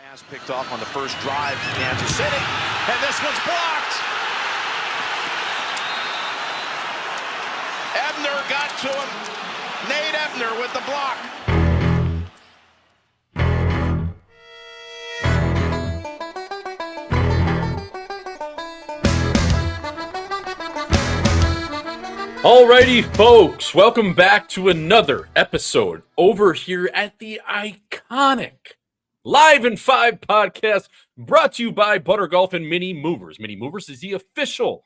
Pass picked off on the first drive to Kansas City, and this one's blocked. Ebner got to him. Nate Ebner with the block. Alrighty, folks, welcome back to another episode over here at the iconic Live in 5 podcast, brought to you by Butter Golf and Mini Movers. Mini Movers is the official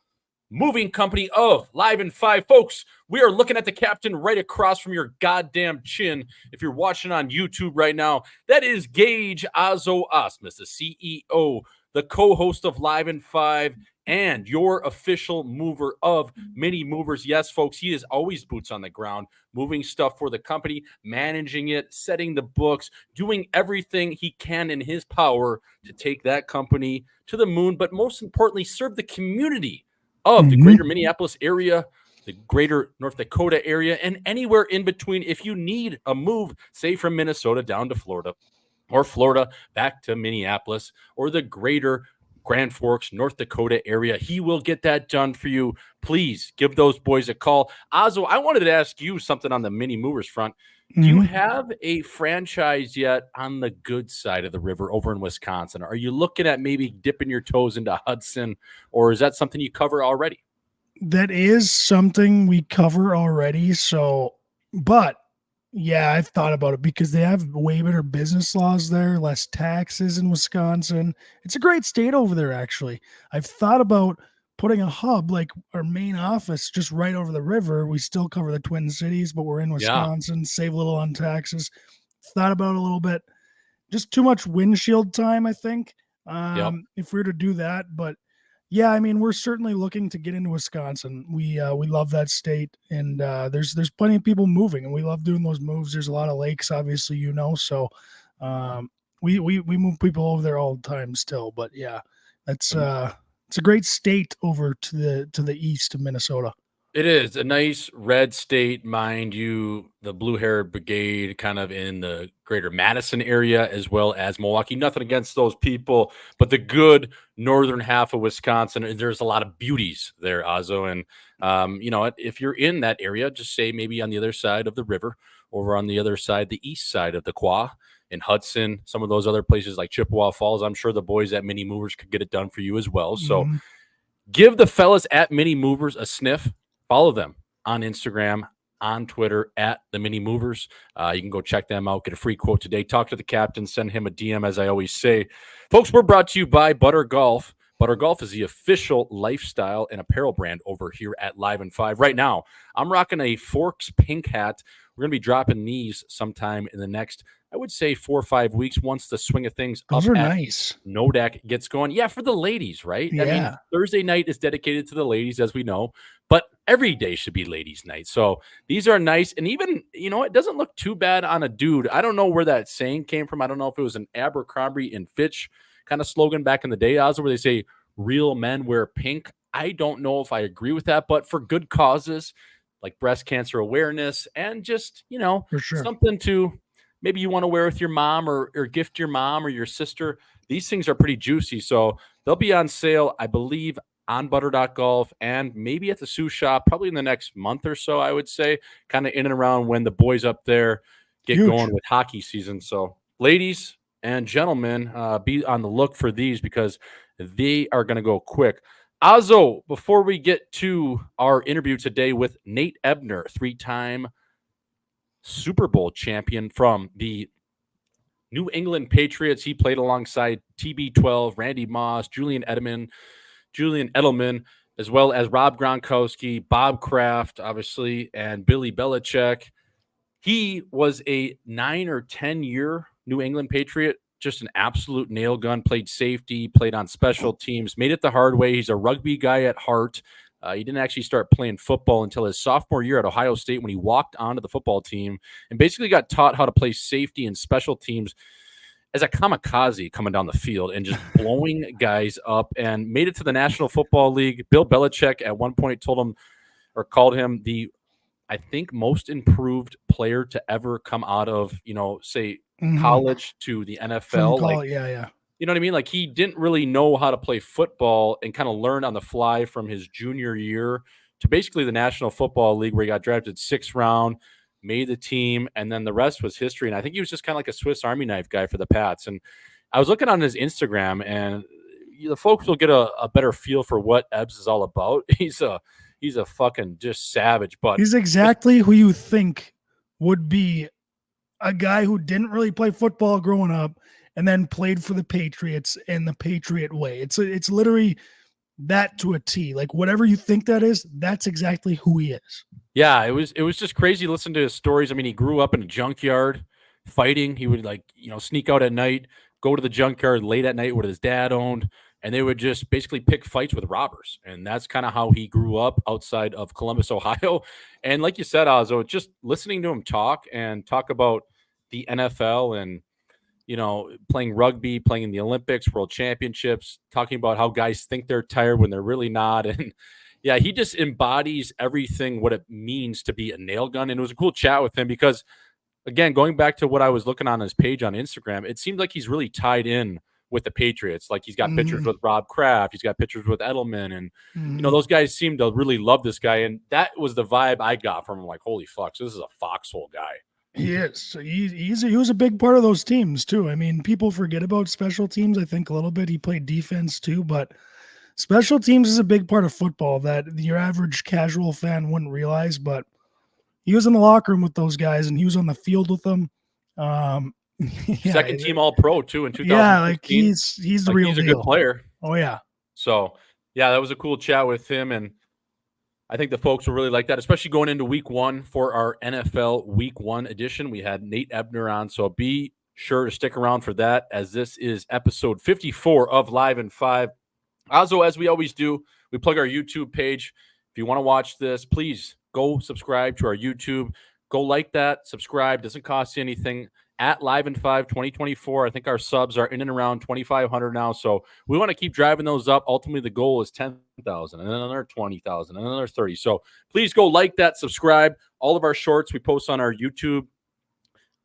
moving company of Live in 5. Folks, we are looking at the captain right across from your goddamn chin. If you're watching on YouTube right now, that is Gage Ausmus, the CEO, the co-host of Live in 5, and your official mover of Mini Movers. Yes, folks, he is always boots on the ground, moving stuff for the company, managing it, setting the books, doing everything he can in his power to take that company to the moon, but most importantly, serve the community of the greater Minneapolis area, the greater North Dakota area, and anywhere in between. If you need a move, say from Minnesota down to Florida, or Florida back to Minneapolis, or the greater Grand Forks, North Dakota area, he will get that done for you. Please give those boys a call. Azo, I wanted to ask you something on the Mini Movers front. Do you have a franchise yet on the good side of the river over in Wisconsin? Are you looking at maybe dipping your toes into Hudson, or is that something you cover already? That is something we cover already. So, but yeah, I've thought about it because they have way better business laws there, less taxes in Wisconsin. It's a great state over there, actually. I've thought about putting a hub, like our main office, just right over the river. We still cover the Twin Cities, but we're in Wisconsin, save a little on taxes. Thought about it a little bit. Just too much windshield time, I think, if we were to do that. But yeah, I mean, we're certainly looking to get into Wisconsin. We love that state, and there's plenty of people moving, and we love doing those moves. There's a lot of lakes, obviously, so we move people over there all the time still. But yeah, that's it's a great state over to the east of Minnesota. It is a nice red state, mind you, the Blue Hair Brigade kind of in the greater Madison area as well as Milwaukee. Nothing against those people, but the good northern half of Wisconsin, there's a lot of beauties there, Azo. And, if you're in that area, just say maybe on the other side of the river, over on the other side, the east side of the Quah, in Hudson, some of those other places like Chippewa Falls. I'm sure the boys at Mini Movers could get it done for you as well. So give the fellas at Mini Movers a sniff. Follow them on Instagram, on Twitter, at the Mini Movers. You can go check them out, get a free quote today. Talk to the captain, send him a DM, as I always say. Folks, we're brought to you by Butter Golf. Butter Golf is the official lifestyle and apparel brand over here at Live in 5. Right now, I'm rocking a Forks pink hat. We're going to be dropping these sometime in the next, I would say, 4 or 5 weeks once the swing of things those up are at nice. Nodak gets going. Yeah, for the ladies, right? Yeah. I mean, Thursday night is dedicated to the ladies, as we know, but every day should be ladies' night. So these are nice. And even, it doesn't look too bad on a dude. I don't know where that saying came from. I don't know if it was an Abercrombie and Fitch kind of slogan back in the day, Oz, where they say real men wear pink. I don't know if I agree with that, but for good causes like breast cancer awareness and just, for sure, something to maybe you want to wear with your mom or gift your mom or your sister. These things are pretty juicy. So they'll be on sale, I believe, on butter.golf and maybe at the Sioux Shop probably in the next month or so, I would say, kind of in and around when the boys up there get going with hockey season. So ladies and gentlemen, be on the look for these because they are going to go quick. Azo, before we get to our interview today with Nate Ebner, 3-time Super Bowl champion from the New England Patriots. He played alongside TB12, Randy Moss, Julian Edelman, as well as Rob Gronkowski, Bob Kraft, obviously, and Billy Bellicheck. He was a 9 or 10-year New England Patriot, just an absolute nail gun, played safety, played on special teams, made it the hard way. He's a rugby guy at heart. He didn't actually start playing football until his sophomore year at Ohio State when he walked onto the football team and basically got taught how to play safety and special teams as a kamikaze coming down the field and just blowing guys up and made it to the National Football League. Bill Belichick at one point told him or called him the I think, most improved player to ever come out of, say Mhm. college to the From NFL. college, yeah. You know what I mean? Like, he didn't really know how to play football and kind of learn on the fly from his junior year to basically the National Football League, where he got drafted 6th round, made the team, and then the rest was history. And I think he was just kind of like a Swiss Army knife guy for the Pats. And I was looking on his Instagram, and the folks will get a better feel for what Ebbs is all about. He's a fucking just savage, but He's exactly who you think would be a guy who didn't really play football growing up and then played for the Patriots in the Patriot way. It's literally that to a T. Like, whatever you think that is, that's exactly who he is. yeah, it was just crazy to listen to his stories. I mean, he grew up in a junkyard fighting. He would sneak out at night, go to the junkyard late at night, what his dad owned, and they would just basically pick fights with robbers. And that's kind of how he grew up outside of Columbus, Ohio. And like you said, Ozzo, just listening to him talk about the NFL and playing rugby, playing in the Olympics, World Championships, talking about how guys think they're tired when they're really not. And yeah, he just embodies everything, what it means to be a nail gun. And it was a cool chat with him because, again, going back to what I was looking on his page on Instagram, it seemed like he's really tied in with the Patriots. Like, he's got pictures with Rob Kraft, he's got pictures with Edelman, and those guys seem to really love this guy. And that was the vibe I got from him. Like, holy fuck, so this is a foxhole guy. He is. He was a big part of those teams too. I mean, people forget about special teams, I think, a little bit. He played defense too, but special teams is a big part of football that your average casual fan wouldn't realize. But he was in the locker room with those guys, and he was on the field with them. Second team All Pro too in 2015. Yeah, like he's the real he's a deal. good player. Oh yeah. So yeah, that was a cool chat with him, and I think the folks will really like that, especially going into week 1 for our NFL week 1 edition. We had Nate Ebner on, so be sure to stick around for that, as this is episode 54 of Live in 5. Also, as we always do, we plug our YouTube page. If you want to watch this, please go subscribe to our YouTube. Go like that, subscribe. Doesn't cost you anything. At Live in 5 2024. I think our subs are in and around 2,500 now. So we want to keep driving those up. Ultimately, the goal is 10,000 and then another 20,000 and another 30. So please go like that, subscribe. All of our shorts we post on our YouTube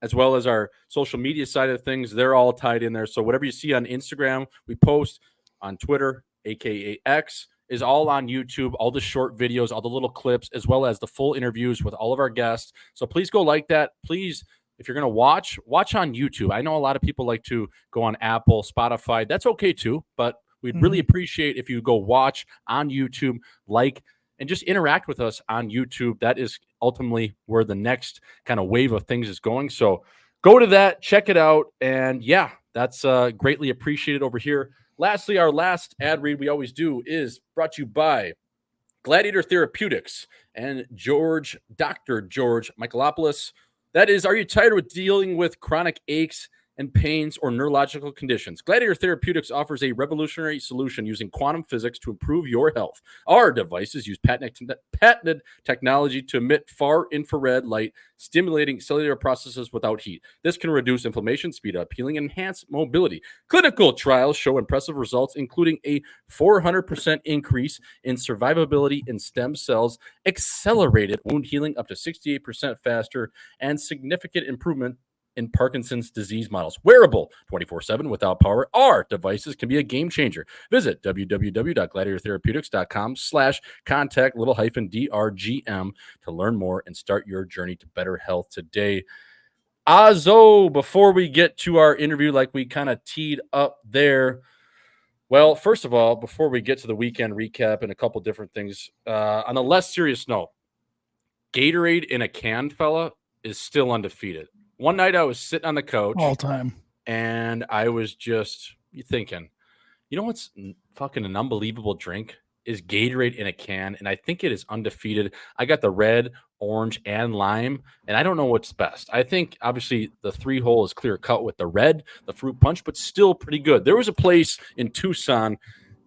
as well as our social media side of things. They're all tied in there. So whatever you see on Instagram, we post on Twitter, aka X, is all on YouTube, all the short videos, all the little clips, as well as the full interviews with all of our guests. So please go like that. Please, if you're going to watch on YouTube. I know a lot of people like to go on Apple, Spotify. That's okay too, but we'd really appreciate if you go watch on YouTube, like, and just interact with us on YouTube. That is ultimately where the next kind of wave of things is going. So go to that, check it out, and yeah, that's greatly appreciated over here. Lastly, our last ad read we always do is brought to you by Gladiator Therapeutics and Dr. George Michaelopoulos. That is, are you tired with dealing with chronic aches and pains or neurological conditions? Gladiator Therapeutics offers a revolutionary solution using quantum physics to improve your health. Our devices use patented technology to emit far infrared light, stimulating cellular processes without heat. This can reduce inflammation, speed up healing, and enhance mobility. Clinical trials show impressive results, including a 400% increase in survivability in stem cells, accelerated wound healing up to 68% faster, and significant improvement in Parkinson's disease models. Wearable 24/7 without power, our devices can be a game changer. Visit www.gladiatortherapeutics.com/contact-DRGM to learn more and start your journey to better health today. Ozzo, before we get to our interview, like we kind of teed up there, well, first of all, before we get to the weekend recap and a couple different things, on a less serious note, Gatorade in a can, fella, is still undefeated. One night I was sitting on the couch all time, and I was just thinking, you know what's fucking an unbelievable drink is Gatorade in a can, and I think it is undefeated. I got the red, orange, and lime, and I don't know what's best. I think obviously the 3-hole is clear cut with the red, the fruit punch, but still pretty good. There was a place in Tucson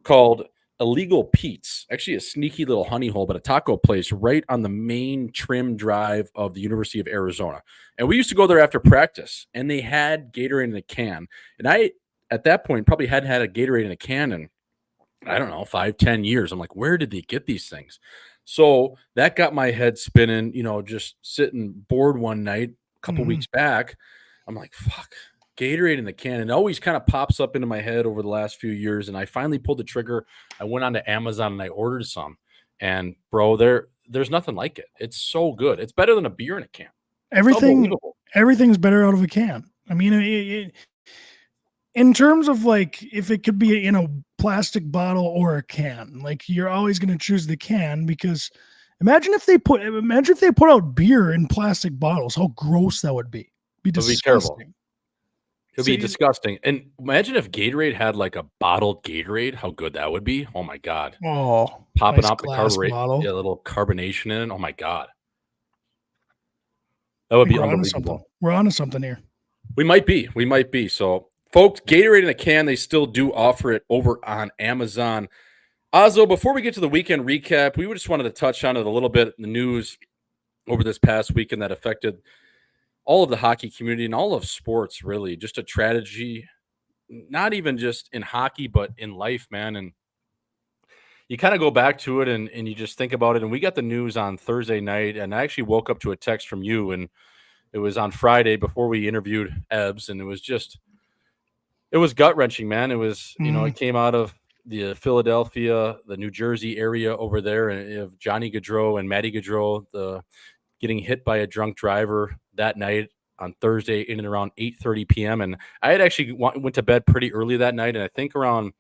called Illegal Pete's, actually a sneaky little honey hole, but a taco place right on the main trim drive of the University of Arizona. And we used to go there after practice, and they had Gatorade in a can. And I, at that point, probably hadn't had a Gatorade in a can in, I don't know, 5-10 years. I'm like, where did they get these things? So that got my head spinning, just sitting bored one night a couple weeks back. I'm like, fuck, Gatorade in the can. And it always kind of pops up into my head over the last few years. And I finally pulled the trigger. I went onto Amazon and I ordered some. And bro, there's nothing like it. It's so good. It's better than a beer in a can. Everything's better out of a can. I mean, in terms of like, if it could be in a plastic bottle or a can, like you're always going to choose the can, because imagine if they put out beer in plastic bottles, how gross that would be. It'd be terrible. It'd be disgusting. And imagine if Gatorade had like a bottled Gatorade, how good that would be. Oh my God. Oh, popping out the carburetor, a little carbonation in it. Oh my God. That would be unbelievable. We're onto something here. We might be. So folks, Gatorade in a can, they still do offer it over on Amazon. Ozzo, before we get to the weekend recap, we just wanted to touch on it a little bit in the news over this past weekend that affected all of the hockey community and all of sports, really. Just a tragedy, not even just in hockey, but in life, man. And you kind of go back to it and you just think about it. And we got the news on Thursday night, and I actually woke up to a text from you, and it was on Friday before we interviewed Ebbs, and it was gut-wrenching, man. It was, it came out of the Philadelphia, the New Jersey area over there, and of Johnny Gaudreau and Matty Gaudreau, getting hit by a drunk driver that night on Thursday in and around 8:30 p.m. And I had actually went to bed pretty early that night, and I think around,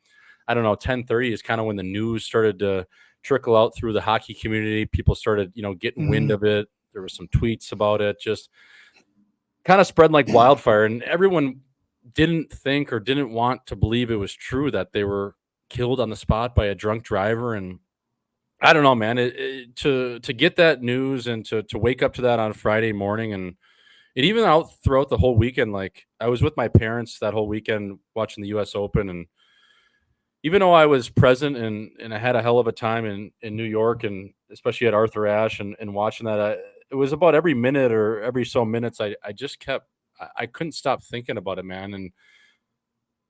10:30 is kind of when the news started to trickle out through the hockey community. People started, getting wind of it. There were some tweets about it, just kind of spreading like wildfire, and everyone didn't think or didn't want to believe it was true that they were killed on the spot by a drunk driver. And I don't know, man, to get that news and to wake up to that on Friday morning, and it even out throughout the whole weekend. Like, I was with my parents that whole weekend watching the US Open, and even though I was present and I had a hell of a time in New York, and especially at Arthur Ashe and watching that, it was about every minute or every so minutes, I just I couldn't stop thinking about it, man. And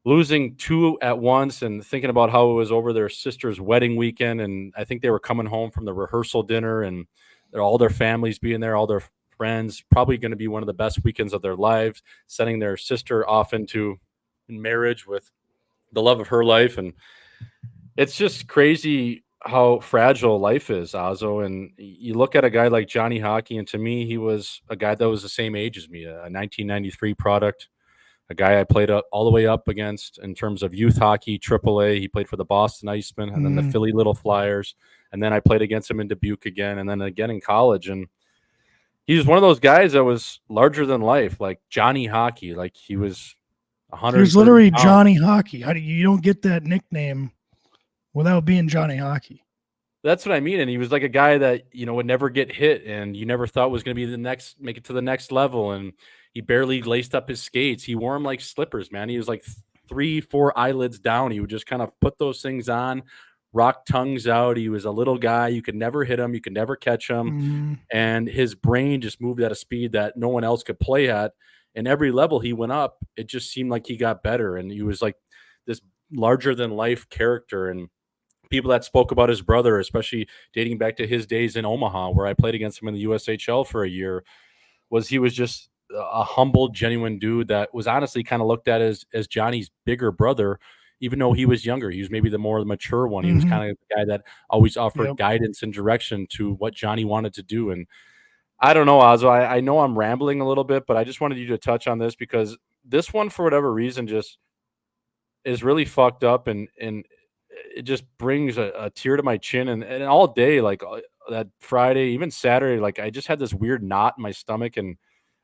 losing two at once and thinking about how it was over their sister's wedding weekend. And I think they were coming home from the rehearsal dinner, and all their families being there, all their friends, probably going to be one of the best weekends of their lives, sending their sister off into marriage with the love of her life. And it's just crazy how fragile life is, Ozzo. And you look at a guy like Johnny Hockey, and to me, he was a guy that was the same age as me, a 1993 product, a guy I played all the way up against in terms of youth hockey, AAA. He played for the Boston Icemen and then the Philly Little Flyers. And then I played against him in Dubuque again, and then again in college. And he was one of those guys that was larger than life, like Johnny Hockey. Like, he was 100. He was literally Johnny Hockey. How do you don't get that nickname without being Johnny Hockey? That's what I mean. And he was like a guy that, would never get hit, and you never thought was going to be make it to the next level. And he barely laced up his skates. He wore them like slippers, man. He was like 3-4 eyelids down. He would just kind of put those things on, rock tongues out. He was a little guy. You could never hit him. You could never catch him. And his brain just moved at a speed that no one else could play at. And every level he went up, it just seemed like he got better. And he was like this larger than life character. And people that spoke about his brother, especially dating back to his days in Omaha, where I played against him in the USHL for a year, he was just a humble, genuine dude that was honestly kind of looked at as Johnny's bigger brother, even though he was younger. He was maybe the more mature one. He was kind of the guy that always offered guidance and direction to what Johnny wanted to do. And I don't know, Ozzo, I know I'm rambling a little bit, but I just wanted you to touch on this, because this one, for whatever reason, just is really fucked up, and it just brings a tear to my chin. And all day, like that Friday, even Saturday, like I just had this weird knot in my stomach, and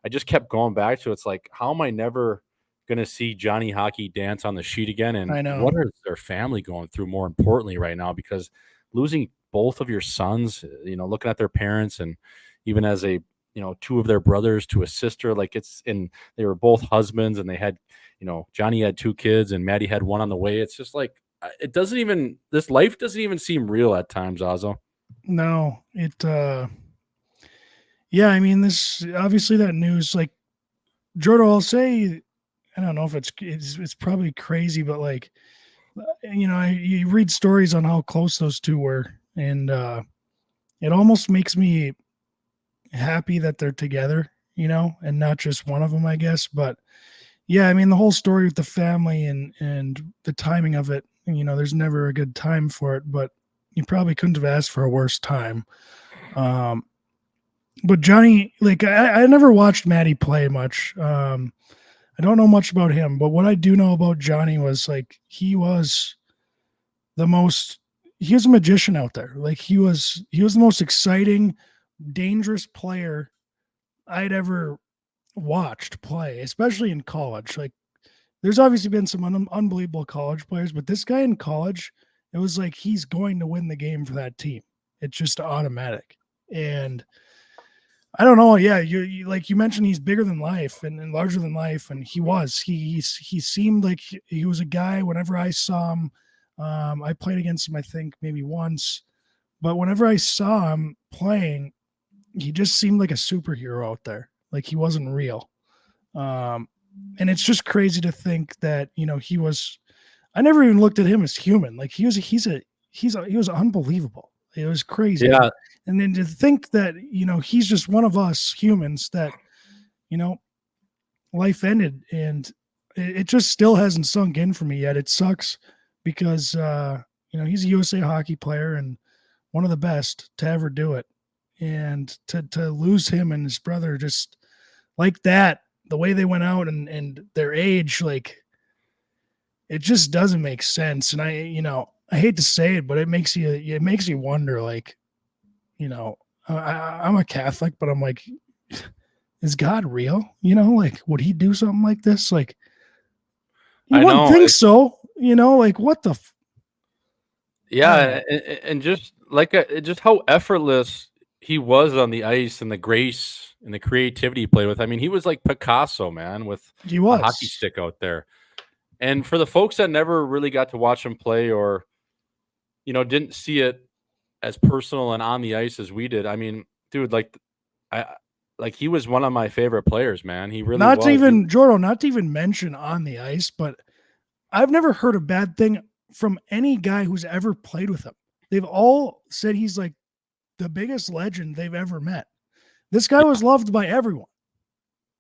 I just kept going back to it. It's like, how am I never going to see Johnny Hockey dance on the sheet again? And what is their family going through, more importantly, right now? Because losing both of your sons, looking at their parents, and even as two of their brothers to a sister, like and they were both husbands, and they had, Johnny had 2 kids and Matty had 1 on the way. It's just like, this life doesn't even seem real at times, Ozzo. No, yeah, I mean, this obviously that news, like, Jordo, I'll say, I don't know if it's probably crazy, but like, you read stories on how close those two were, and it almost makes me happy that they're together, and not just one of them, I guess. But yeah, I mean, the whole story with the family and the timing of it, there's never a good time for it, but you probably couldn't have asked for a worse time. But Johnny, like, I never watched Matty play much. I don't know much about him, but what I do know about Johnny was, like, he was a magician out there. Like, he was the most exciting, dangerous player I'd ever watched play, especially in college. Like, there's obviously been some unbelievable college players, but this guy in college, it was like he's going to win the game for that team. It's just automatic. And I don't know. Yeah, you like you mentioned, he's bigger than life and larger than life, and he was. He seemed like he was a guy. Whenever I saw him, I played against him, I think maybe once, but whenever I saw him playing, he just seemed like a superhero out there. Like, he wasn't real. And it's just crazy to think that, he was. I never even looked at him as human. Like, he was unbelievable. It was crazy. Yeah. And then to think that, he's just one of us humans that, life ended, and it just still hasn't sunk in for me yet. It sucks because, he's a USA hockey player and one of the best to ever do it. And to lose him and his brother just like that, the way they went out and their age, like, it just doesn't make sense. And I hate to say it, but it makes you wonder, like, I'm a Catholic, but I'm like, is God real? Like, would he do something like this? Like, you wouldn't think so, like, what the yeah, and just like just how effortless he was on the ice, and the grace and the creativity he played with. I mean, he was like Picasso, man, with he was. a hockey stick out there. And for the folks that never really got to watch him play, or didn't see it as personal and on the ice as we did, I mean, dude, he was one of my favorite players, man. He really not was. to even Jordo, not to even mention on the ice, but I've never heard a bad thing from any guy who's ever played with him. They've all said he's like the biggest legend they've ever met. This guy was loved by everyone.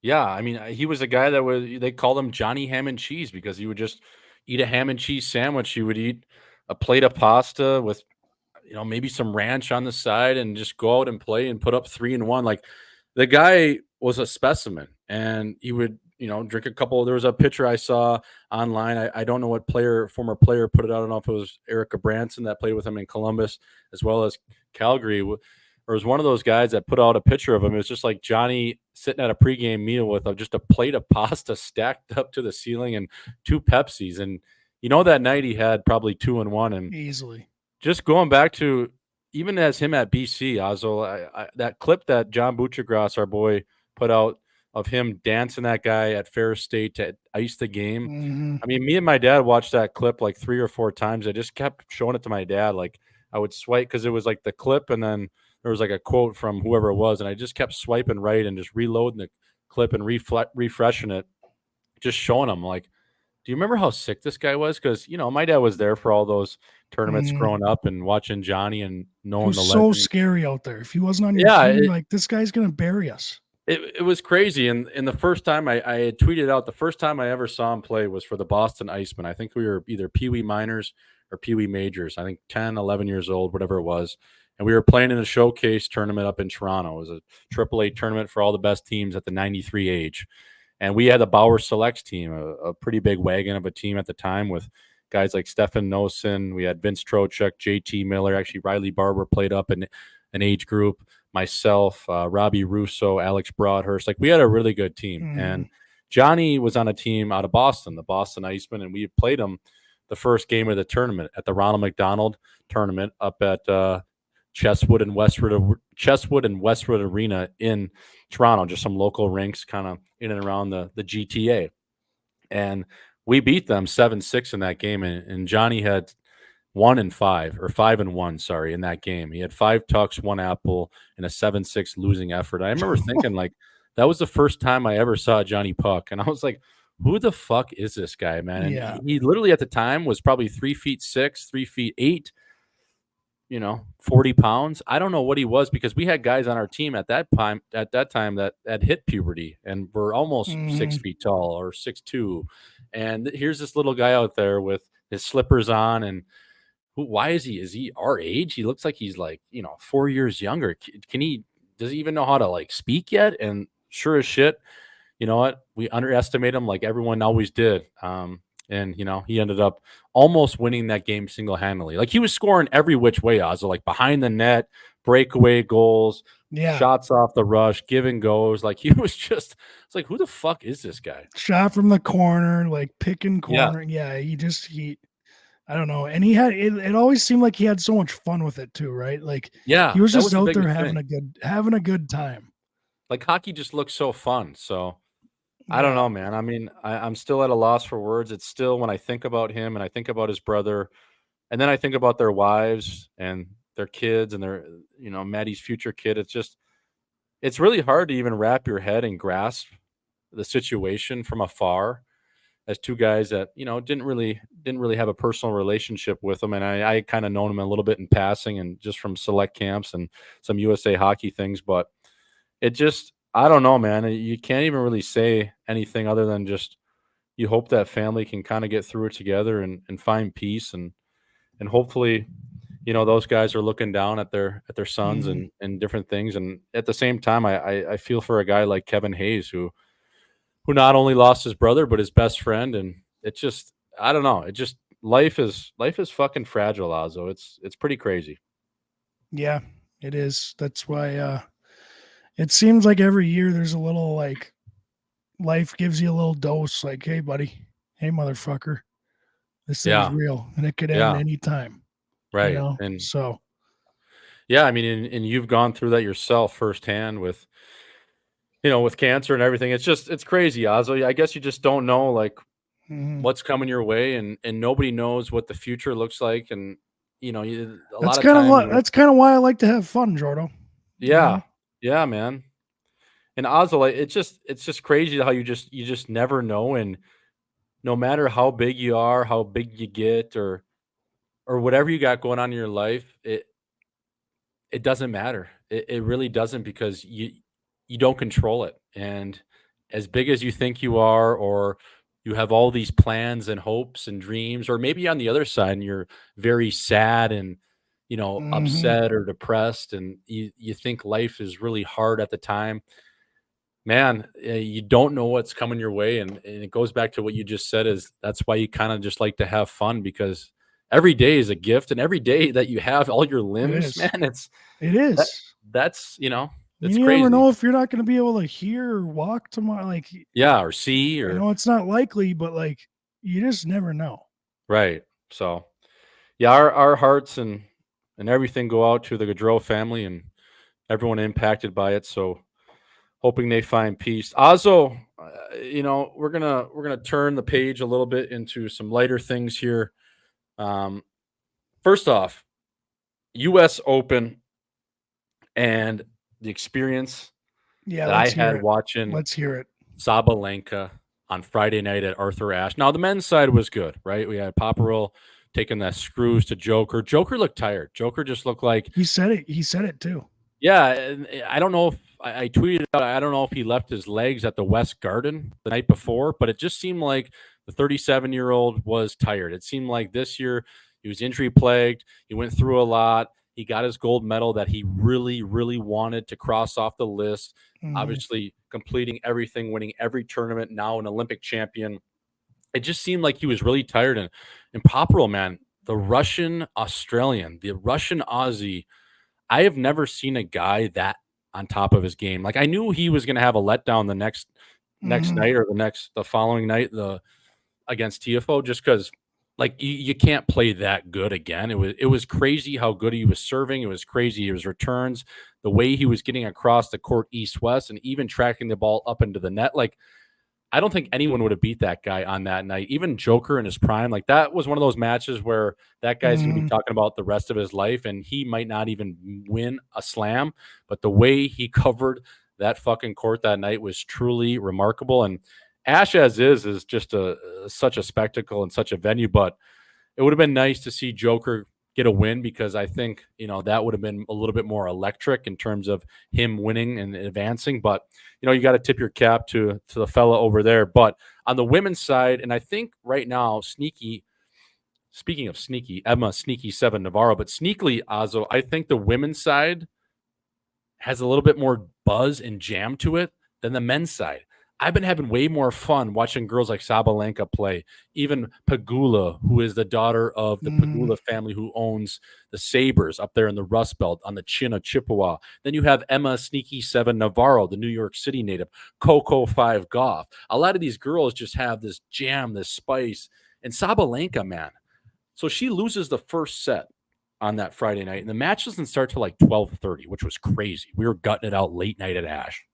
Yeah, I mean, he was a guy that they called him Johnny Ham and Cheese, because he would just eat a ham and cheese sandwich. He would eat a plate of pasta with, maybe some ranch on the side, and just go out and play and put up 3-1. Like, the guy was a specimen, and he would, drink a couple. There was a picture I saw online. I don't know what former player put it out. I don't know if it was Erica Branson that played with him in Columbus as well as Calgary. Or it was one of those guys that put out a picture of him. It was just like Johnny sitting at a pregame meal with just a plate of pasta stacked up to the ceiling and 2 Pepsis. And, that night he had probably 2-1. And easily. Just going back to even as him at BC, Ozzo, that clip that John Butchergrass, our boy, put out of him dancing that guy at Ferris State to ice the game. Mm-hmm. I mean, me and my dad watched that clip like 3 or 4 times. I just kept showing it to my dad. Like, I would swipe, because it was like the clip, and then there was like a quote from whoever it was, and I just kept swiping right and just reloading the clip and refreshing it, just showing him, like, do you remember how sick this guy was? Because, my dad was there for all those tournaments growing up and watching Johnny and knowing the legend. So scary out there. If he wasn't on your team, like, this guy's going to bury us. It was crazy. And the first time I had tweeted out, the first time I ever saw him play was for the Boston Icemen. I think we were either Pee Wee minors or Pee Wee majors. I think 10, 11 years old, whatever it was. And we were playing in a showcase tournament up in Toronto. It was a AAA tournament for all the best teams at the 93 age. And we had the Bauer Selects team, a pretty big wagon of a team at the time, with guys like Stefan Nosen. We had Vince Trocheck, JT Miller. Actually, Riley Barber played up in an age group. Myself, Robbie Russo, Alex Broadhurst. Like, we had a really good team. And Johnny was on a team out of Boston, the Boston Icemen, and we played him the first game of the tournament at the Ronald McDonald tournament up at Chesswood and Westwood Arena in Toronto, just some local rinks kind of in and around the GTA. And we beat them 7-6 in that game. And Johnny had 1-5 or 5-1, sorry, in that game. He had 5 tucks, 1 apple, and a 7-6 losing effort. I remember thinking, like, that was the first time I ever saw Johnny Puck. And I was like, who the fuck is this guy, man? And he literally at the time was probably 3'6", 3'8". 40 pounds. I don't know what he was because we had guys on our team at that time that had hit puberty and were almost 6 feet tall or 6'2". And here's this little guy out there with his slippers on. And why is he our age? He looks like he's like, 4 years younger. Does he even know how to like speak yet? And sure as shit, you know what? We underestimate him like everyone always did. And he ended up almost winning that game single-handedly. Like he was scoring every which way, Ozzo, like behind the net, breakaway goals, shots off the rush, give and goes. Like he was just, it's like, who the fuck is this guy? Shot from the corner, like picking corner. Yeah, he I don't know. And he had it always seemed like he had so much fun with it too, right? Like he was just out there having a good time. Like hockey just looks so fun. So I don't know, man. I mean, I'm still at a loss for words. It's still when I think about him and I think about his brother, and then I think about their wives and their kids and their, Matty's future kid. It's really hard to even wrap your head and grasp the situation from afar as two guys that, didn't really have a personal relationship with them. And I kind of known him a little bit in passing and just from select camps and some USA hockey things, but it just, I don't know, man. You can't even really say anything other than just you hope that family can kind of get through it together and find peace and hopefully, those guys are looking down at their sons and different things. And at the same time, I feel for a guy like Kevin Hayes who not only lost his brother but his best friend. And it just, I don't know. It just life is fucking fragile, Ozzo. It's pretty crazy. Yeah, it is. That's why it seems like every year there's a little like life gives you a little dose like, hey, buddy, hey, motherfucker, this thing's real and it could end anytime. Right. And so, I mean, and you've gone through that yourself firsthand with, with cancer and everything. It's crazy, Ozzo. I guess you just don't know like what's coming your way and nobody knows what the future looks like. And, that's kind of why I like to have fun, Jordo. Yeah. Yeah, man. And Ozzo, it's just crazy how you just never know. And no matter how big you are, how big you get, or whatever you got going on in your life, it doesn't matter. It really doesn't because you don't control it. And as big as you think you are, or you have all these plans and hopes and dreams, or maybe on the other side and you're very sad and upset or depressed, and you think life is really hard at the time, man, you don't know what's coming your way. And it goes back to what you just said, is that's why you kind of just like to have fun, because every day is a gift, and every day that you have all your limbs, man, it is. That's it's you crazy. never know if you're not going to be able to hear or walk tomorrow, like or see, or it's not likely, but like you just never know. Right. So our hearts and everything go out to the Gaudreau family and everyone impacted by it. So hoping they find peace. Ozzo, we're gonna turn the page a little bit into some lighter things here. First off, U.S. Open and the experience that I had watching. Let's hear it. Sabalenka on Friday night at Arthur Ashe. Now the men's side was good, right? We had Paparil taking the screws to Joker. Joker looked tired. Joker just looked like he said it. He said it too. Yeah, and I don't know if I tweeted out. I don't know if he left his legs at the West Garden the night before, but it just seemed like the 37-year-old was tired. It seemed like this year he was injury plagued. He went through a lot. He got his gold medal that he really, really wanted to cross off the list. Obviously, completing everything, winning every tournament, now an Olympic champion. It just seemed like he was really tired. And Paparil, man, the Russian Australian, the Russian Aussie, I have never seen a guy that on top of his game. Like I knew he was going to have a letdown the next night or the following night against TFO, just because like you can't play that good again. It was crazy how good he was serving. It was crazy his returns, the way he was getting across the court east-west, and even tracking the ball up into the net. Like I don't think anyone would have beat that guy on that night. Even Joker in his prime, like that was one of those matches where that guy's going to be talking about the rest of his life, and he might not even win a slam. But the way he covered that fucking court that night was truly remarkable. And Ashe as is just such a spectacle and such a venue. But it would have been nice to see Joker get a win, because I think, that would have been a little bit more electric in terms of him winning and advancing. But, you got to tip your cap to the fella over there. But on the women's side, and I think right now, speaking of sneaky, Emma Sneaky 7 Navarro, but sneakily, Azo, I think the women's side has a little bit more buzz and jam to it than the men's side. I've been having way more fun watching girls like Sabalenka play, even Pegula, who is the daughter of the Pegula family who owns the Sabres up there in the Rust Belt on the chin of Chippewa. Then you have Emma Sneaky 7 Navarro, the New York City native, Coco 5 Goff. A lot of these girls just have this jam, this spice. And Sabalenka, man. So she loses the first set on that Friday night, and the match doesn't start till like 12:30, which was crazy. We were gutting it out late night at Ash.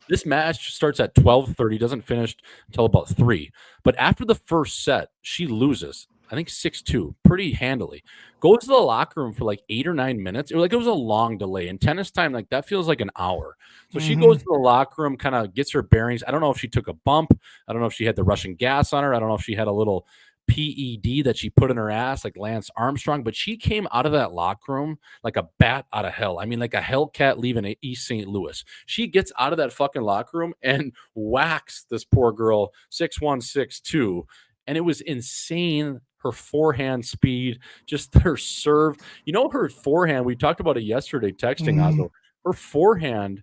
This match starts at 12:30, doesn't finish until about 3. But after the first set, she loses, I think 6-2, pretty handily. Goes to the locker room for like 8 or 9 minutes. It was a long delay. In tennis time, like that feels like an hour. So she goes to the locker room, kind of gets her bearings. I don't know if she took a bump. I don't know if she had the Russian gas on her. I don't know if she had a little PED that she put in her ass like Lance Armstrong, but she came out of that locker room like a bat out of hell. I mean, like a Hellcat leaving East St. Louis. She gets out of that fucking locker room and whacks this poor girl 6-1, 6-2. And it was insane. Her forehand speed, just her serve. Her forehand, we talked about it yesterday texting, Oslo. Her forehand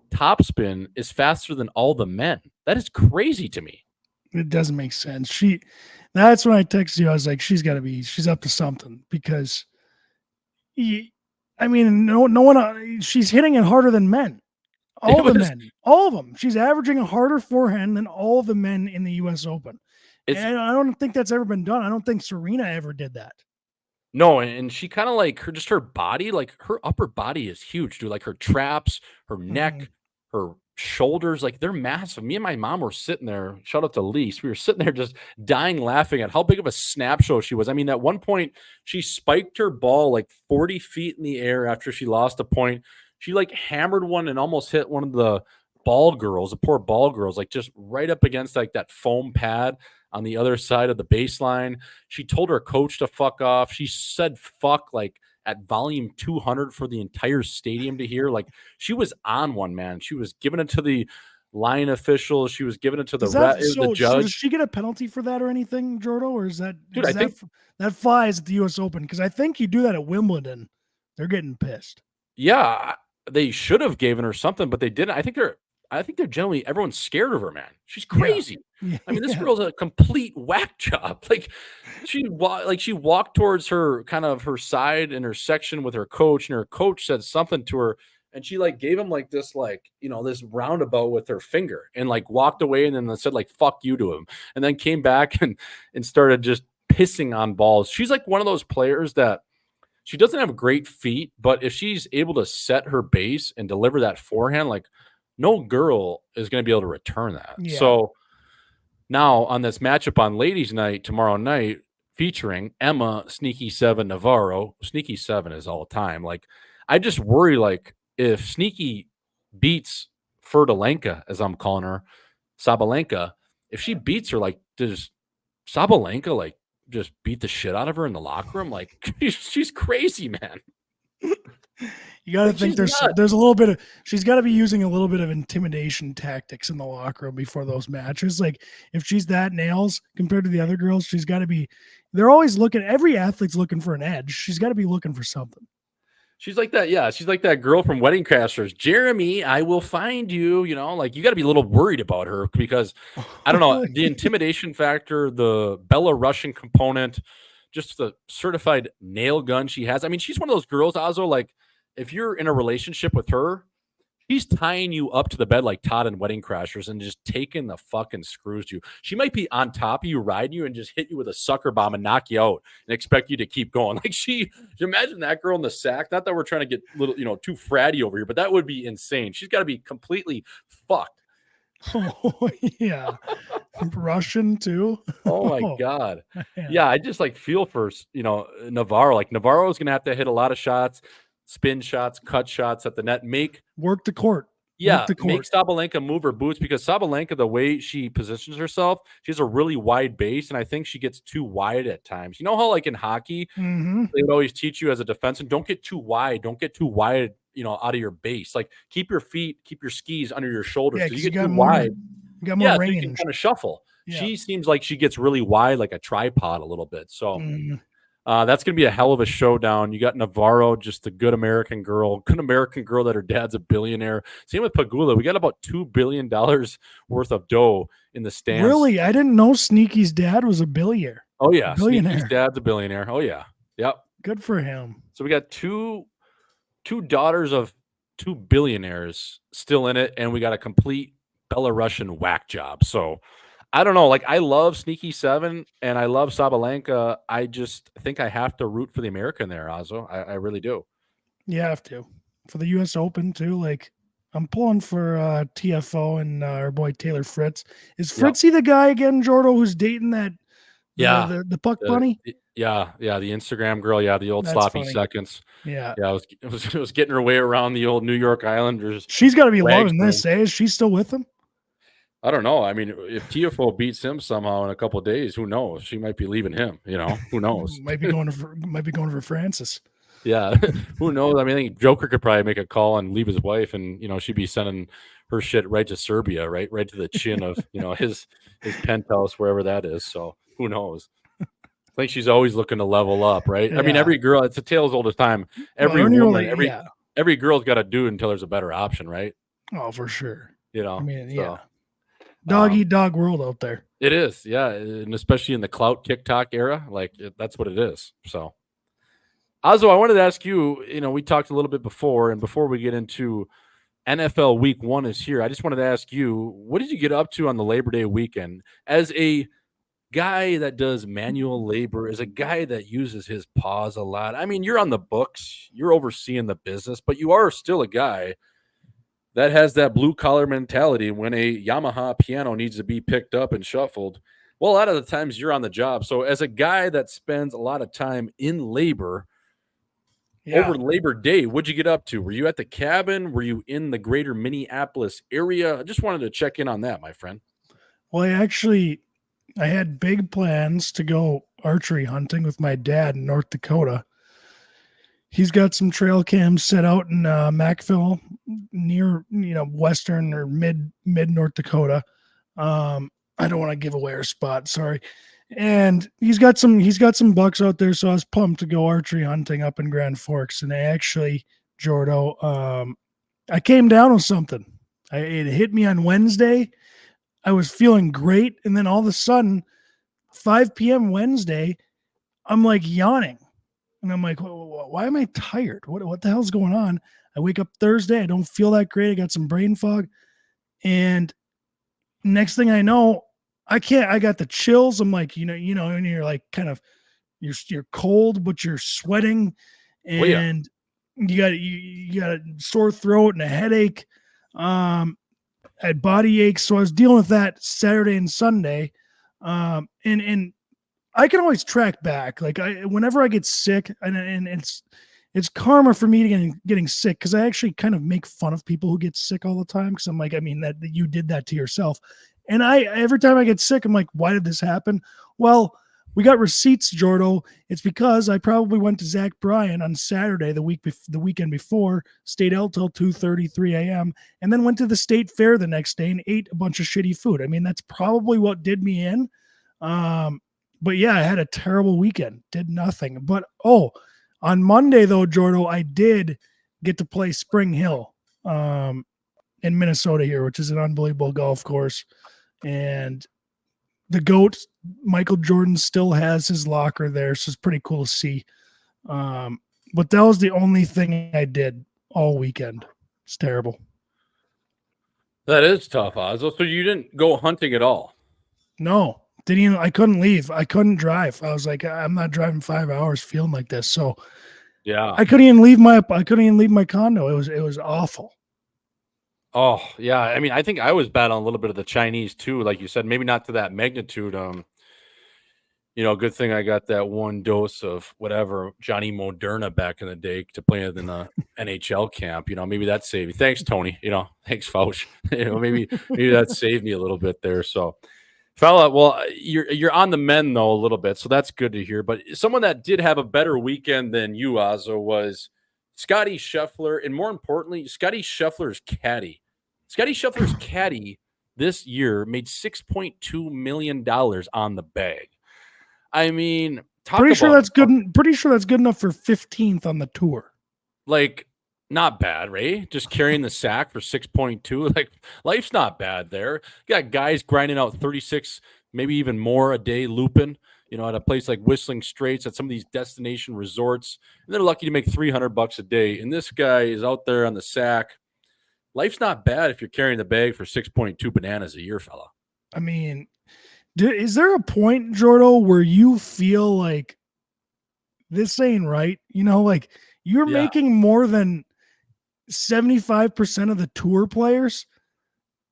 topspin is faster than all the men. That is crazy to me. It doesn't make sense. That's when I texted you. I was like, she's up to something, because no one, she's hitting it harder than men. All of them. She's averaging a harder forehand than all of the men in the U.S. Open. And I don't think that's ever been done. I don't think Serena ever did that. No, and she kind of like her body, like her upper body is huge, dude. Like her traps, her neck, her shoulders, like they're massive. Me and my mom were sitting there, shout out to Lise, we were sitting there just dying laughing at how big of a snap show she was. I mean, at one point she spiked her ball like 40 feet in the air after she lost a point. She like hammered one and almost hit one of the poor ball girls, like just right up against like that foam pad on the other side of the baseline. She told her coach to fuck off. She said fuck like at volume 200 for the entire stadium to hear. Like she was on one, man. She was giving it to the line officials. She was giving it to the judge. So does she get a penalty for that or anything, Gaudreau? Or is that, dude, I think that flies at the U.S. Open? Because I think you do that at Wimbledon, they're getting pissed. Yeah, they should have given her something, but they didn't. I think they're generally, everyone's scared of her, man. She's crazy. Yeah. I mean, this girl's a complete whack job. Like she walked towards her kind of her side in her section with her coach, and her coach said something to her, and she like gave him like this, like, this roundabout with her finger, and like walked away, and then said like fuck you to him, and then came back and started just pissing on balls. She's like one of those players that she doesn't have great feet, but if she's able to set her base and deliver that forehand, like no girl is going to be able to return that. Yeah. So now on this matchup on ladies' night tomorrow night, featuring Emma Sneaky 7 Navarro, Sneaky 7 is all time. Like I just worry, like if Sneaky beats Ferdalenka, as I'm calling her, Sabalenka, if she beats her, like does Sabalenka like just beat the shit out of her in the locker room? Like she's crazy, man. You got to think there's a little bit of, she's got to be using a little bit of intimidation tactics in the locker room before those matches. Like if she's that nails compared to the other girls, she's got to be, they're always looking, every athlete's looking for an edge. She's got to be looking for something. She's like that. Yeah. She's like that girl from Wedding Crashers. Jeremy, I will find you, like you got to be a little worried about her because I don't know, the intimidation factor, the Belarusian component, just the certified nail gun she has. I mean, she's one of those girls, Azo, like, if you're in a relationship with her, she's tying you up to the bed like Todd and Wedding Crashers and just taking the fucking screws to you. She might be on top of you, riding you, and just hit you with a sucker bomb and knock you out and expect you to keep going. Like imagine that girl in the sack. Not that we're trying to get little, too fratty over here, but that would be insane. She's got to be completely fucked. Oh, yeah. Russian too. Oh my God. Yeah. I just like feel for, Navarro. Like Navarro is going to have to hit a lot of shots, spin shots, cut shots at the net, make work the court. Yeah, the make court. Sabalenka move her boots because Sabalenka, the way she positions herself, she has a really wide base, and I think she gets too wide at times. You know how, like in hockey, Mm-hmm. they would always teach you as a defenseman, don't get too wide. Don't get too wide, out of your base. Like keep your skis under your shoulders. Yeah, Because you because get too wide. you got more Yeah, so you can range. kind of shuffle. Yeah. She seems like she gets really wide, like a tripod a little bit. So Mm. that's going to be a hell of a showdown. You got Navarro, just a good American girl that her dad's a billionaire. Same with Pagula. We got about $2 billion worth of dough in the stands. Really? I didn't know Sneaky's dad was a billionaire. Oh, yeah. Billionaire. Sneaky's dad's a billionaire. Oh, yeah. Yep. Good for him. So we got two daughters of two billionaires still in it, and we got a complete Belarusian whack job. So I don't know. Like, I love Sneaky Seven and I love Sabalenka. I just think I have to root for the American there, Azo. I really do. You have to. For the U.S. Open, too. Like, I'm pulling for TFO and our boy Taylor Fritz. Is Fritzy the guy again, Jordo, who's dating that? The puck bunny? Yeah, the Instagram girl. Yeah, the old That's sloppy funny. seconds. Yeah. Yeah, I was getting her way around the old New York Islanders. She's got to be loving this, eh? Is she still with him? I don't know. I mean, if TFO beats him somehow in a couple of days, who knows? She might be leaving him. Who knows? might be going for Francis. Yeah, who knows? I mean, I think Joker could probably make a call and leave his wife, and she'd be sending her shit right to Serbia, right to the chin of his penthouse, wherever that is. So who knows? I think she's always looking to level up, right? Yeah. I mean, every girl, it's a tale as old as time. Every girl's got to do until there's a better option, right? Oh, for sure. I mean, yeah. Dog eat dog world out there. It is, yeah, and especially in the clout TikTok era, that's what it is. So, Azo, I wanted to ask you. We talked a little bit before, and before we get into NFL Week 1 is here, I just wanted to ask you, what did you get up to on the Labor Day weekend as a guy that does manual labor, as a guy that uses his paws a lot? I mean, you're on the books, you're overseeing the business, but you are still a guy that has that blue-collar mentality. When a Yamaha piano needs to be picked up and shuffled, well, a lot of the times you're on the job. So as a guy that spends a lot of time in labor, over Labor Day, what'd you get up to? Were you at the cabin? Were you in the greater Minneapolis area? I just wanted to check in on that, my friend. Well, I had big plans to go archery hunting with my dad in North Dakota. He's got some trail cams set out in Macville, near western or mid North Dakota. I don't want to give away our spot, sorry. And he's got some bucks out there, so I was pumped to go archery hunting up in Grand Forks. And I actually, Jordo, I came down with something. It hit me on Wednesday. I was feeling great, and then all of a sudden, 5 p.m. Wednesday, I'm like yawning. And I'm like, why am I tired? What the hell's going on? I wake up Thursday. I don't feel that great. I got some brain fog. And next thing I know, I got the chills. I'm like, and you're like kind of, you're cold, but you're sweating. And you got a sore throat and a headache. I had body aches. So I was dealing with that Saturday and Sunday. And I can always track back. Like whenever I get sick, and it's karma for me getting sick, because I actually kind of make fun of people who get sick all the time. Because I'm like, I mean, that you did that to yourself. And every time I get sick, I'm like, why did this happen? Well, we got receipts, Jordo. It's because I probably went to Zach Bryan on Saturday, the weekend before, stayed out till 2:30, 3 a.m., and then went to the state fair the next day and ate a bunch of shitty food. I mean, that's probably what did me in. But yeah, I had a terrible weekend, did nothing. But on Monday though, Jordo, I did get to play Spring Hill in Minnesota here, which is an unbelievable golf course. And the GOAT, Michael Jordan, still has his locker there, so it's pretty cool to see. But that was the only thing I did all weekend. It's terrible. That is tough, Ozzo. So you didn't go hunting at all? No. I couldn't leave. I couldn't drive. I was like, I'm not driving 5 hours feeling like this. So yeah, I couldn't even leave my condo. It was awful. Oh yeah. I mean, I think I was battling a little bit of the Chinese too. Like you said, maybe not to that magnitude. Good thing I got that one dose of whatever Johnny Moderna back in the day to play in the NHL camp. Maybe that saved me. Thanks, Tony. Thanks, Fauch. maybe that saved me a little bit there. So, fella, well, you're on the men though a little bit, so that's good to hear. But someone that did have a better weekend than you, Ozzo, was Scotty Scheffler, and more importantly, Scotty Scheffler's caddy. Scotty Scheffler's caddy this year made $6.2 million on the bag. I mean, pretty sure that's good enough for 15th on the tour. Like, not bad, right? Just carrying the sack for 6.2. Like, life's not bad there. You got guys grinding out 36, maybe even more a day looping, at a place like Whistling Straits, at some of these destination resorts. And they're lucky to make $300 a day. And this guy is out there on the sack. Life's not bad if you're carrying the bag for 6.2 bananas a year, fella. I mean, is there a point, Gaudreau, where you feel like this ain't right? Like you're making more than 75% of the tour players.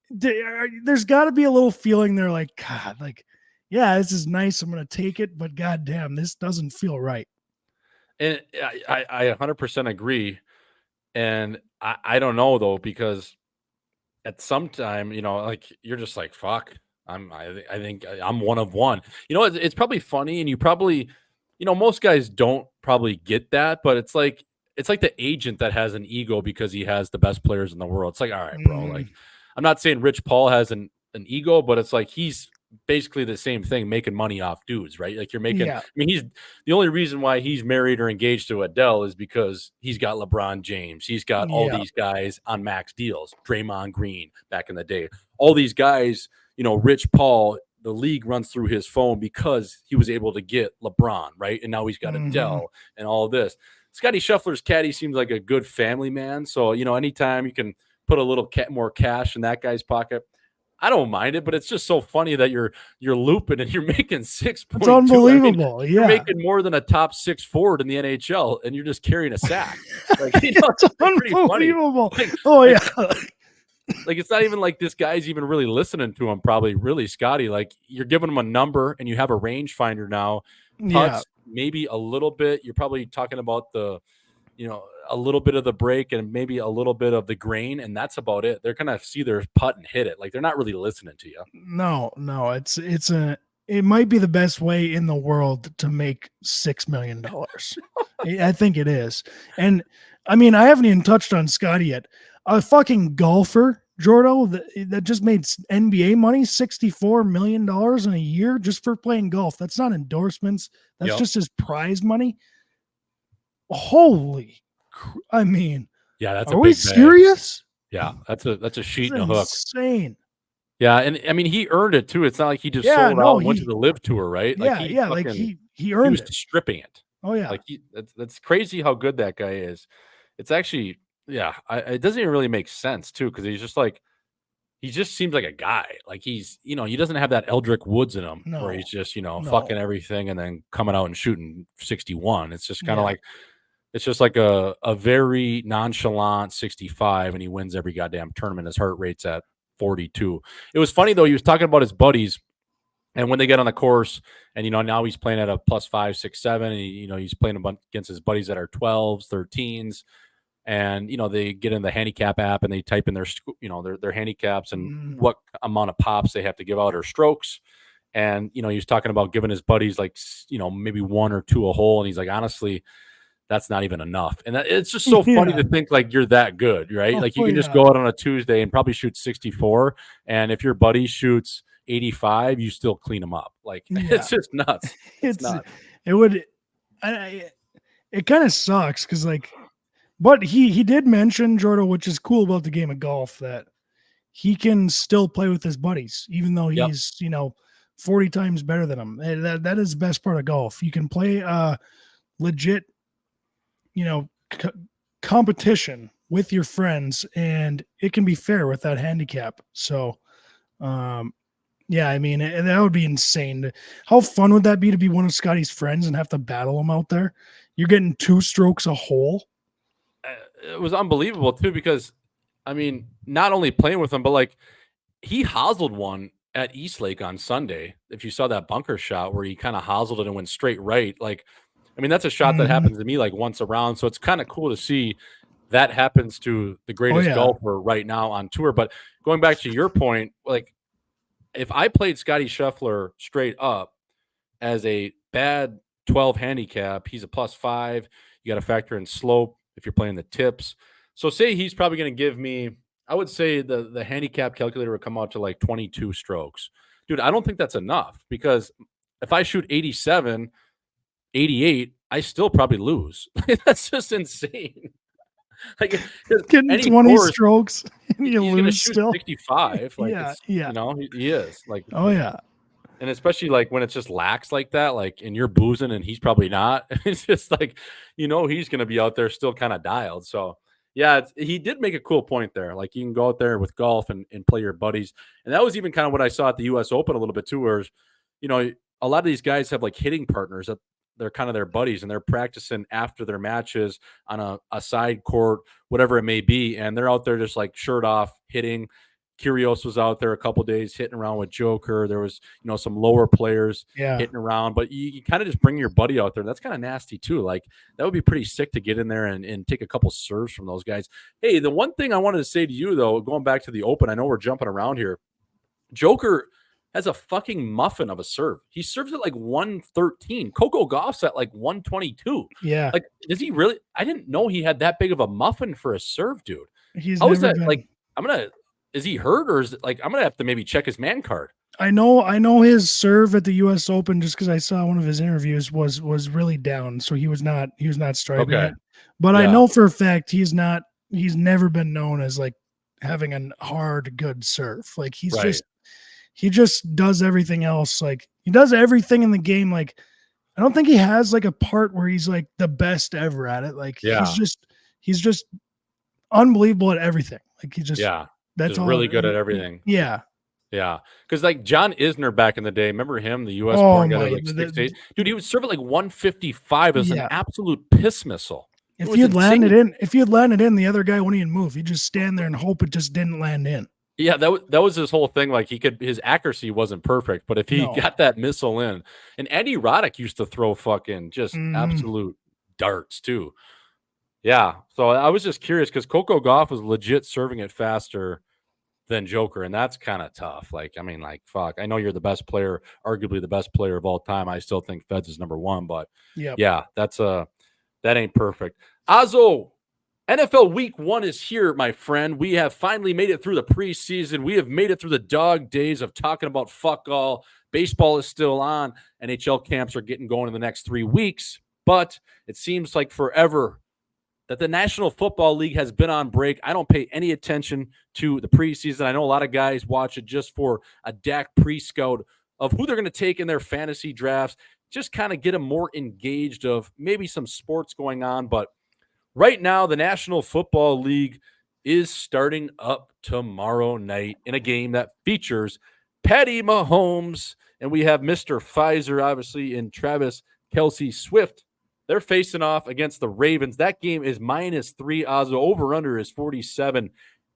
There's got to be a little feeling there like, God, like, yeah, this is nice. I'm going to take it, but goddamn, this doesn't feel right. And I 100% agree. And I don't know though, because at some time, like you're just like, fuck. I think I'm one of one. It's probably funny, and you probably, most guys don't probably get that, but it's like the agent that has an ego because he has the best players in the world. It's like, all right, bro. Like, I'm not saying Rich Paul has an ego, but it's like he's basically the same thing, making money off dudes, right? Like you're making. Yeah. I mean, he's the only reason why he's married or engaged to Adele is because he's got LeBron James. He's got all these guys on max deals. Draymond Green back in the day. All these guys. Rich Paul, the league runs through his phone because he was able to get LeBron, right? And now he's got Adele and all of this. Scotty Scheffler's caddy seems like a good family man. So, anytime you can put a little more cash in that guy's pocket, I don't mind it, but it's just so funny that you're looping and you're making 6.2. It's unbelievable. I mean, you're making more than a top 6 forward in the NHL, and you're just carrying a sack. Like, it's unbelievable. Yeah. Like, it's not even like this guy's even really listening to him, probably, really, Scotty. Like, you're giving him a number, and you have a rangefinder now. Putts, maybe a little bit. You're probably talking about the, a little bit of the break and maybe a little bit of the grain, and that's about it. They're going to see their putt and hit it. Like, they're not really listening to you. No. It might be the best way in the world to make $6 million. I think it is. And, I mean, I haven't even touched on Scotty yet. A fucking golfer, Gaudreau, that just made NBA money, $64 million in a year just for playing golf. That's not endorsements. That's just his prize money. Holy, I mean, yeah, that's. Are we serious? Yeah, that's a sheet and a hook. Insane. Yeah, and I mean he earned it too. It's not like he just sold out and went to the live tour, right? Like he earned he was it. Stripping it. Oh yeah, like that's crazy how good that guy is. It's actually. Yeah, it doesn't even really make sense too, because he's just like, he just seems like a guy. Like he's, he doesn't have that Eldrick Woods in him, where he's just, fucking everything and then coming out and shooting 61. It's just kind of like, it's just like a very nonchalant 65, and he wins every goddamn tournament. His heart rate's at 42. It was funny though. He was talking about his buddies, and when they get on the course, and now he's playing at a +5, 6, 7. And he's playing against his buddies that are 12s, 13s. And, they get in the handicap app and they type in their handicaps and what amount of pops they have to give out or strokes. And, he was talking about giving his buddies like, maybe 1 or 2 a hole. And he's like, honestly, that's not even enough. And it's just so funny to think like you're that good, right? Like you can just go out on a Tuesday and probably shoot 64. And if your buddy shoots 85, you still clean them up. Like it's just nuts. It's nuts. It kind of sucks because but he did mention, Gaudreau, which is cool about the game of golf, that he can still play with his buddies, even though he's, 40 times better than him. That is the best part of golf. You can play legit, competition with your friends, and it can be fair with that handicap. So, yeah, I mean, that would be insane. How fun would that be to be one of Scotty's friends and have to battle him out there? You're getting 2 strokes a hole. It was unbelievable too, because I mean, not only playing with him, but like he hossled one at Eastlake on Sunday, if you saw that bunker shot where he kind of hoselled it and went straight right, like, I mean, that's a shot that happens to me like once a round. So it's kind of cool to see that happens to the greatest golfer right now on tour. But going back to your point, like if I played Scotty Scheffler straight up as a bad 12 handicap, he's a +5. You got to factor in slope if you're playing the tips. So say he's probably going to give me, I would say the handicap calculator would come out to like 22 strokes. Dude, I don't think that's enough because if I shoot 87, 88, I still probably lose. That's just insane. Like getting 20 strokes and you lose still 65. Like yeah. You know, he is like, oh yeah. And especially like when it's just lax like that, like, and you're boozing and he's probably not. It's just like, you know, he's going to be out there still kind of dialed. So yeah, he did make a cool point there. Like you can go out there with golf and play your buddies. And that was even kind of what I saw at the US Open a little bit too, where, you know, a lot of these guys have like hitting partners that they're kind of their buddies and they're practicing after their matches on a side court, whatever it may be. And they're out there just like shirt off hitting. Kyrgios was out there a couple days hitting around with Joker. There was, you know, some lower players hitting around, but you kind of just bring your buddy out there. That's kind of nasty too. Like that would be pretty sick to get in there and take a couple serves from those guys. Hey, the one thing I wanted to say to you though, going back to the Open, I know we're jumping around here. Joker has a fucking muffin of a serve. He serves at like 113. Coco Gauff's at like 122. Yeah. Like, does he really? I didn't know he had that big of a muffin for a serve, dude. How is that? Been... Like, is he hurt or is it like, I'm going to have to maybe check his man card. I know his serve at the US Open, just because I saw one of his interviews was really down. So he was not striking it. But I know for a fact he's never been known as like having a hard, good serve. Like he just does everything else. Like he does everything in the game. Like I don't think he has like a part where he's like the best ever at it. Like he's just unbelievable at everything. Like he just that's all really good at everything. Yeah. Yeah. Because like John Isner back in the day, remember him, the US born guy, like 6'8". Dude, he would serve at like 155 as an absolute piss missile. If you had landed in, the other guy wouldn't even move. He'd just stand there and hope it just didn't land in. Yeah, that was his whole thing. Like his accuracy wasn't perfect, but if he got that missile in, and Eddie Roddick used to throw fucking just absolute darts too. Yeah, so I was just curious because Coco Gauff was legit serving it faster than Joker, and that's kind of tough. Like, I mean, like, fuck. I know you're the best player, arguably the best player of all time. I still think Feds is number one, but yeah, that ain't perfect. Azo, NFL Week 1 is here, my friend. We have finally made it through the preseason. We have made it through the dog days of talking about fuck all. Baseball is still on. NHL camps are getting going in the next 3 weeks, but it seems like forever that the National Football League has been on break. I don't pay any attention to the preseason. I know a lot of guys watch it just for a Dak pre-scout of who they're going to take in their fantasy drafts, just kind of get them more engaged of maybe some sports going on. But right now, the National Football League is starting up tomorrow night in a game that features Patty Mahomes, and we have Mr. Pfizer, obviously, and Travis Kelce Swift. They're facing off against the Ravens. That game is -3. Ozzo over-under is 47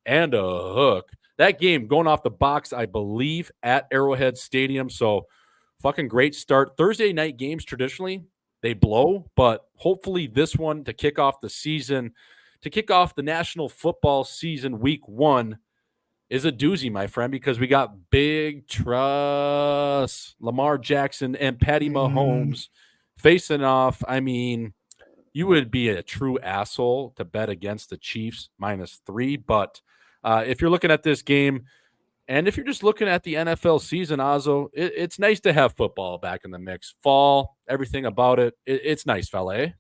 and a hook. That game going off the box, I believe, at Arrowhead Stadium. So fucking great start. Thursday night games, traditionally, they blow. But hopefully this one to kick off the season, to kick off the National Football season Week 1 is a doozy, my friend, because we got big trust. Lamar Jackson and Patty Mahomes facing off. I mean, you would be a true asshole to bet against the Chiefs -3. But if you're looking at this game, and if you're just looking at the NFL season, Ozzo, it's nice to have football back in the mix. Fall, everything about it. It's nice, fella, eh?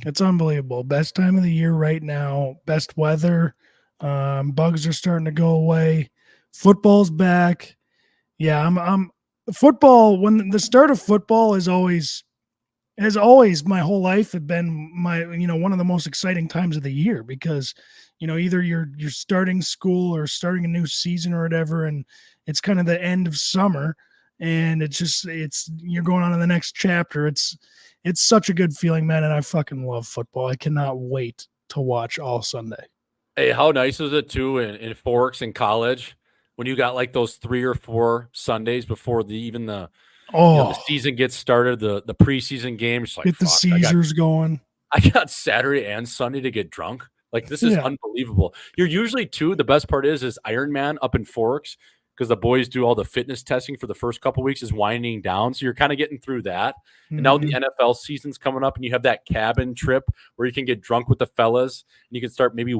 It's unbelievable. Best time of the year right now. Best weather. Bugs are starting to go away. Football's back. Yeah, I'm football. When the start of football is always my whole life had been one of the most exciting times of the year, because either you're starting school or starting a new season or whatever, and it's kind of the end of summer, and you're going on to the next chapter. It's such a good feeling, man, and I fucking love football. I cannot wait to watch all Sunday. Hey, how nice is it too in Forks in college when you got like those 3 or 4 Sundays before even the Oh, season gets started, the preseason games, like, get the fuck, Caesars going. I got Saturday and Sunday to get drunk. Like, this is Yeah. unbelievable. You're usually the best part is Iron Man up in Forks, because the boys do all the fitness testing for the first couple weeks, is winding down. So you're kind of getting through that. And now the NFL season's coming up, and you have that cabin trip where you can get drunk with the fellas, and you can start maybe,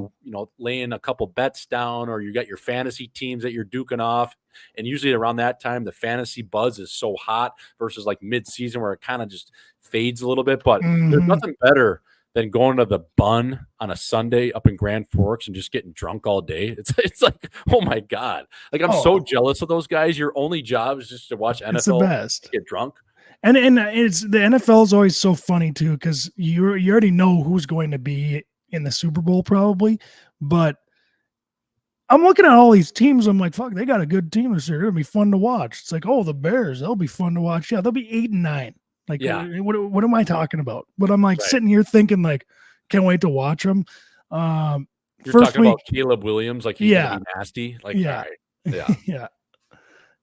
laying a couple bets down, or you got your fantasy teams that you're duking off. And usually around that time, the fantasy buzz is so hot versus like mid-season where it kind of just fades a little bit. But there's nothing better than going to the Bun on a Sunday up in Grand Forks and just getting drunk all day. It's like, oh my God. Like, I'm so jealous of those guys. Your only job is just to watch NFL. It's the best. Get drunk. And it's the NFL is always so funny too, because you already know who's going to be in the Super Bowl probably, but I'm looking at all these teams. I'm like, fuck, they got a good team this year. It'll be fun to watch. It's like, oh, the Bears, they'll be fun to watch. Yeah, they'll be 8-9. Like, what am I talking about? But I'm like sitting here thinking, like, can't wait to watch them. You're talking about Caleb Williams, like he's gonna be nasty. Like, yeah, all right.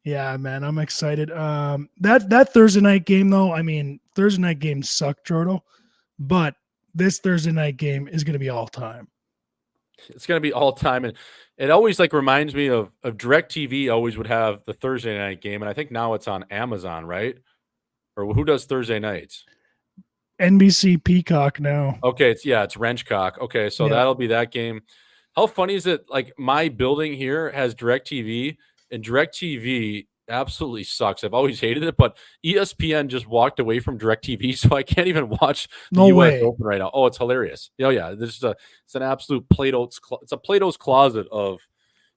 yeah, man, I'm excited. That Thursday night game though, I mean, Thursday night games suck, Jordo, but this Thursday night game is gonna be all time. It's gonna be all time, and it always like reminds me of DirecTV. Always would have the Thursday night game, and I think now it's on Amazon, right? Or who does Thursday nights? NBC Peacock now. Okay, it's Wrenchcock. Okay, so that'll be that game. How funny is it? Like, my building here has DirecTV, and DirecTV absolutely sucks. I've always hated it, but ESPN just walked away from DirecTV, so I can't even watch the US Open right now. Oh, it's hilarious. Yeah. It's an absolute Plato's closet of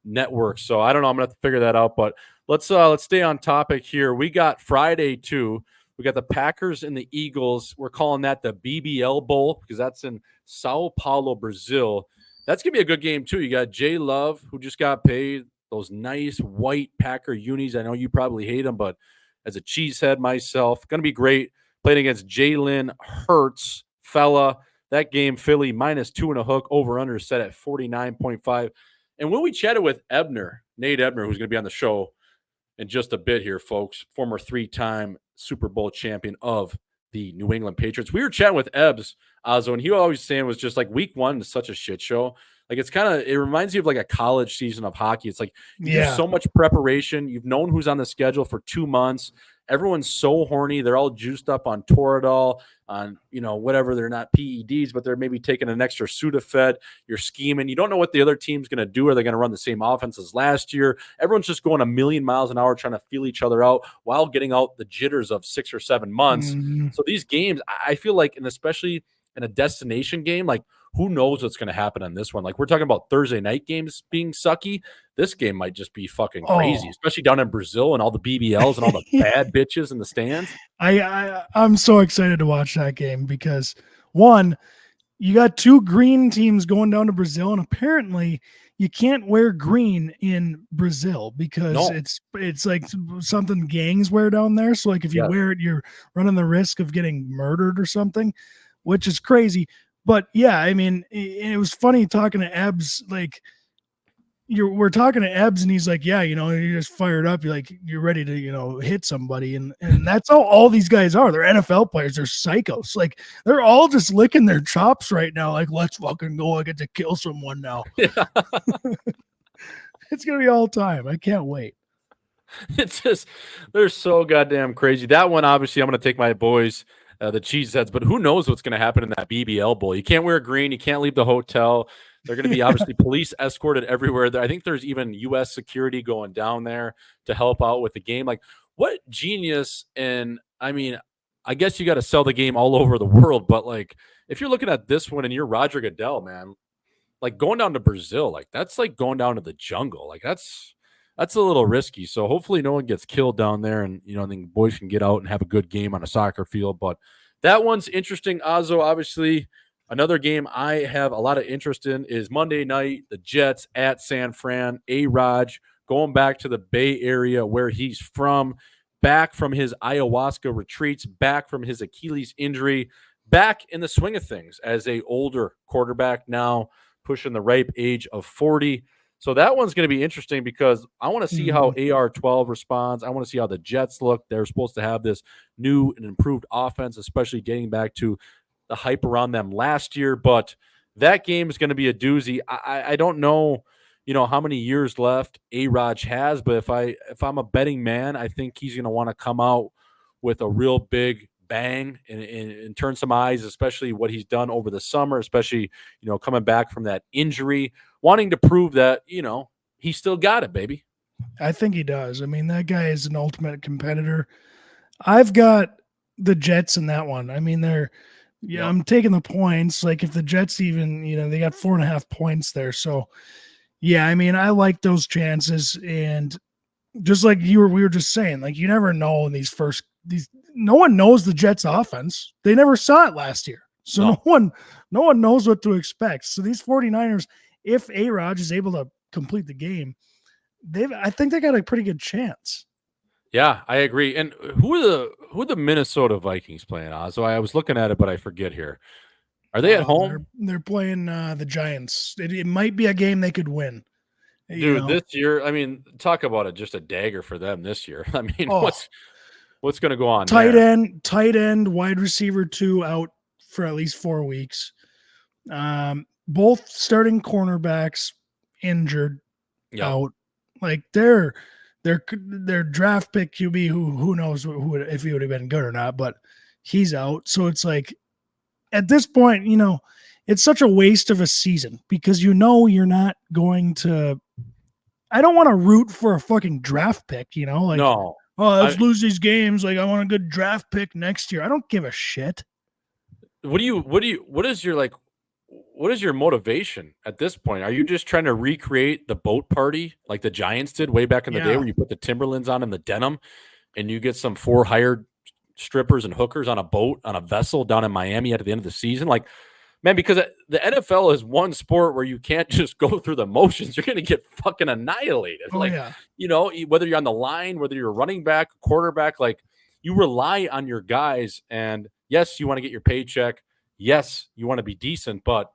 networks. So I don't know. I'm gonna have to figure that out. But let's stay on topic here. We got Friday too. We got the Packers and the Eagles. We're calling that the BBL Bowl because that's in Sao Paulo, Brazil. That's going to be a good game, too. You got Jay Love, who just got paid. Those nice white Packer unis. I know you probably hate them, but as a cheesehead myself, going to be great. Playing against Jalen Hurts, fella. That game, Philly, -2.5, over-under set at 49.5. And when we chatted with Ebner, Nate Ebner, who's going to be on the show in just a bit here, folks, former 3-time Super Bowl champion of the New England Patriots. We were chatting with Ebbs, Ozzo, and he always saying was just like week 1 is such a shit show. Like, it reminds you of like a college season of hockey. It's like you do so much preparation. You've known who's on the schedule for 2 months. Everyone's so horny. They're all juiced up on Toradol, on, whatever. They're not PEDs, but they're maybe taking an extra Sudafed. You're scheming. You don't know what the other team's going to do. Are they going to run the same offense as last year? Everyone's just going a million miles an hour trying to feel each other out while getting out the jitters of 6 or 7 months. So these games, I feel like, and especially in a destination game, like, who knows what's going to happen on this one? Like, we're talking about Thursday night games being sucky. This game might just be fucking crazy, especially down in Brazil and all the BBLs and all the bad bitches in the stands. I'm so excited to watch that game because, one, you got 2 green teams going down to Brazil, and apparently you can't wear green in Brazil because it's like something gangs wear down there. So like if you wear it, you're running the risk of getting murdered or something, which is crazy. But yeah, I mean, it was funny talking to Ebbs. Like, we're talking to Ebbs, and he's like, "Yeah, you're just fired up. You're ready to, hit somebody." And that's how all these guys are. They're NFL players. They're psychos. Like, they're all just licking their chops right now. Like, let's fucking go. I get to kill someone now. Yeah. It's gonna be all time. I can't wait. It's just, they're so goddamn crazy. That one, obviously, I'm gonna take my boys. The cheeseheads, but who knows what's going to happen in that BBL Bowl? You can't wear green. You can't leave the hotel. They're going to be obviously police escorted everywhere. I think there's even U.S. security going down there to help out with the game. Like, what genius! And I mean, I guess you got to sell the game all over the world, but like, if you're looking at this one and you're Roger Goodell, man, like going down to Brazil, like that's like going down to the jungle. Like that's a little risky. So hopefully no one gets killed down there, and then boys can get out and have a good game on a soccer field. But that one's interesting. Ozzo, obviously, another game I have a lot of interest in is Monday night, the Jets at San Fran. A-Raj going back to the Bay Area where he's from, back from his ayahuasca retreats, back from his Achilles injury, back in the swing of things as a older quarterback now, pushing the ripe age of 40. So that one's going to be interesting because I want to see how Mhm. AR-12 responds. I want to see how the Jets look. They're supposed to have this new and improved offense, especially dating back to the hype around them last year. But that game is going to be a doozy. I don't know, how many years left A-Raj has, but if I'm a betting man, I think he's going to want to come out with a real big bang and turn some eyes, especially what he's done over the summer, especially, coming back from that injury, wanting to prove that, he still got it, baby. I think he does. I mean, that guy is an ultimate competitor. I've got the Jets in that one. I mean, Yep. I'm taking the points. Like if the Jets even, they got 4.5 points there. So yeah, I mean, I like those chances. And just like we were just saying, like you never know in no one knows the Jets offense. They never saw it last year. So no one knows what to expect. So these 49ers, if A-Raj is able to complete the game, I think they got a pretty good chance. Yeah, I agree. And who are the Minnesota Vikings playing, Oz? I was looking at it, but I forget here. Are they at home? They're playing the Giants. It might be a game they could win. Dude, this year, I mean, talk about it, just a dagger for them this year. I mean, what's going to go on tight there? Tight end, wide receiver 2 out for at least 4 weeks. Both starting cornerbacks injured, out. Like their draft pick QB, who knows if he would have been good or not, but he's out. So it's like at this point, it's such a waste of a season because you're not going to. I don't want to root for a fucking draft pick, like No. Oh, let's lose these games. Like I want a good draft pick next year. I don't give a shit. What is your motivation at this point? Are you just trying to recreate the boat party like the Giants did way back in the day where you put the Timberlands on and the denim and you get some 4 hired strippers and hookers on a boat on a vessel down in Miami at the end of the season? Like, man, because the NFL is one sport where you can't just go through the motions. You're going to get fucking annihilated. Oh, like, yeah. Whether you're on the line, whether you're a running back, quarterback, like you rely on your guys. And yes, you want to get your paycheck. Yes, you want to be decent. But,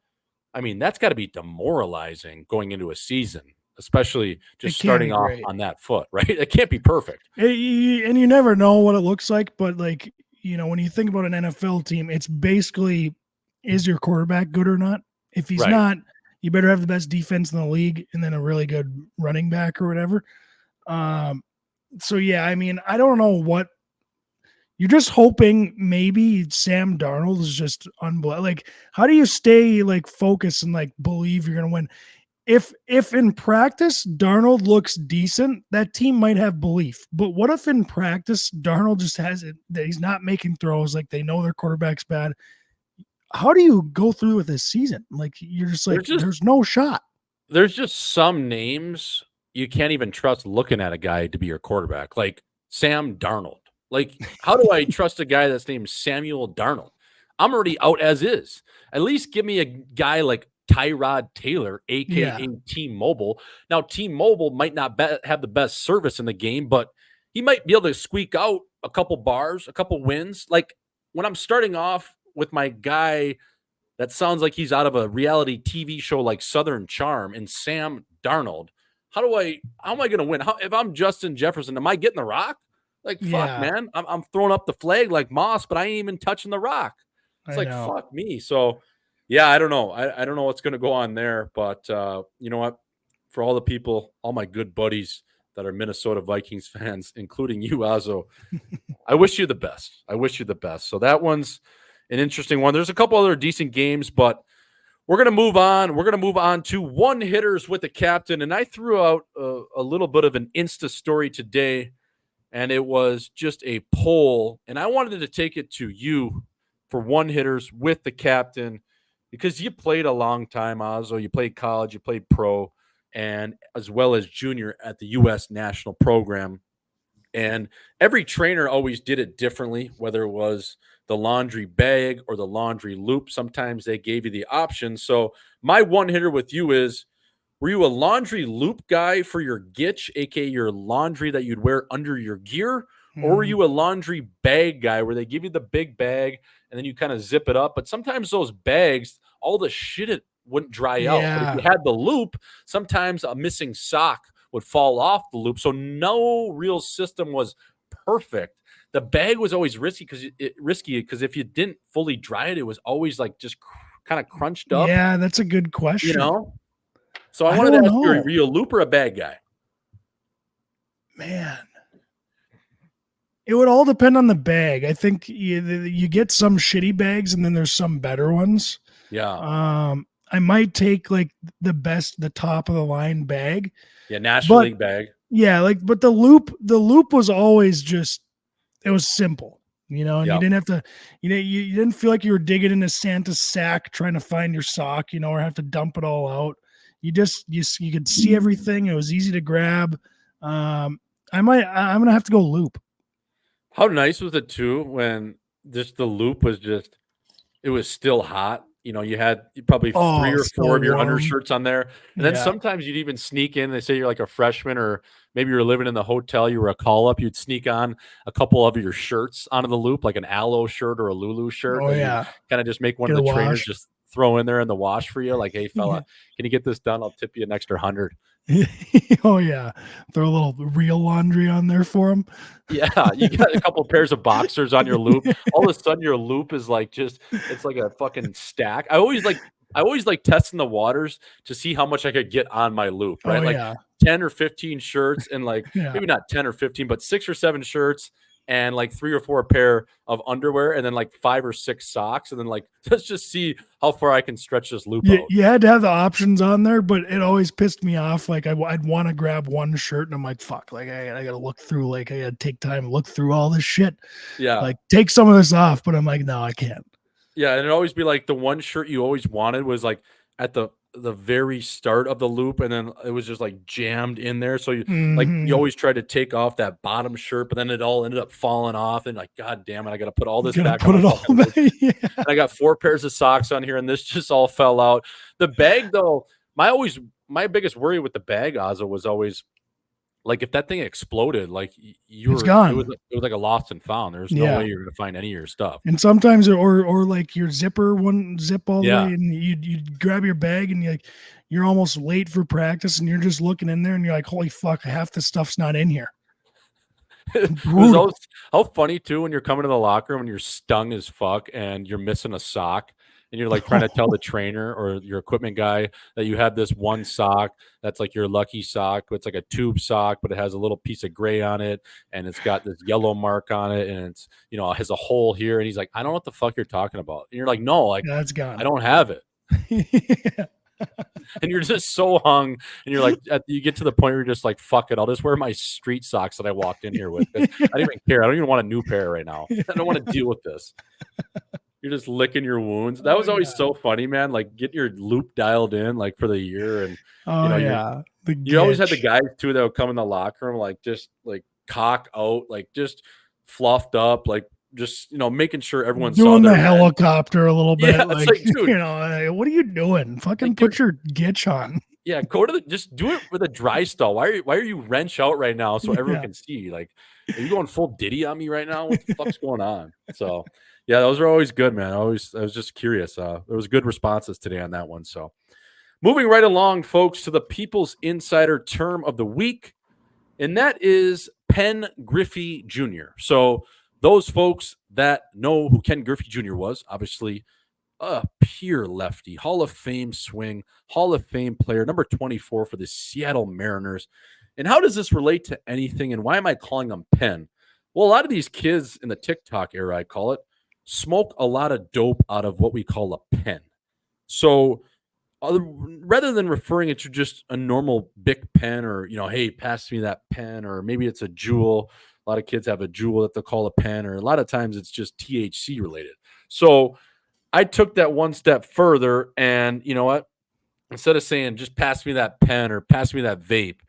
I mean, that's got to be demoralizing going into a season, especially just starting off on that foot, right? It can't be perfect. And you never know what it looks like. But, like, when you think about an NFL team, it's basically – is your quarterback good or not? If he's not, you better have the best defense in the league and then a really good running back or whatever. So, yeah, I mean, I don't know what – you're just hoping maybe Sam Darnold is just unbelievable. Like, how do you stay, like, focused and, like, believe you're going to win? If in practice Darnold looks decent, that team might have belief. But what if in practice Darnold just has it that he's not making throws, like they know their quarterback's bad? How do you go through with this season? Like you're just like, there's no shot. There's just some names you can't even trust looking at a guy to be your quarterback, like Sam Darnold. Like, how do I trust a guy that's named Samuel Darnold? I'm already out as is. At least give me a guy like Tyrod Taylor, a.k.a. T-Mobile. Now, T-Mobile might not have the best service in the game, but he might be able to squeak out a couple bars, a couple wins. Like, when I'm starting off with my guy that sounds like he's out of a reality TV show like Southern Charm and Sam Darnold, how am I going to win? If I'm Justin Jefferson, am I getting the rock? Like, fuck, man. I'm throwing up the flag like Moss, but I ain't even touching the rock. It's like, fuck me. So, yeah, I don't know. I don't know what's going to go on there. But you know what? For all the people, all my good buddies that are Minnesota Vikings fans, including you, Azo, I wish you the best. So that one's an interesting one. There's a couple other decent games, but we're going to move on. We're going to move on to one-hitters with the captain. And I threw out a little bit of an Insta story today, and it was just a poll. And I wanted to take it to you for one-hitters with the captain because you played a long time, Azo. You played college, you played pro, and as well as junior at the U.S. national program. And every trainer always did it differently, whether it was the laundry bag or the laundry loop. Sometimes they gave you the option. So my one hitter with you is, were you a laundry loop guy for your gitch, aka your laundry that you'd wear under your gear? Or were you a laundry bag guy where they give you the big bag and then you kind of zip it up? But sometimes those bags, all the shit wouldn't dry out. But if you had the loop, sometimes a missing sock would fall off the loop. So no real system was perfect. The bag was always risky because if you didn't fully dry it, it was always like just kind of crunched up. Yeah, that's a good question. You know? So I wanted to ask you, are you a loop or a bag guy? Man. It would all depend on the bag. I think you get some shitty bags and then there's some better ones. Yeah. I might take like the top of the line bag. Yeah, National League bag. Yeah, but the loop was always just, it was simple, and you didn't have to, you didn't feel like you were digging into Santa's sack trying to find your sock, or have to dump it all out. You could see everything. It was easy to grab. I'm gonna have to go loop. How nice was it too when just the loop was just, it was still hot. You had probably 3 or 4 of your undershirts on there. And then sometimes you'd even sneak in. They say you're like a freshman, or maybe you're living in the hotel, you were a call up. You'd sneak on a couple of your shirts onto the loop, like an Aloe shirt or a Lulu shirt. Oh, yeah. Kind of just make one of the trainers just throw in there in the wash for you. Like, hey, fella, can you get this done? I'll tip you an extra 100. Oh, yeah. Throw a little real laundry on there for them. Yeah, you got a couple of pairs of boxers on your loop. All of a sudden, your loop is like it's like a fucking stack. I always like testing the waters to see how much I could get on my loop, right? 10 or 15 shirts and maybe not 10 or 15, but 6 or 7 shirts and like 3 or 4 pair of underwear and then like 5 or 6 socks. And then let's just see how far I can stretch this loop out. You had to have the options on there, but it always pissed me off. Like I'd want to grab one shirt and I'm like, fuck, I got to look through, I got to take time to look through all this shit. Yeah. Take some of this off, but I'm like, no, I can't. Yeah. And it'd always be like the one shirt you always wanted was like at the very start of the loop, and then it was just like jammed in there. So you always try to take off that bottom shirt, but then it all ended up falling off. And god damn it, I got to put all this back. Put it all back. Yeah. And I got 4 pairs of socks on here, and this just all fell out. The bag though, my biggest worry with the bag, Ozzo, was always if that thing exploded, it's gone. It was like a lost and found. There's no way you're gonna find any of your stuff. And sometimes, or like your zipper wouldn't zip all the way, and you grab your bag and you're almost late for practice, and you're just looking in there, and you're like, holy fuck, half the stuff's not in here. It was how funny too when you're coming to the locker room and you're stung as fuck and you're missing a sock. And you're trying to tell the trainer or your equipment guy that you have this one sock that's like your lucky sock. It's like a tube sock, but it has a little piece of gray on it, and it's got this yellow mark on it, and it's it has a hole here. And he's like, I don't know what the fuck you're talking about. And you're like, no, that's gone. I don't have it. And you're just so hung, and you're like, you get to the point where you're just like, fuck it, I'll just wear my street socks that I walked in here with. I don't even care. I don't even want a new pair right now. I don't want to deal with this. You're just licking your wounds. That was always so funny, man. Get your loop dialed in, for the year, and you always had the guys too that would come in the locker room, just cock out, just fluffed up, just making sure everyone's doing the helicopter a little bit. Yeah, dude, what are you doing? Fucking put your gitch on. Yeah, go to just do it with a dry stall. Why are you wrench out right now so everyone can see? Are you going full Diddy on me right now? What the fuck's going on? So. Yeah, those are always good, man. I was just curious. There was good responses today on that one. So moving right along, folks, to the People's Insider term of the week, and that is Ken Griffey Jr. So those folks that know who Ken Griffey Jr. was, obviously a pure lefty, Hall of Fame swing, Hall of Fame player, number 24 for the Seattle Mariners. And how does this relate to anything, and why am I calling them Pen? Well, a lot of these kids in the TikTok era, I call it, smoke a lot of dope out of what we call a pen. So rather than referring it to just a normal Bic pen or, hey, pass me that pen, or maybe it's a Juul. A lot of kids have a Juul that they'll call a pen, or a lot of times it's just THC related. So I took that one step further, and you know what? Instead of saying just pass me that pen or pass me that vape,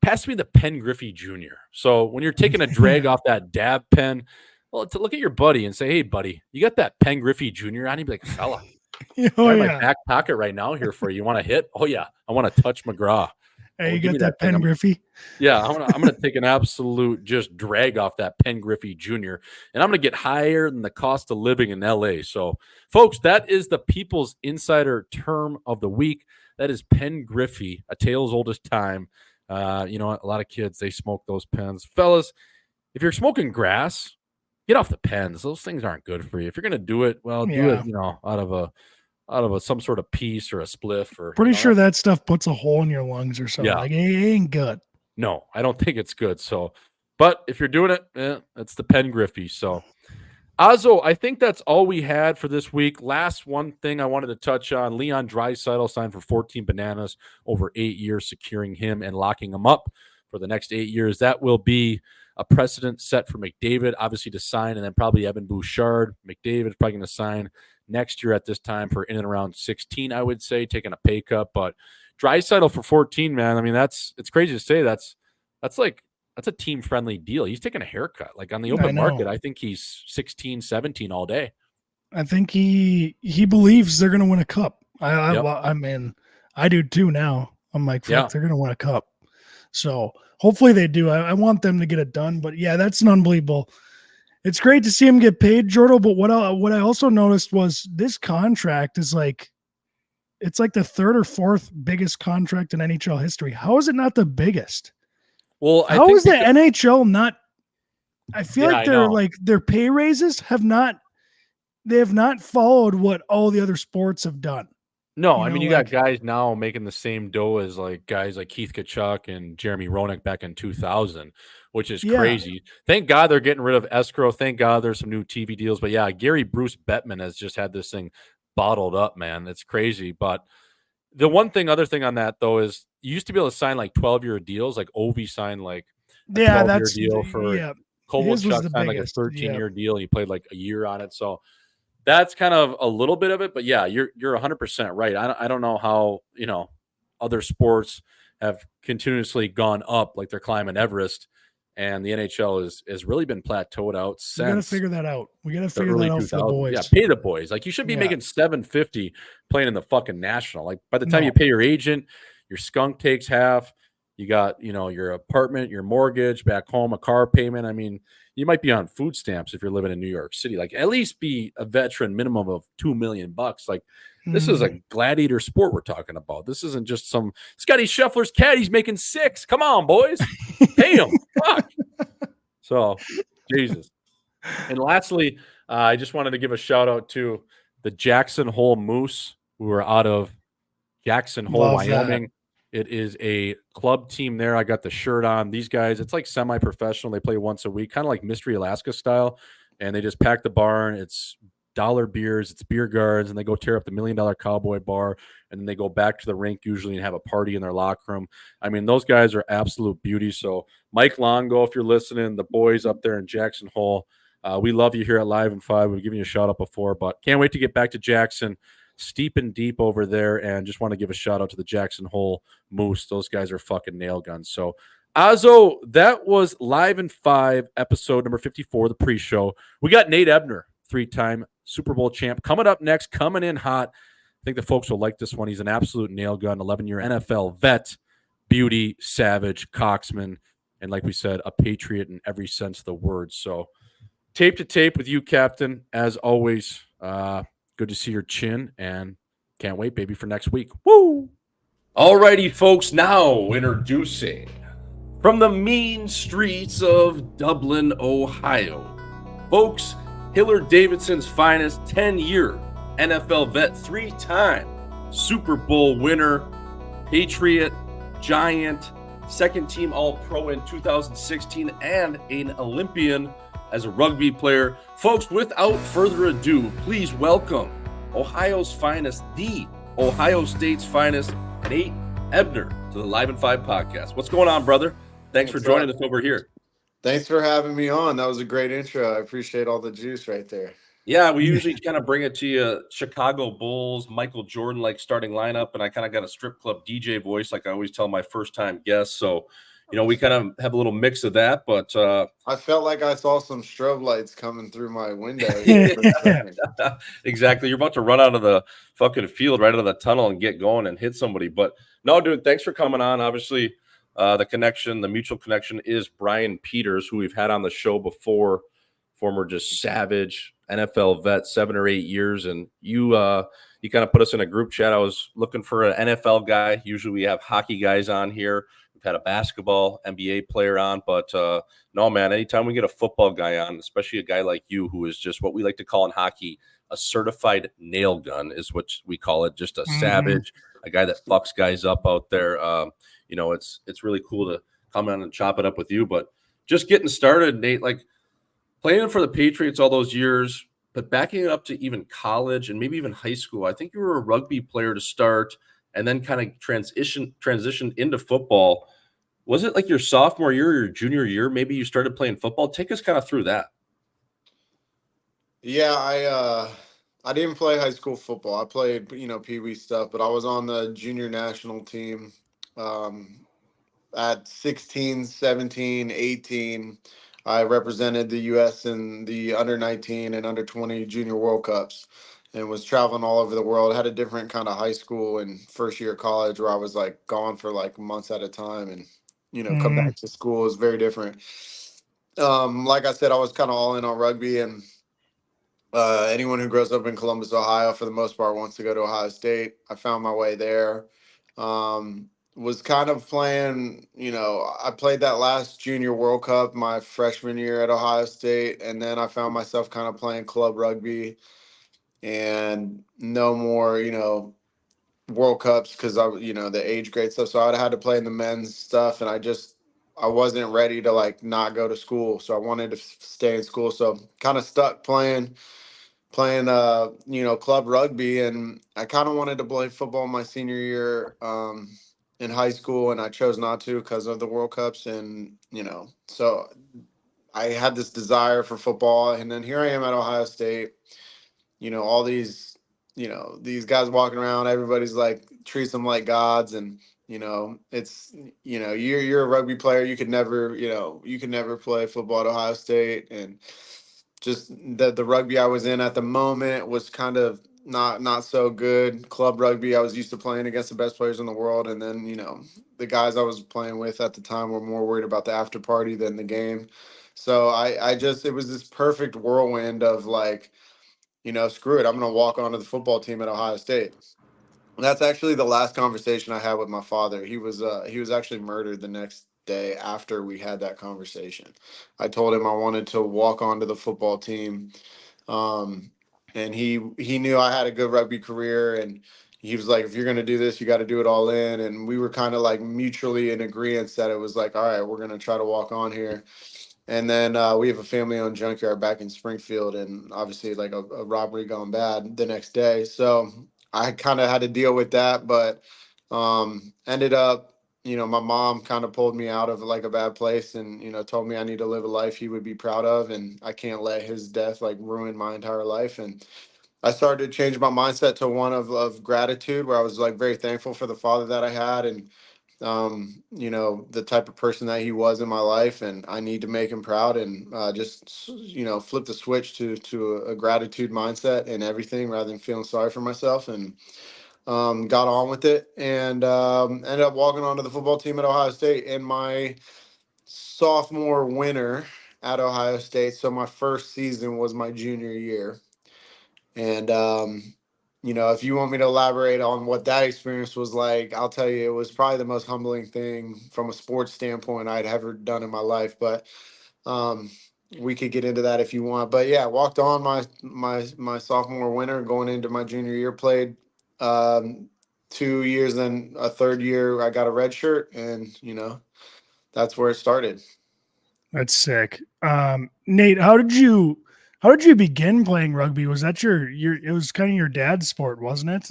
pass me the Ken Griffey Jr. So when you're taking a drag off that dab pen, well, to look at your buddy and say, hey, buddy, you got that Ken Griffey Jr. on? He'd be like, fella, my back pocket right now here for you. You want to hit? Oh, yeah, I want to touch McGraw. Hey, you give got me that thing. Pen Griffey? Yeah, I'm gonna take an absolute just drag off that Pen Griffey Jr. and I'm gonna get higher than the cost of living in LA. So, folks, that is the People's Insider term of the week. That is Pen Griffey, a tale as old as time. You know, a lot of kids they smoke those pens, fellas. If you're smoking grass, get off the pens. Those things aren't good for you. If you're gonna do it, well, do Yeah. it. You know, out of a some sort of piece or a spliff or Pretty sure that stuff puts a hole in your lungs or something. Yeah. Like, it ain't good. No, I don't think it's good. So, but if you're doing it, it's the Pen Griffey. So, Azo, I think that's all we had for this week. Last one thing I wanted to touch on: Leon Draisaitl signed for 14 bananas over 8 years, securing him and locking him up for the next 8 years. That will be a precedent set for McDavid, obviously, to sign, and then probably Evan Bouchard. McDavid's probably going to sign next year at this time for in and around 16, I would say, taking a pay cut. But Draisaitl for 14, man. I mean, it's crazy to say. That's a team-friendly deal. He's taking a haircut. Like on the open market, I think he's 16, 17 all day. I think he believes they're going to win a cup. I mean, I do too now. I'm like, fuck, they're going to win a cup. So hopefully they do. I want them to get it done. But yeah, that's an unbelievable. It's great to see him get paid, Gaudreau. But what I also noticed was this contract is like, it's like the third or fourth biggest contract in NHL history. How is it not the biggest? Well, how is the NHL not? I feel like their pay raises have not followed what all the other sports have done. No, I mean, you got guys now making the same dough as like guys like Keith Tkachuk and Jeremy Roenick back in 2000, which is crazy. Thank God they're getting rid of escrow. Thank God there's some new TV deals. But yeah, Gary Bruce Bettman has just had this thing bottled up, man. It's crazy. But the other thing on that though is you used to be able to sign like 12-year deals. Like Ovi signed like a 12-year deal for Kovalchuk signed like a 13-year deal. And he played like a year on it. So that's kind of a little bit of it, but yeah, you're 100% right. I don't know how, other sports have continuously gone up like they're climbing Everest, and the NHL has really been plateaued out since. We got to figure that out. We got to figure that out for the boys. Yeah, pay the boys. Like you should be making $750 playing in the fucking national. Like by the time you pay your agent, your skunk takes half. You got, your apartment, your mortgage, back home, a car payment. I mean, you might be on food stamps if you're living in New York City. Like at least be a veteran minimum of $2 million. Like this is a gladiator sport we're talking about. This isn't just some Scotty Scheffler's caddy's making $6 million. Come on, boys. Pay him. Fuck. So, Jesus. And lastly, I just wanted to give a shout out to the Jackson Hole Moose, who are out of Jackson Hole, Wyoming. It is a club team there. I got the shirt on. These guys, it's like semi-professional. They play once a week, kind of like Mystery Alaska style. And they just pack the barn. It's dollar beers. It's beer gardens. And they go tear up the $1 Million Cowboy bar. And then they go back to the rink usually and have a party in their locker room. I mean, those guys are absolute beauty. So Mike Longo, if you're listening, the boys up there in Jackson Hole, we love you here at Live in 5. We've given you a shout out before, but can't wait to get back to Jackson. Steep and deep over there, and just want to give a shout out to the Jackson Hole Moose. Those guys are fucking nail guns. So, Azo, that was Live in 5, episode number 54, the pre-show. We got Nate Ebner, 3-time Super Bowl champ, coming up next, coming in hot. I think the folks will like this one. He's an absolute nail gun, 11-year NFL vet, beauty, savage, coxman, and like we said, a patriot in every sense of the word. So, tape to tape with you, Captain, as always. Good to see your chin, and can't wait, baby, for next week. Woo! Alrighty, folks, now introducing from the mean streets of Dublin, Ohio. Folks, Hillard Davidson's finest, 10-year NFL vet, 3-time Super Bowl winner, Patriot, Giant, second-team All-Pro in 2016, and an Olympian as a rugby player. Folks, without further ado, please welcome Ohio's finest, the Ohio State's finest, Nate Ebner, to the Live in 5 podcast. What's going on, brother? Thanks for joining us over here. Thanks for having me on. That was a great intro. I appreciate all the juice right there. Yeah, we usually kind of bring it to you, Chicago Bulls, Michael Jordan, like starting lineup, and I kind of got a strip club DJ voice, like I always tell my first-time guests. So we kind of have a little mix of that, but I felt like I saw some strobe lights coming through my window. exactly. You're about to run out of the fucking field, right out of the tunnel and get going and hit somebody. But no, dude, thanks for coming on. Obviously, the mutual connection is Brian Peters, who we've had on the show before, former just savage NFL vet, 7 or 8 years. And you kind of put us in a group chat. I was looking for an NFL guy. Usually we have hockey guys on here. We've had a basketball NBA player on, but no, man, anytime we get a football guy on, especially a guy like you, who is just what we like to call in hockey a certified nail gun is what we call it, just a savage, a guy that fucks guys up out there. It's really cool to come on and chop it up with you. But just getting started, Nate, like playing for the Patriots all those years, but backing it up to even college and maybe even high school. I think you were a rugby player to start and then kind of transitioned into football. Was it like your sophomore year or your junior year? Maybe you started playing football. Take us kind of through that. Yeah, I didn't play high school football. I played, Pee Wee stuff, but I was on the junior national team at 16, 17, 18. I represented the U.S. in the under 19 and under 20 junior World Cups and was traveling all over the world. Had a different kind of high school and first year of college where I was like gone for like months at a time and, come back to school is very different. Like I said, I was kind of all in on rugby, and anyone who grows up in Columbus, Ohio, for the most part, wants to go to Ohio State. I found my way there. Was kind of playing, I played that last junior World Cup my freshman year at Ohio State, and then I found myself kind of playing club rugby and no more, World Cups because the age grade stuff. So I had to play in the men's stuff, and I wasn't ready to like not go to school. So I wanted to stay in school. So kind of stuck playing club rugby, and I kind of wanted to play football my senior year in high school, and I chose not to because of the World Cups. And so I had this desire for football, and then here I am at Ohio State, all these these guys walking around, everybody's like treats them like gods, and it's you're a rugby player, you could never play football at Ohio State. And just the rugby I was in at the moment was kind of not so good. Club rugby, I was used to playing against the best players in the world, and then the guys I was playing with at the time were more worried about the after party than the game. So it was this perfect whirlwind of like, screw it, I'm gonna walk onto the football team at Ohio State. And that's actually the last conversation I had with my father. He was actually murdered the next day after we had that conversation. I told him I wanted to walk onto the football team. And he knew I had a good rugby career, and he was like, if you're going to do this, you got to do it all in. And we were kind of like mutually in agreement that it was like, all right, we're going to try to walk on here. And then we have a family-owned junkyard back in Springfield, and obviously like a robbery gone bad the next day. So I kind of had to deal with that, but ended up, my mom kind of pulled me out of like a bad place and, told me I need to live a life he would be proud of, and I can't let his death like ruin my entire life. And I started to change my mindset to one of gratitude, where I was like very thankful for the father that I had, and the type of person that he was in my life, and I need to make him proud, and just flip the switch to a gratitude mindset and everything rather than feeling sorry for myself. And got on with it, and ended up walking onto the football team at Ohio State in my sophomore winter at Ohio State. So my first season was my junior year. And if you want me to elaborate on what that experience was like, I'll tell you, it was probably the most humbling thing from a sports standpoint I'd ever done in my life. But we could get into that if you want. But yeah, walked on my sophomore winter, going into my junior year, played 2 years, then a third year I got a red shirt, and that's where it started. That's sick. Nate, how did you begin playing rugby? Was that your it was kind of your dad's sport, wasn't it?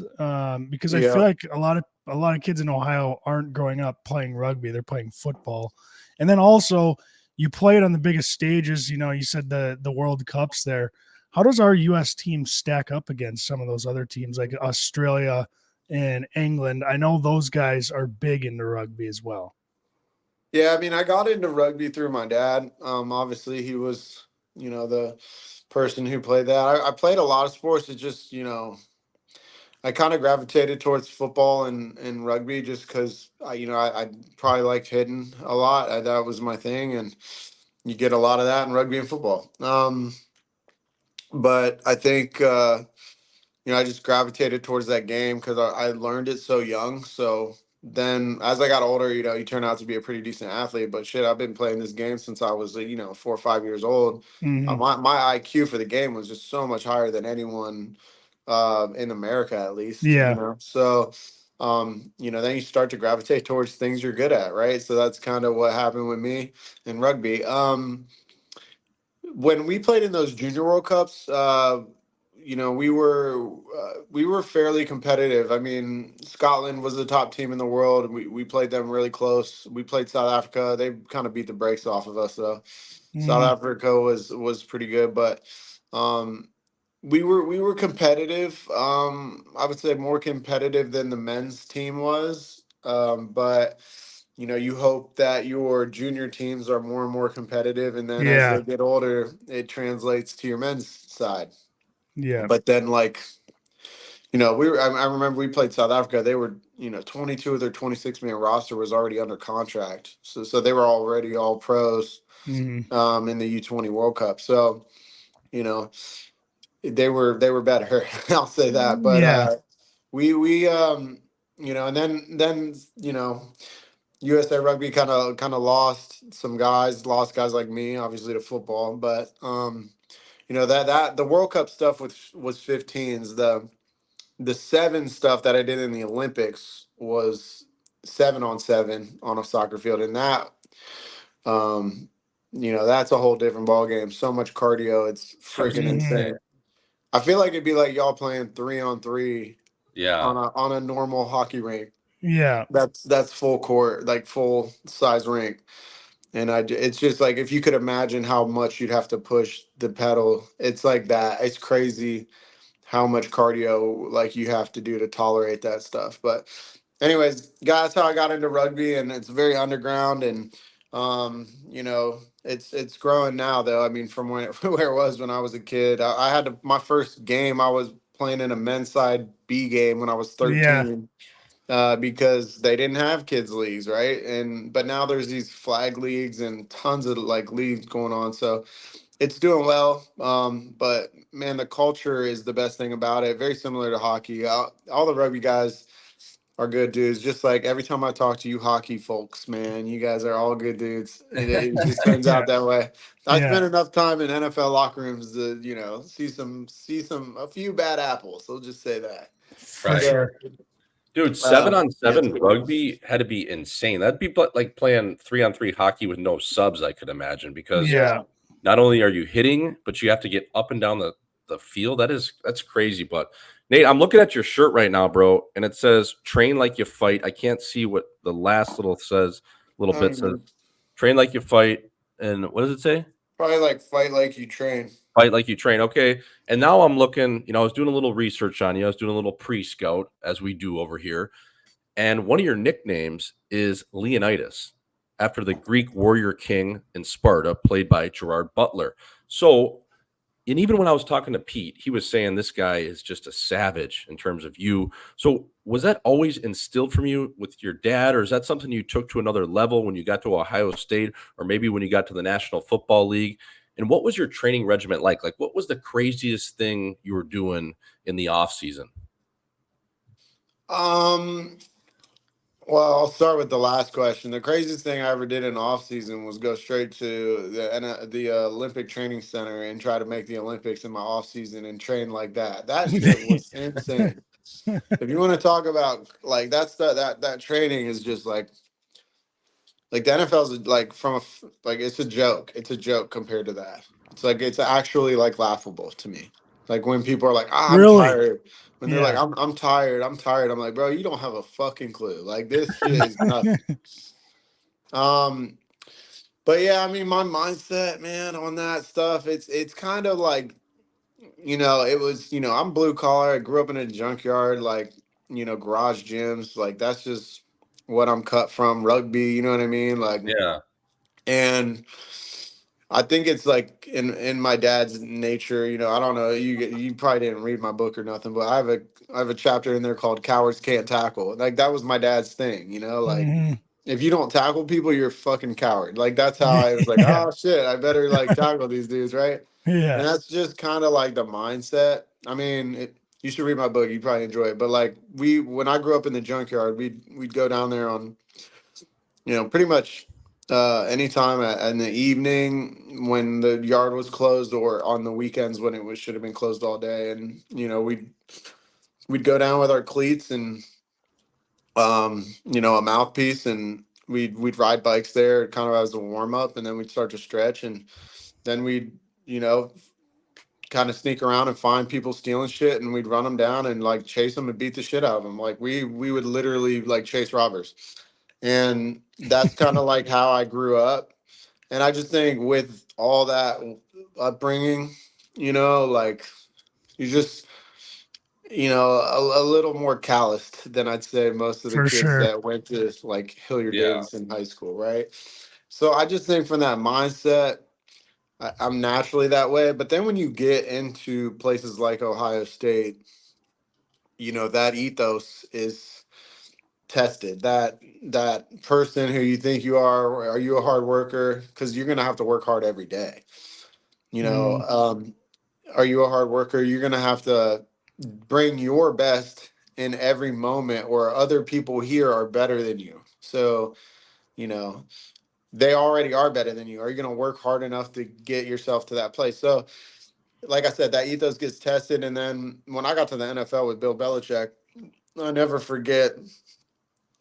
Because I Yeah. feel like a lot of kids in Ohio aren't growing up playing rugby, they're playing football. And then also you played on the biggest stages, you said the World Cups there. How does our US team stack up against some of those other teams like Australia and England? I know those guys are big into rugby as well. Yeah, I mean, I got into rugby through my dad. Obviously, he was, the person who played that. I played a lot of sports. It just, I kind of gravitated towards football and rugby just because, I probably liked hitting a lot. That was my thing. And you get a lot of that in rugby and football. But I think, I just gravitated towards that game because I learned it so young. So then as I got older, you turn out to be a pretty decent athlete. But shit, I've been playing this game since I was, 4 or 5 years old. Mhm. My IQ for the game was just so much higher than anyone in America, at least, Yeah. So, then you start to gravitate towards things you're good at, right? So that's kind of what happened with me in rugby. When we played in those junior World Cups, we were fairly competitive. I mean, Scotland was the top team in the world. We played them really close. We played South Africa. They kind of beat the brakes off of us, though. South Mhm. Africa was pretty good, but um, we were competitive. I would say more competitive than the men's team was. But you hope that your junior teams are more and more competitive, and then as Yeah. they get older, it translates to your men's side. Yeah. But then, like, I remember we played South Africa. They were, 22 of their 26-man roster was already under contract, so they were already all pros Mhm. in the U20 World Cup. So you know they were better. I'll say that. But Yeah. we and then USA Rugby kind of lost guys like me, obviously, to football. But that the World Cup stuff was 15s. The seven stuff that I did in the Olympics was 7-on-7 on a soccer field, and um, that's a whole different ball game. So much cardio, it's I was freaking gonna Mhm. say, insane. I feel like it'd be like y'all playing 3-on-3 yeah, on a normal hockey rink. Yeah. That's full court, like full size rink. And it's just like if you could imagine how much you'd have to push the pedal, it's like that. It's crazy how much cardio like you have to do to tolerate that stuff. But anyways, that's how I got into rugby, and it's very underground, and it's growing now though. I mean, from where it was when I was a kid, I had my first game. I was playing in a men's side B game when I was Yeah. 13. Because they didn't have kids leagues, right? But now there's these flag leagues and tons of like leagues going on. So it's doing well. But man, the culture is the best thing about it. Very similar to hockey. All the rugby guys are good dudes. Just like every time I talk to you hockey folks, man, you guys are all good dudes. It just turns Yeah. out that way. I Yeah. spent enough time in NFL locker rooms to, a few bad apples. We'll just say that. For right. sure. So, Dude, 7-on-7 yeah. rugby had to be insane. That'd be like playing 3-on-3 hockey with no subs, I could imagine, because Yeah. Yeah. not only are you hitting, but you have to get up and down the field. That's crazy. But Nate, I'm looking at your shirt right now, bro, and it says train like you fight. I can't see what the last little bit says. Train like you fight. And what does it say? Probably like fight like you train. Fight like you train. Okay. And now I'm looking, I was doing a little research on you. I was doing a little pre-scout, as we do over here. And one of your nicknames is Leonidas, after the Greek warrior king in Sparta, played by Gerard Butler. So, and even when I was talking to Pete, he was saying this guy is just a savage in terms of you. So, was that always instilled from you with your dad, or is that something you took to another level when you got to Ohio State, or maybe when you got to the National Football League? And what was your training regimen like? Like, what was the craziest thing you were doing in the off season? Um, well, I'll start with the last question. The craziest thing I ever did in off season was go straight to the Olympic Training Center and try to make the Olympics in my off season and train like that. That shit was insane. If you want to talk about like that training is just like the NFL's like like it's a joke. It's a joke compared to that. It's like it's actually like laughable to me. Like when people are like, I'm Really? tired. When they're like, Yeah. I'm tired, I'm tired. I'm like, bro, you don't have a fucking clue. Like this shit is nothing. Um, but yeah, I mean my mindset, man, on that stuff, it's kind of like, it was, I'm blue collar. I grew up in a junkyard, like, garage gyms. Like that's just what I'm cut from, rugby, you know what I mean? Like, Yeah. and I think it's like in my dad's nature, you know, I don't know, you probably didn't read my book or nothing, but I have a chapter in there called Cowards Can't Tackle. Like that was my dad's thing, you know, like Mhm. if you don't tackle people, you're a fucking coward. Like that's how I was like, Yeah. oh shit, I better like tackle these dudes, right? Yeah. And that's just kind of like the mindset. I mean, you should read my book. You probably enjoy it. But like when I grew up in the junkyard, we'd go down there on, you know, pretty much anytime in the evening when the yard was closed, or on the weekends when should have been closed all day. And you know, we'd go down with our cleats and you know, a mouthpiece, and we'd ride bikes there kind of as a warm up, and then we'd start to stretch, and then we'd, you know, kind of sneak around and find people stealing shit, and we'd run them down and like chase them and beat the shit out of them. Like we would literally like chase robbers, and that's kind of like how I grew up. And I just think with all that upbringing, you know, like you just, you know, a little more calloused than I'd say most of the For kids sure. that went to like Hilliard Yeah. Davis in high school, right? So I just think from that mindset, I'm naturally that way. But then when you get into places like Ohio State, you know, that ethos is tested. That person who you think you are you a hard worker? Because you're gonna have to work hard every day. You know, Mm, are you a hard worker? You're gonna have to bring your best in every moment, or other people here are better than you. So, you know, they already are better than you. Are you gonna work hard enough to get yourself to that place? So like I said, that ethos gets tested. And then when I got to the NFL with Bill Belichick, I never forget,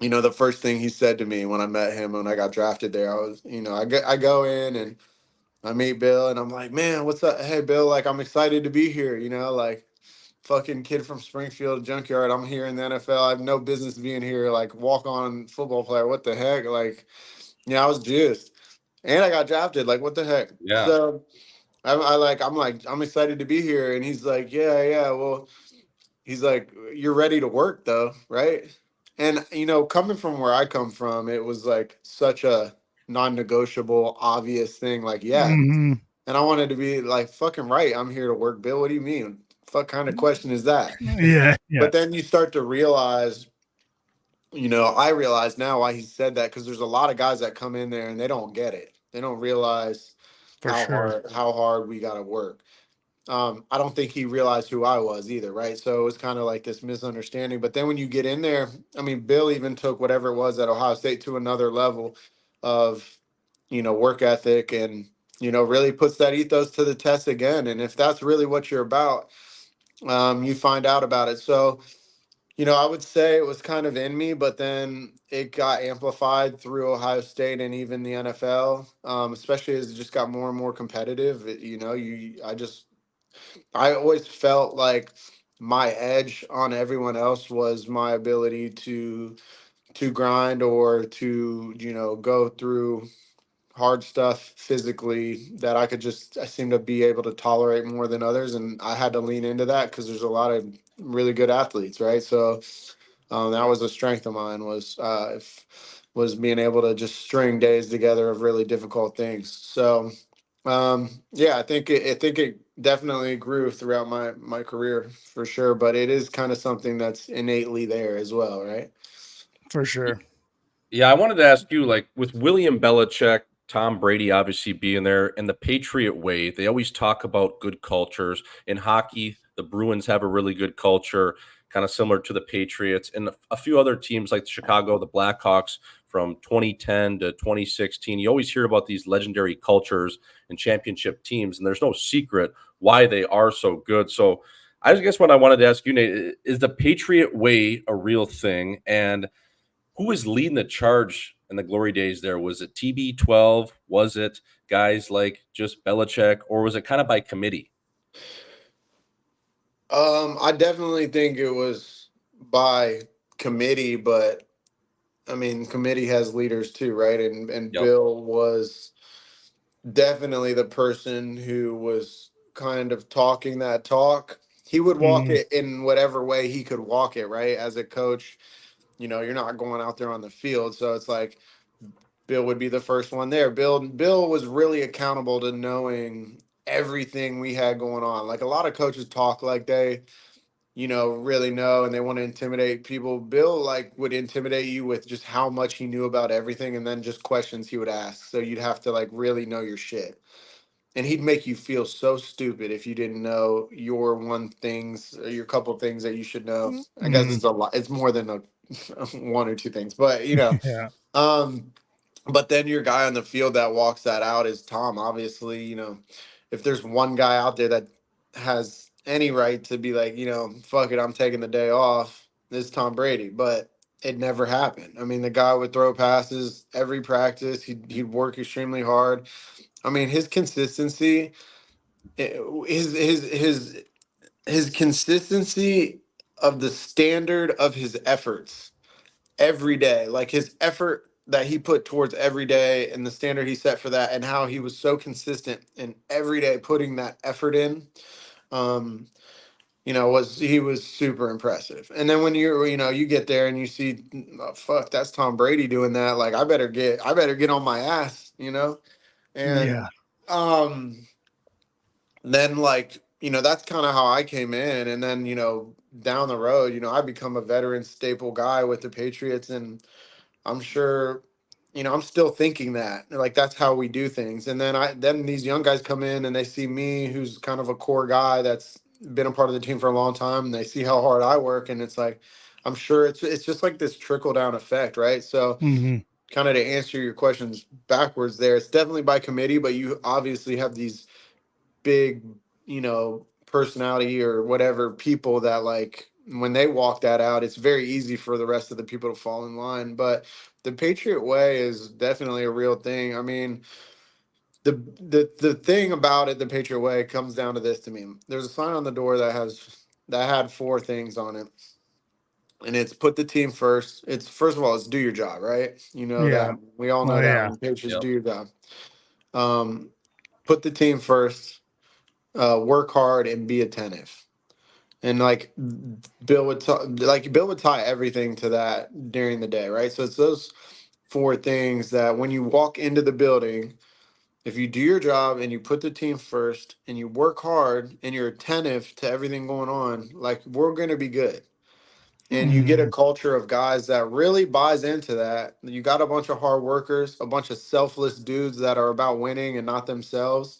you know, the first thing he said to me when I met him when I got drafted there. I was, you know, I go in and I meet Bill, and I'm like, man, what's up? Hey, Bill, like, I'm excited to be here, you know, like, fucking kid from Springfield, Junkyard. I'm here in the NFL. I have no business being here, like, walk on football player. What the heck? Like, yeah, I was juiced. And I got drafted. Like, what the heck? Yeah. So I'm excited to be here. And he's like, yeah, yeah. Well, he's like, you're ready to work though, right? And you know, coming from where I come from, it was like such a non-negotiable, obvious thing. Like, yeah. hmm And I wanted to be like, fucking right. I'm here to work, Bill. What do you mean? Fuck kind of question is that? Yeah. Yeah. But then you start to realize, you know, I realize now why he said that, because there's a lot of guys that come in there and they don't get it. They don't realize For sure. how hard we got to work. I don't think he realized who I was either, right? So it was kind of like this misunderstanding. But then when you get in there, I mean, Bill even took whatever it was at Ohio State to another level of, you know, work ethic, and, you know, really puts that ethos to the test again. And if that's really what you're about, you find out about it. So, you know, I would say it was kind of in me, but then it got amplified through Ohio State and even the NFL, especially as it just got more and more competitive. You know, I always felt like my edge on everyone else was my ability to grind, or to, you know, go through hard stuff physically, that I seem to be able to tolerate more than others. And I had to lean into that because there's a lot of really good athletes, right? So that was a strength of mine, was being able to just string days together of really difficult things. So yeah, I think it definitely grew throughout my career for sure, but it is kind of something that's innately there as well, right? For sure. Yeah, I wanted to ask you, like with William Belichick, Tom Brady obviously being there, and the Patriot way, they always talk about good cultures. In hockey, the Bruins have a really good culture, kind of similar to the Patriots, and a few other teams like Chicago, the Blackhawks from 2010 to 2016. You always hear about these legendary cultures and championship teams, and there's no secret why they are so good. So I guess what I wanted to ask you, Nate, is the Patriot way a real thing? And who was leading the charge in the glory days there? Was it TB12? Was it guys like just Belichick, or was it kind of by committee? I definitely think it was by committee, but I mean, committee has leaders too, right? And Yep. Bill was definitely the person who was kind of talking that talk. He would walk hmm it in whatever way he could walk it, right? As a coach, you're not going out there on the field. So it's like Bill would be the first one there. Bill was really accountable to knowing everything we had going on. Like a lot of coaches talk like they, really know and they want to intimidate people. Bill like would intimidate you with just how much he knew about everything and then just questions he would ask. So you'd have to like really know your shit. And he'd make you feel so stupid if you didn't know your your couple things that you should know. I guess Mhm. it's a lot. It's more than a one or two things, but Yeah. um, but then your guy on the field that walks that out is Tom. Obviously, if there's one guy out there that has any right to be like, fuck it, I'm taking the day off, it's Tom Brady. But it never happened. I mean, the guy would throw passes every practice. He'd work extremely hard. I mean, his consistency, his consistency of the standard of his efforts every day, like his effort that he put towards every day and the standard he set for that, and how he was so consistent in every day putting that effort in. Um, he was super impressive. And then when you get there and you see, oh, fuck, that's Tom Brady doing that. Like I better get on my ass. Yeah. And then like that's kind of how I came in, and then down the road I become a veteran staple guy with the Patriots, and I'm sure I'm still thinking that like that's how we do things. And then these young guys come in and they see me, who's kind of a core guy that's been a part of the team for a long time, and they see how hard I work, and it's like I'm sure it's just like this trickle down effect, right? So Mhm. kind of to answer your questions backwards there, it's definitely by committee, but you obviously have these big, personality or whatever people that like when they walk that out, it's very easy for the rest of the people to fall in line. But the Patriot way is definitely a real thing. I mean, the thing about it, the Patriot way comes down to this to me. There's a sign on the door that had four things on it. And it's put the team first. It's first of all, it's do your job, right? You know Yeah. that. We all Oh know that yeah. when Patriots Yep. do your job. Um, put the team first, work hard and be attentive. And like Bill would tie everything to that during the day, right? So it's those four things that when you walk into the building, if you do your job and you put the team first and you work hard and you're attentive to everything going on, like we're gonna be good. And you get a Mhm. culture of guys that really buys into that. You got a bunch of hard workers, a bunch of selfless dudes that are about winning and not themselves.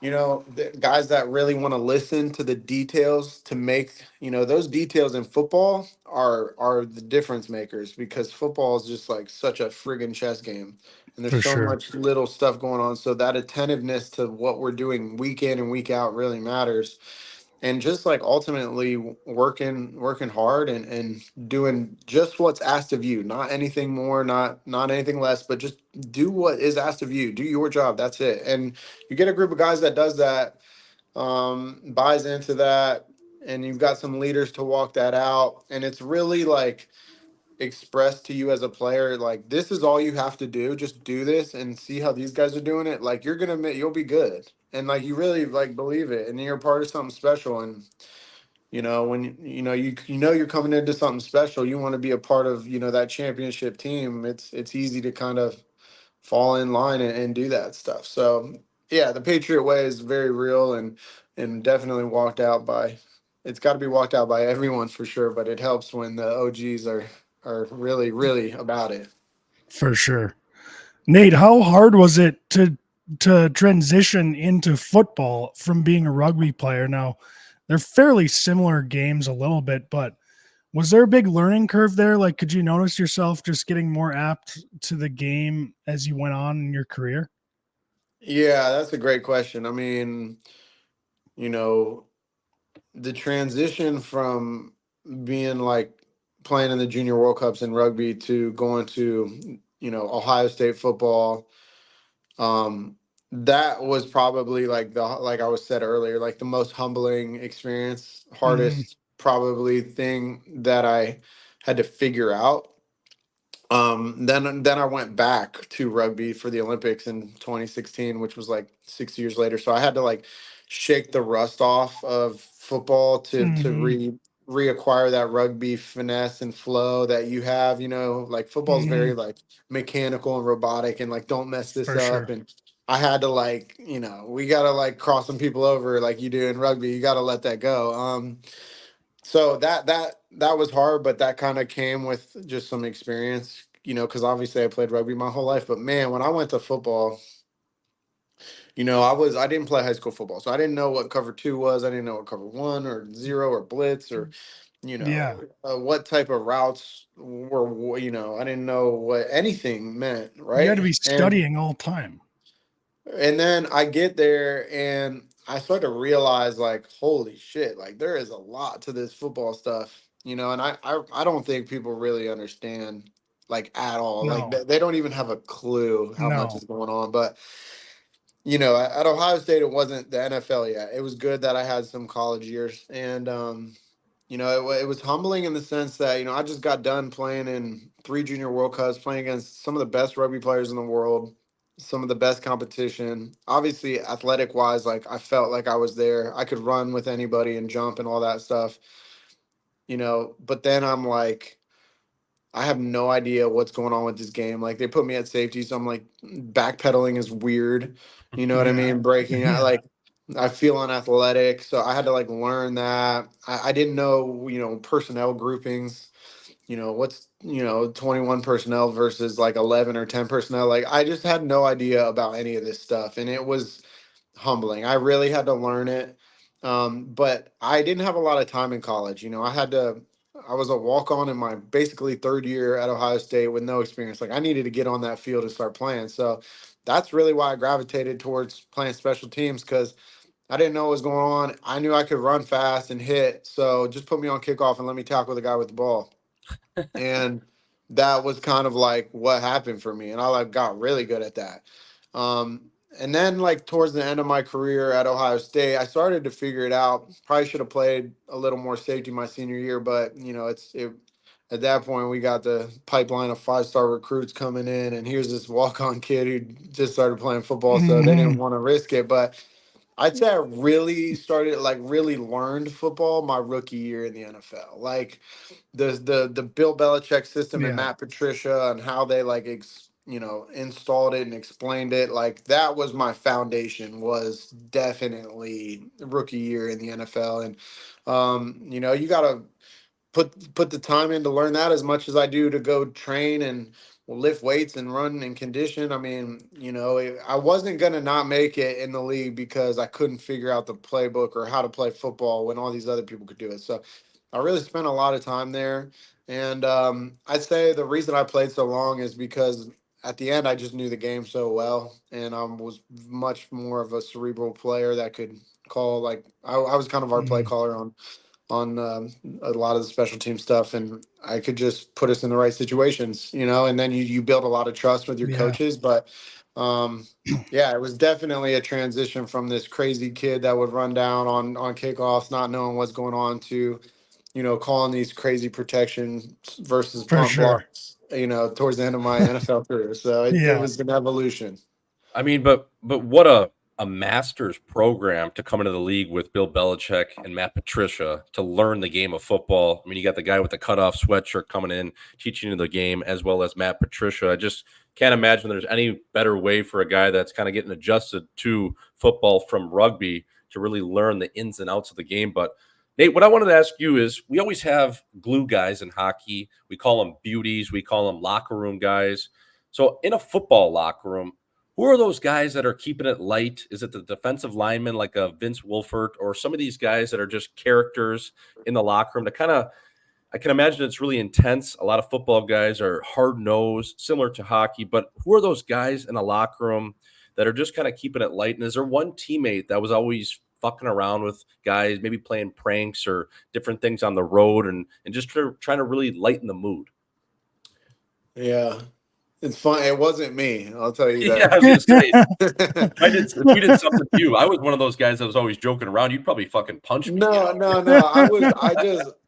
The guys that really want to listen to the details to make, those details in football are the difference makers, because football is just like such a friggin' chess game. And there's For so sure. much little stuff going on. So that attentiveness to what we're doing week in and week out really matters. And just like ultimately working hard and doing just what's asked of you, not anything more, not anything less, but just do what is asked of you. Do your job. That's it. And you get a group of guys that does that, buys into that, and you've got some leaders to walk that out. And it's really like expressed to you as a player, like this is all you have to do. Just do this and see how these guys are doing it. Like you'll be good. And like you really like believe it, and you're a part of something special. And when you're coming into something special, you want to be a part of that championship team. It's easy to kind of fall in line and do that stuff. So yeah, the Patriot way is very real, and definitely walked out by. It's got to be walked out by everyone for sure, but it helps when the OGs are really really about it. For sure. Nate, how hard was it to transition into football from being a rugby player? Now, they're fairly similar games a little bit, but was there a big learning curve there? Like, could you notice yourself just getting more apt to the game as you went on in your career? Yeah, that's a great question. I mean, you know, the transition from being like playing in the junior World Cups in rugby to going to Ohio State football, that was probably like I was said earlier, like the most humbling experience, Mhm. hardest probably thing that I had to figure out. Then I went back to rugby for the Olympics in 2016, which was like 6 years later. So I had to like shake the rust off of football to Mhm. reacquire that rugby finesse and flow that you have. Like football is very like mechanical and robotic, and like don't mess this For up. sure. And I had to like, we gotta like cross some people over like you do in rugby. You gotta let that go. So that was hard, but that kind of came with just some experience, because obviously I played rugby my whole life. But man, when I went to football, I didn't play high school football, so I didn't know what cover two was. I didn't know what cover one or zero or blitz or Yeah. what type of routes were. I didn't know what anything meant, You got to right? be studying all time. And then I get there and I start to realize like, holy shit, like there is a lot to this football stuff, and I don't think people really understand like at all. Like No. they don't even have a clue how much No. is going on. But at Ohio State, it wasn't the NFL yet. It was good that I had some college years, and it was humbling in the sense that I just got done playing in 3 Junior World Cups, playing against some of the best rugby players in the world, some of the best competition. Obviously, athletic wise, like I felt like I was there. I could run with anybody and jump and all that stuff. But then I'm like, I have no idea what's going on with this game. Like they put me at safety, so I'm like backpedaling is weird. You know what I Yeah. mean? Breaking. I Yeah. like I feel unathletic, so I had to like learn that. I didn't know, personnel groupings. What's 21 personnel versus like 11 or 10 personnel. Like I just had no idea about any of this stuff, and it was humbling. I really had to learn it. But I didn't have a lot of time in college. I was a walk on in my basically third year at Ohio State with no experience. Like I needed to get on that field and start playing. So that's really why I gravitated towards playing special teams, because I didn't know what was going on. I knew I could run fast and hit. So just put me on kickoff and let me tackle the guy with the ball. And that was kind of like what happened for me. And I like got really good at that. Um, and then like towards the end of my career at Ohio State, I started to figure it out. Probably should have played a little more safety my senior year, but at that point we got the pipeline of 5-star recruits coming in, and here's this walk-on kid who just started playing football, so they didn't want to risk it. But I'd say I really started like really learned football my rookie year in the NFL. Like the Bill Belichick system and Yeah. Matt Patricia and how they like installed it and explained it. Like that was my foundation, was definitely rookie year in the NFL. And you gotta put the time in to learn that as much as I do to go train and lift weights and run and condition. I mean, I wasn't gonna not make it in the league because I couldn't figure out the playbook or how to play football when all these other people could do it. So I really spent a lot of time there. And I'd say the reason I played so long is because at the end I just knew the game so well, and I was much more of a cerebral player that could call. Like I was kind of our play caller on a lot of the special team stuff, and I could just put us in the right situations, and then you build a lot of trust with your Yeah. coaches. But yeah, it was definitely a transition from this crazy kid that would run down on kickoffs, not knowing what's going on, to calling these crazy protection versus For punt sure. blocks, towards the end of my NFL career. So it Yeah. was an evolution. I mean, but what a master's program to come into the league with Bill Belichick and Matt Patricia to learn the game of football. I mean, you got the guy with the cutoff sweatshirt coming in, teaching you the game, as well as Matt Patricia. I just can't imagine there's any better way for a guy that's kind of getting adjusted to football from rugby to really learn the ins and outs of the game. But Nate, what I wanted to ask you is, we always have glue guys in hockey. We call them beauties. We call them locker room guys. So in a football locker room, who are those guys that are keeping it light? Is it the defensive lineman like a Vince Wilfork, or some of these guys that are just characters in the locker room? I can imagine it's really intense. A lot of football guys are hard-nosed, similar to hockey, but who are those guys in the locker room that are just kind of keeping it light? And is there one teammate that was always fucking around with guys, maybe playing pranks or different things on the road, and just trying to really lighten the mood? Yeah. It's fun. It wasn't me. I'll tell you Yeah, I was that. gonna say, if we did something to you, I was one of those guys that was always joking around. You'd probably fucking punch me. No.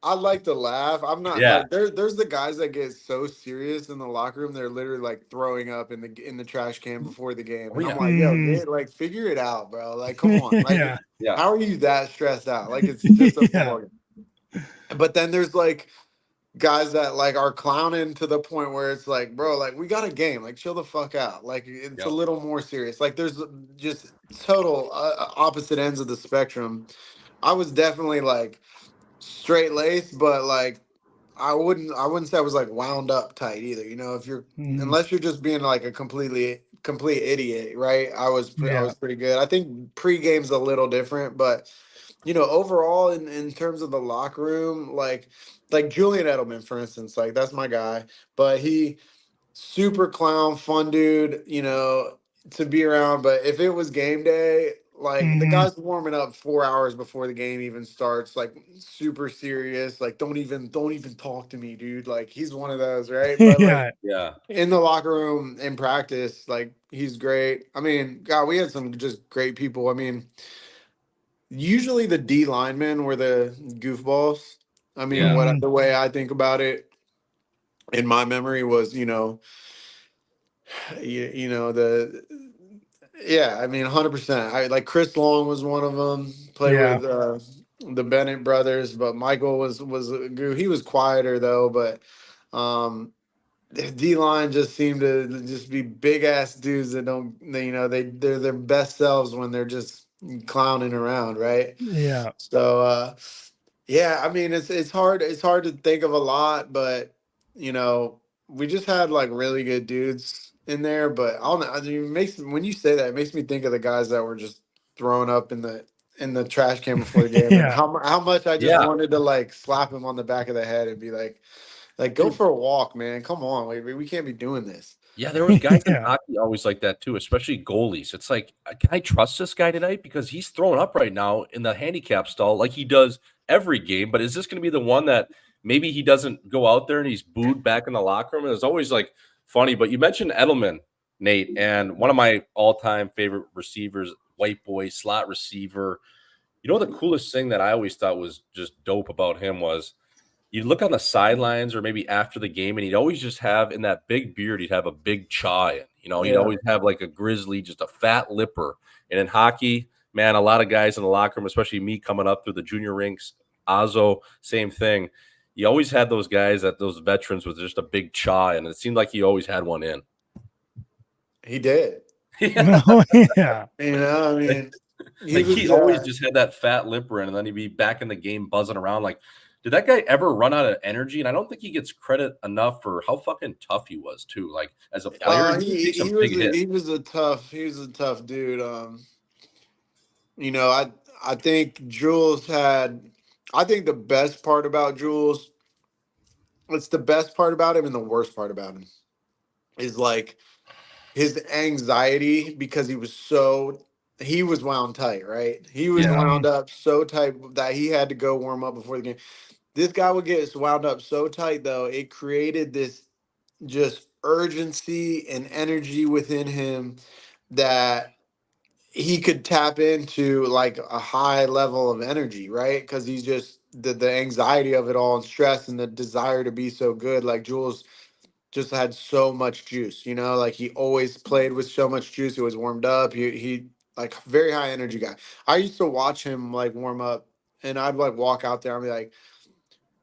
I like to laugh. I'm not Yeah. like there's the guys that get so serious in the locker room, they're literally like throwing up in the trash can before the game. Oh, And yeah. I'm like, yo, like figure it out, bro. Like, come on. Like Yeah. Yeah. how are you that stressed out? Like it's just a Yeah. football game. But then there's like guys that like are clowning to the point where it's like, bro, like we got a game, like chill the fuck out. Like it's a little more serious. Like there's just total opposite ends of the spectrum. I was definitely like straight laced, but like I wouldn't say I was like wound up tight either. You know, if you're unless you're just being like a complete idiot, right? I was pretty good. I think pre-game's a little different, but you know, overall in terms of the locker room, like Julian Edelman, for instance, like that's my guy, but he super clown, fun dude, you know, to be around. But if it was game day, like the guy's warming up 4 hours before the game even starts, like super serious, like don't even talk to me, dude. Like he's one of those, right? But like Yeah. in the locker room in practice, like he's great. I mean, God, we had some just great people. I mean, usually the D linemen were the goofballs. I mean, the way I think about it in my memory was, you know I mean 100%. I like Chris Long was one of them. Played with the Bennett brothers, but Michael was a goof. He was quieter though, but the D line just seemed to just be big ass dudes that don't, they're their best selves when they're just clowning around, right? Yeah. So yeah, I mean it's hard to think of a lot, but you know, we just had like really good dudes in there. But I don't know, I mean, when you say that, it makes me think of the guys that were just thrown up in the trash can before the game, and how much I just wanted to like slap him on the back of the head and be like go for a walk, man. Come on, we can't be doing this. Yeah, there was guys in hockey always like that too, especially goalies. It's like, can I trust this guy tonight? Because he's throwing up right now in the handicap stall like he does every game. But is this going to be the one that maybe he doesn't go out there and he's booed back in the locker room? And it's always like funny. But you mentioned Edelman, Nate, and one of my all-time favorite receivers, white boy, slot receiver. You know, the coolest thing that I always thought was just dope about him was you'd look on the sidelines or maybe after the game, and he'd always just have in that big beard, he'd have a big chaw in. You know, he'd always have like a grizzly, just a fat lipper. And in hockey, man, a lot of guys in the locker room, especially me coming up through the junior rinks, Azo, same thing. You always had those guys, those veterans with just a big chaw, and it seemed like he always had one in. He did. Oh, yeah. You know, I mean, he always just had that fat lipper in, and then he'd be back in the game buzzing around like, did that guy ever run out of energy? And I don't think he gets credit enough for how fucking tough he was too. Like as a player, he was a tough dude. You know, I think Jules had. I think the best part about Jules, it's the best part about him and the worst part about him, is like his anxiety because he was wound tight, right? He was wound up so tight that he had to go warm up before the game. This guy would get wound up so tight, though, it created this just urgency and energy within him that he could tap into like a high level of energy, right? Because he's just the anxiety of it all and stress and the desire to be so good. Like Jules just had so much juice, you know, like he always played with so much juice. He was warmed up. He like very high energy guy. I used to watch him like warm up, and I'd like walk out there and be like,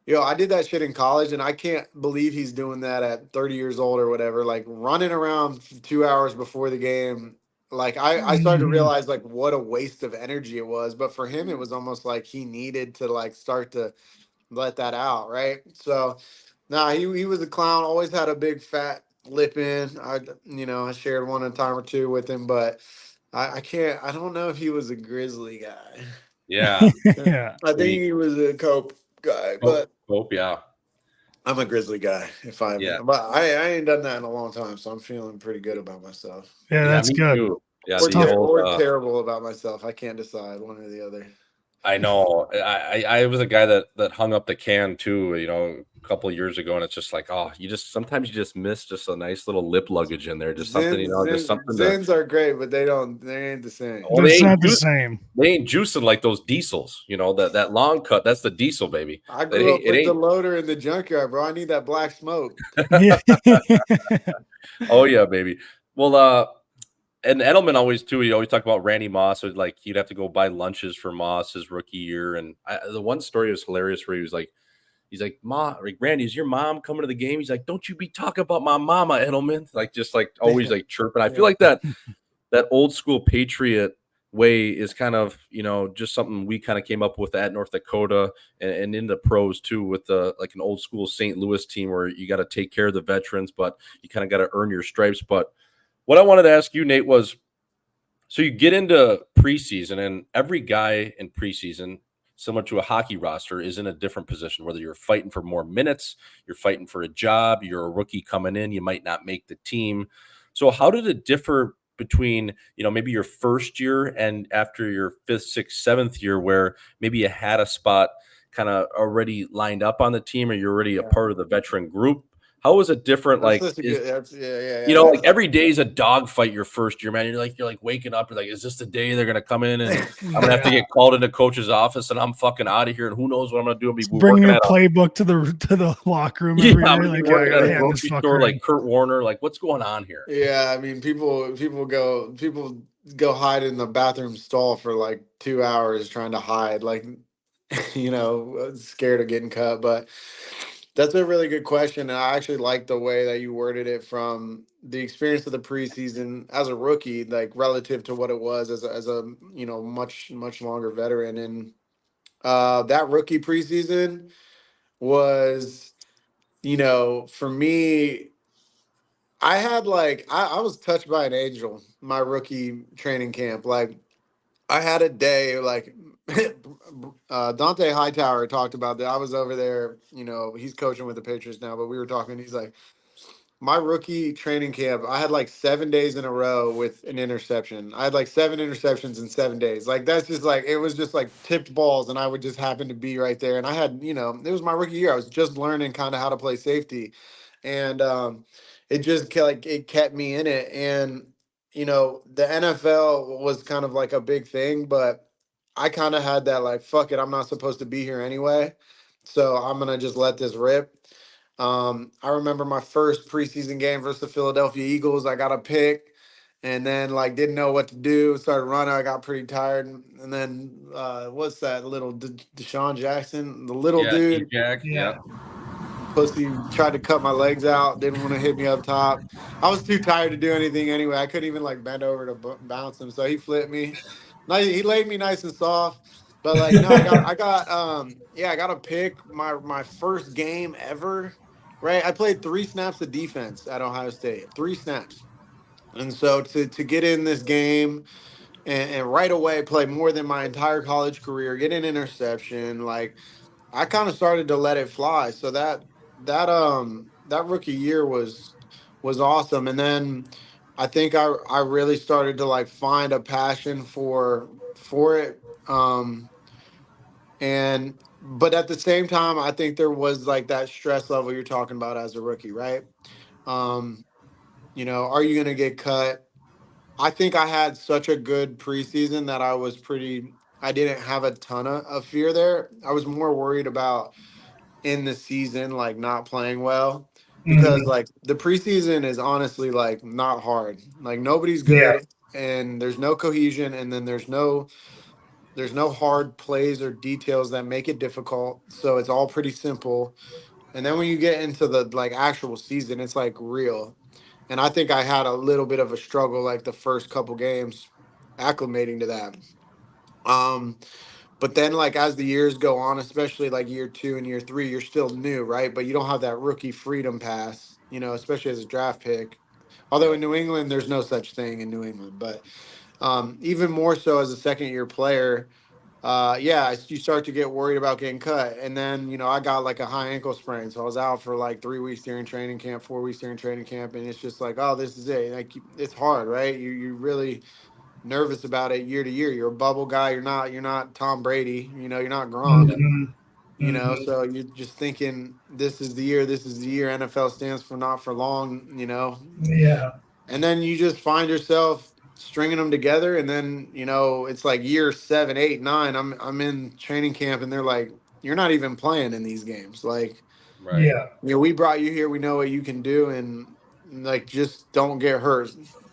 yo, I did that shit in college, and I can't believe he's doing that at 30 years old or whatever, like running around 2 hours before the game. Like I started to realize like what a waste of energy it was. But for him, it was almost like he needed to like start to let that out, right? So he was a clown, always had a big fat lip in. I shared one a time or two with him, but I don't know if he was a grizzly guy. Yeah. I think he was a cope guy, but yeah, I'm a grizzly guy. But I ain't done that in a long time, so I'm feeling pretty good about myself. Yeah, that's good. Too. Yeah, or terrible about myself. I can't decide one or the other. I know. I was a guy that hung up the can too, you know, a couple of years ago, and it's just like, sometimes you just miss just a nice little lip luggage in there, just something, you know, just something. Zins are great, but they ain't the same. Well, they ain't the same. They ain't juicing like those diesels, you know, that long cut. That's the diesel, baby. I grew up with the loader in the junkyard, bro. I need that black smoke. Oh yeah, baby. Well, And Edelman always too. He always talked about Randy Moss. So like he'd have to go buy lunches for Moss his rookie year. And the one story was hilarious where he's like, "Ma, like Randy, is your mom coming to the game?" He's like, "Don't you be talking about my mama, Edelman." Like just like always like chirping. I feel like that old school Patriot way is kind of, just something we kind of came up with at North Dakota and in the pros too, with the like an old school St. Louis team where you got to take care of the veterans, but you kind of got to earn your stripes. But what I wanted to ask you, Nate, was so you get into preseason, and every guy in preseason, similar to a hockey roster, is in a different position, whether you're fighting for more minutes, you're fighting for a job, you're a rookie coming in, you might not make the team. So how did it differ between, maybe your first year and after your fifth, sixth, seventh year, where maybe you had a spot kind of already lined up on the team, or you're already a part of the veteran group? How was it different? Like, like every day is a dogfight your first year, man. You're like waking up. You're like, is this the day they're gonna come in and I'm gonna have to get called into coach's office and I'm fucking out of here and who knows what I'm gonna do? Bringing a playbook to the locker room every day, like working at a grocery store, like Kurt Warner. Like, what's going on here? Yeah, I mean, people go hide in the bathroom stall for like 2 hours trying to hide, like scared of getting cut, but. That's a really good question. And I actually like the way that you worded it, from the experience of the preseason as a rookie, like relative to what it was as a much, much longer veteran. And that rookie preseason was, for me, I had I was touched by an angel my rookie training camp. Like I had a day like Dante Hightower talked about that. I was over there, he's coaching with the Patriots now, but we were talking. He's like, my rookie training camp, I had like 7 days in a row with an interception. I had like 7 interceptions in 7 days. Like, that's just like, it was just like tipped balls, and I would just happen to be right there. And I had, it was my rookie year. I was just learning kind of how to play safety. And it just it kept me in it. And, the NFL was kind of like a big thing, but I kind of had that like, fuck it, I'm not supposed to be here anyway, so I'm gonna just let this rip. I remember my first preseason game versus the Philadelphia Eagles. I got a pick, and then like didn't know what to do. Started running. I got pretty tired, and then what's that little Deshaun Jackson, the little dude? Jack, yeah. Pussy tried to cut my legs out. Didn't want to hit me up top. I was too tired to do anything anyway. I couldn't even like bend over to bounce him, so he flipped me. He laid me nice and soft, but like no, I got a pick my first game ever. Right, I played 3 snaps of defense at Ohio State, 3 snaps, and so to get in this game and right away play more than my entire college career, get an interception, like I kind of started to let it fly. So that rookie year was awesome, and then I think I really started to like find a passion for it. But at the same time, I think there was like that stress level you're talking about as a rookie, right? Are you going to get cut? I think I had such a good preseason that I didn't have a ton of fear there. I was more worried about in the season, like not playing well, because like the preseason is honestly like not hard. Like nobody's good, and there's no cohesion, and then there's no hard plays or details that make it difficult. So it's all pretty simple. And then when you get into the like actual season, it's like real. And I think I had a little bit of a struggle like the first couple games acclimating to that. But then like as the years go on, especially like year 2 and year 3, you're still new, right? But you don't have that rookie freedom pass, especially as a draft pick. Although in New England, there's no such thing in New England, but even more so as a second year player, you start to get worried about getting cut. And then, I got like a high ankle sprain. So I was out for like 3 weeks during training camp, 4 weeks during training camp. And it's just like, oh, this is it. Like, it's hard, right? You're really nervous about it year to year. You're a bubble guy. You're not Tom Brady, you're not Gronk, so you're just thinking this is the year. NFL stands for not for long, Yeah. And then you just find yourself stringing them together, and then it's like year 7, 8, 9. I'm in training camp, and they're like, "You're not even playing in these games." Like, right. We brought you here. We know what you can do, and like just don't get hurt.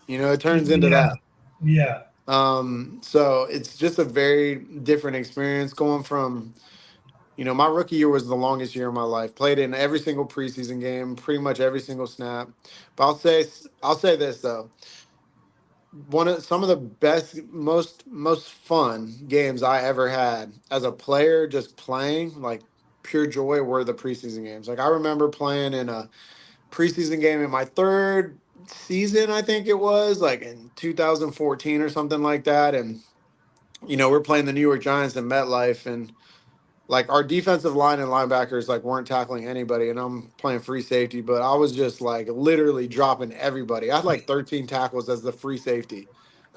It turns into that. Yeah. So it's just a very different experience going from, my rookie year was the longest year of my life. Played in every single preseason game, pretty much every single snap. But I'll say this though. Some of the best, most fun games I ever had as a player, just playing, like pure joy, were the preseason games. Like I remember playing in a preseason game in my third season, I think it was, like in 2014 or something like that. And we're playing the New York Giants in MetLife, and like our defensive line and linebackers like weren't tackling anybody, and I'm playing free safety, but I was just like literally dropping everybody. I had like 13 tackles as the free safety.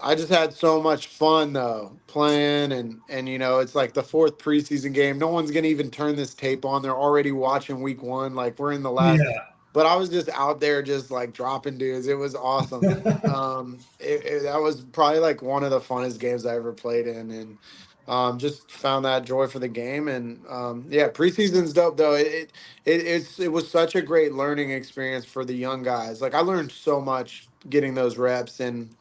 I just had so much fun though playing, and it's like the fourth preseason game. No one's gonna even turn this tape on. They're already watching week one. Like we're in the last. Yeah. But I was just out there just like dropping dudes. It was awesome. That was probably like one of the funnest games I ever played in, and just found that joy for the game. And yeah, preseason's dope though. It was such a great learning experience for the young guys. Like I learned so much getting those reps, and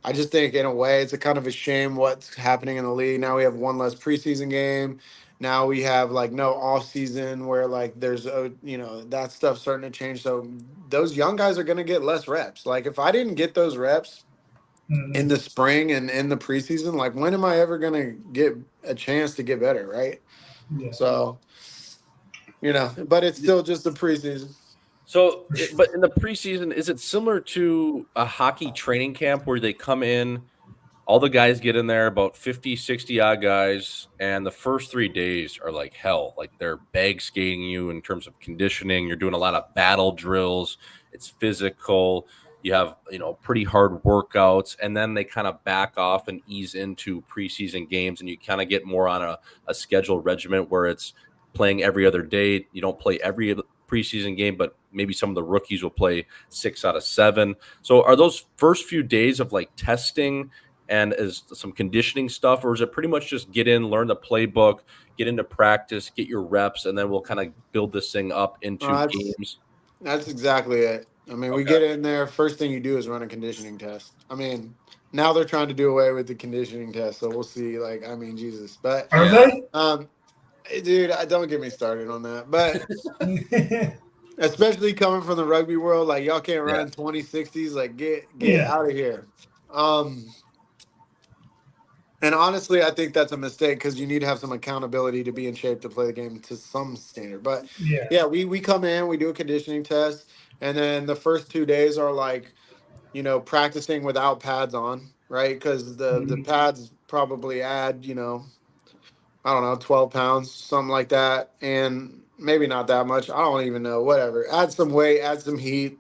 I just think in a way it's a kind of a shame what's happening in the league. Now we have one less preseason game. Now we have like no off season where like there's that stuff starting to change. So those young guys are going to get less reps. Like if I didn't get those reps in the spring and in the preseason, like when am I ever going to get a chance to get better? Right. Yeah. So, but it's still just the preseason. So, but in the preseason, is it similar to a hockey training camp where they come in, all the guys get in there, about 50, 60 odd guys, and the first 3 days are like hell. Like they're bag skating you in terms of conditioning. You're doing a lot of battle drills. It's physical. You have, pretty hard workouts, and then they kind of back off and ease into preseason games, and you kind of get more on a scheduled regiment where it's playing every other day. You don't play every preseason game, but maybe some of the rookies will play 6 out of 7. So are those first few days of like testing and is some conditioning stuff, or is it pretty much just get in, learn the playbook, get into practice, get your reps, and then we'll kind of build this thing up into games? That's exactly it. I mean, we get in there. First thing you do is run a conditioning test. I mean, now they're trying to do away with the conditioning test, so we'll see. Like, I mean, Jesus, but are they? Dude, don't get me started on that. But especially coming from the rugby world, like y'all can't run 2060s. Like, get out of here. And honestly, I think that's a mistake because you need to have some accountability to be in shape to play the game to some standard. But yeah, we come in, we do a conditioning test, and then the first 2 days are like, practicing without pads on, right? Because the pads probably add, I don't know, 12 pounds, something like that. And maybe not that much. I don't even know, whatever. Add some weight, add some heat,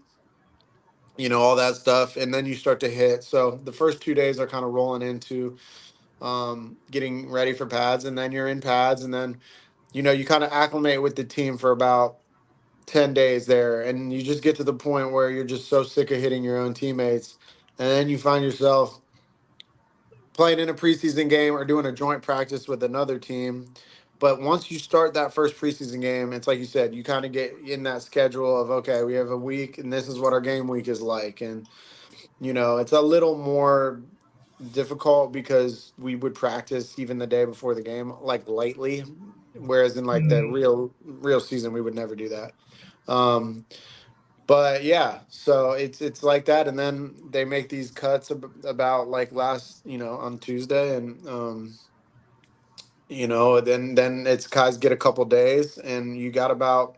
all that stuff. And then you start to hit. So the first 2 days are kind of rolling into getting ready for pads, and then you're in pads, and then you kind of acclimate with the team for about 10 days there, and you just get to the point where you're just so sick of hitting your own teammates, and then you find yourself playing in a preseason game or doing a joint practice with another team. But once you start that first preseason game, it's like you said, you kind of get in that schedule of, okay, we have a week and this is what our game week is like. And it's a little more difficult because we would practice even the day before the game, like lightly, whereas in like the real season we would never do that. But yeah, so it's like that, and then they make these cuts about like last on Tuesday, and then it's guys get a couple days, and you got about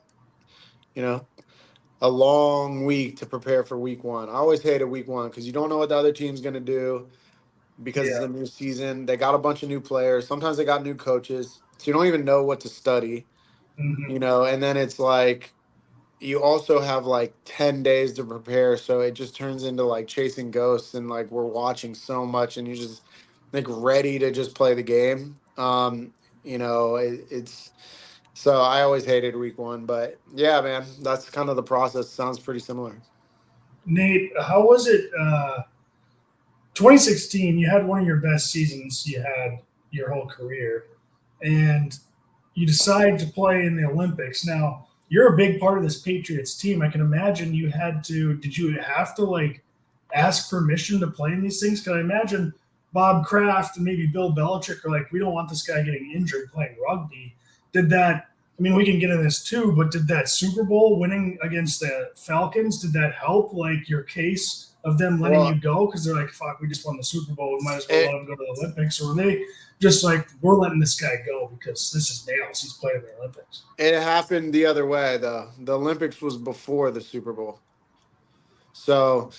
a long week to prepare for week one. I always hated week one because you don't know what the other team's gonna do. Because it's a new season. They got a bunch of new players. Sometimes they got new coaches. So you don't even know what to study, and then it's like you also have like 10 days to prepare. So it just turns into like chasing ghosts, and like we're watching so much and you just like ready to just play the game. It's so I always hated week one, but yeah, man, that's kind of the process. Sounds pretty similar. Nate, how was it? 2016, you had one of your best seasons you had your whole career, and you decide to play in the Olympics. Now, you're a big part of this Patriots team. I can imagine you had to – did you have to, like, ask permission to play in these things? Because I imagine Bob Kraft and maybe Bill Belichick are like, we don't want this guy getting injured playing rugby. Did that? I mean, we can get into this too, but did that Super Bowl winning against the Falcons, did that help like your case of them letting you go? Because they're like, fuck, we just won the Super Bowl. We might as well let him go to the Olympics. Or were they just like, we're letting this guy go because this is nails. He's playing the Olympics. It happened the other way, though. The Olympics was before the Super Bowl. So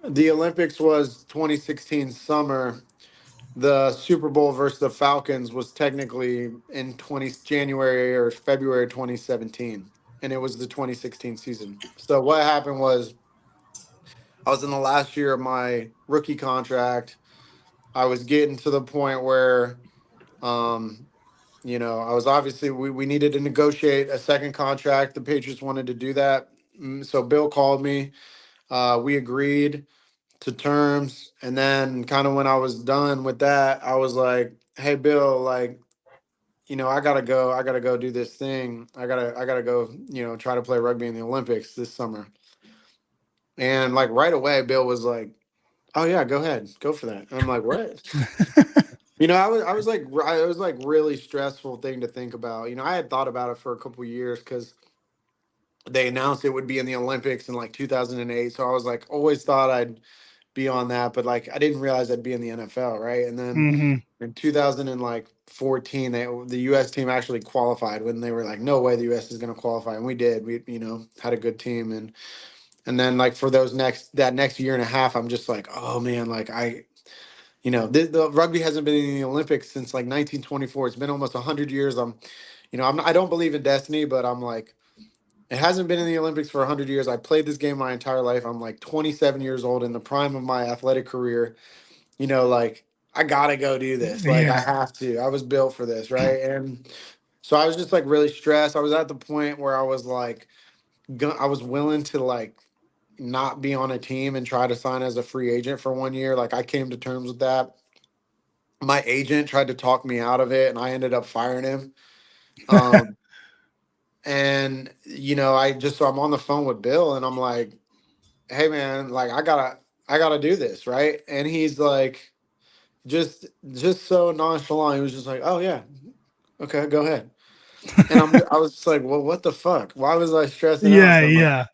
the Olympics was 2016 summer. The Super Bowl versus the Falcons was technically in January or February 2017, and it was the 2016 season. So what happened was I was in the last year of my rookie contract. I was getting to the point where, I was obviously we needed to negotiate a second contract. The Patriots wanted to do that, so Bill called me. We agreed to terms, and then kind of when I was done with that, I was like, hey Bill, like, I gotta go do this thing. I gotta go, try to play rugby in the Olympics this summer. And like right away Bill was like, oh yeah, go ahead, go for that. And I'm like, what? I was like really stressful thing to think about. I had thought about it for a couple years because they announced it would be in the Olympics in like 2008, so I was like always thought I'd be on that, but like I didn't realize I'd be in the NFL, right? And then in 2014, the U.S. team actually qualified when they were like, no way the U.S. is going to qualify, and we did. We had a good team, and then like for that next year and a half, I'm just like, oh man, like the rugby hasn't been in the Olympics since like 1924. It's been almost 100 years. I don't believe in destiny, but I'm like, it hasn't been in the Olympics for 100 years. I played this game my entire life. I'm like 27 years old in the prime of my athletic career. Like I got to go do this. Like I have to. I was built for this, right? And so I was just like really stressed. I was at the point where I was like, I was willing to like not be on a team and try to sign as a free agent for 1 year. Like I came to terms with that. My agent tried to talk me out of it, and I ended up firing him. And so I'm on the phone with Bill, and I'm like, hey man, like I gotta do this, right? And he's like, just so nonchalant. He was just like, oh yeah, okay, go ahead. And I was just like, well, what the fuck? Why was I stressing out so much? Yeah.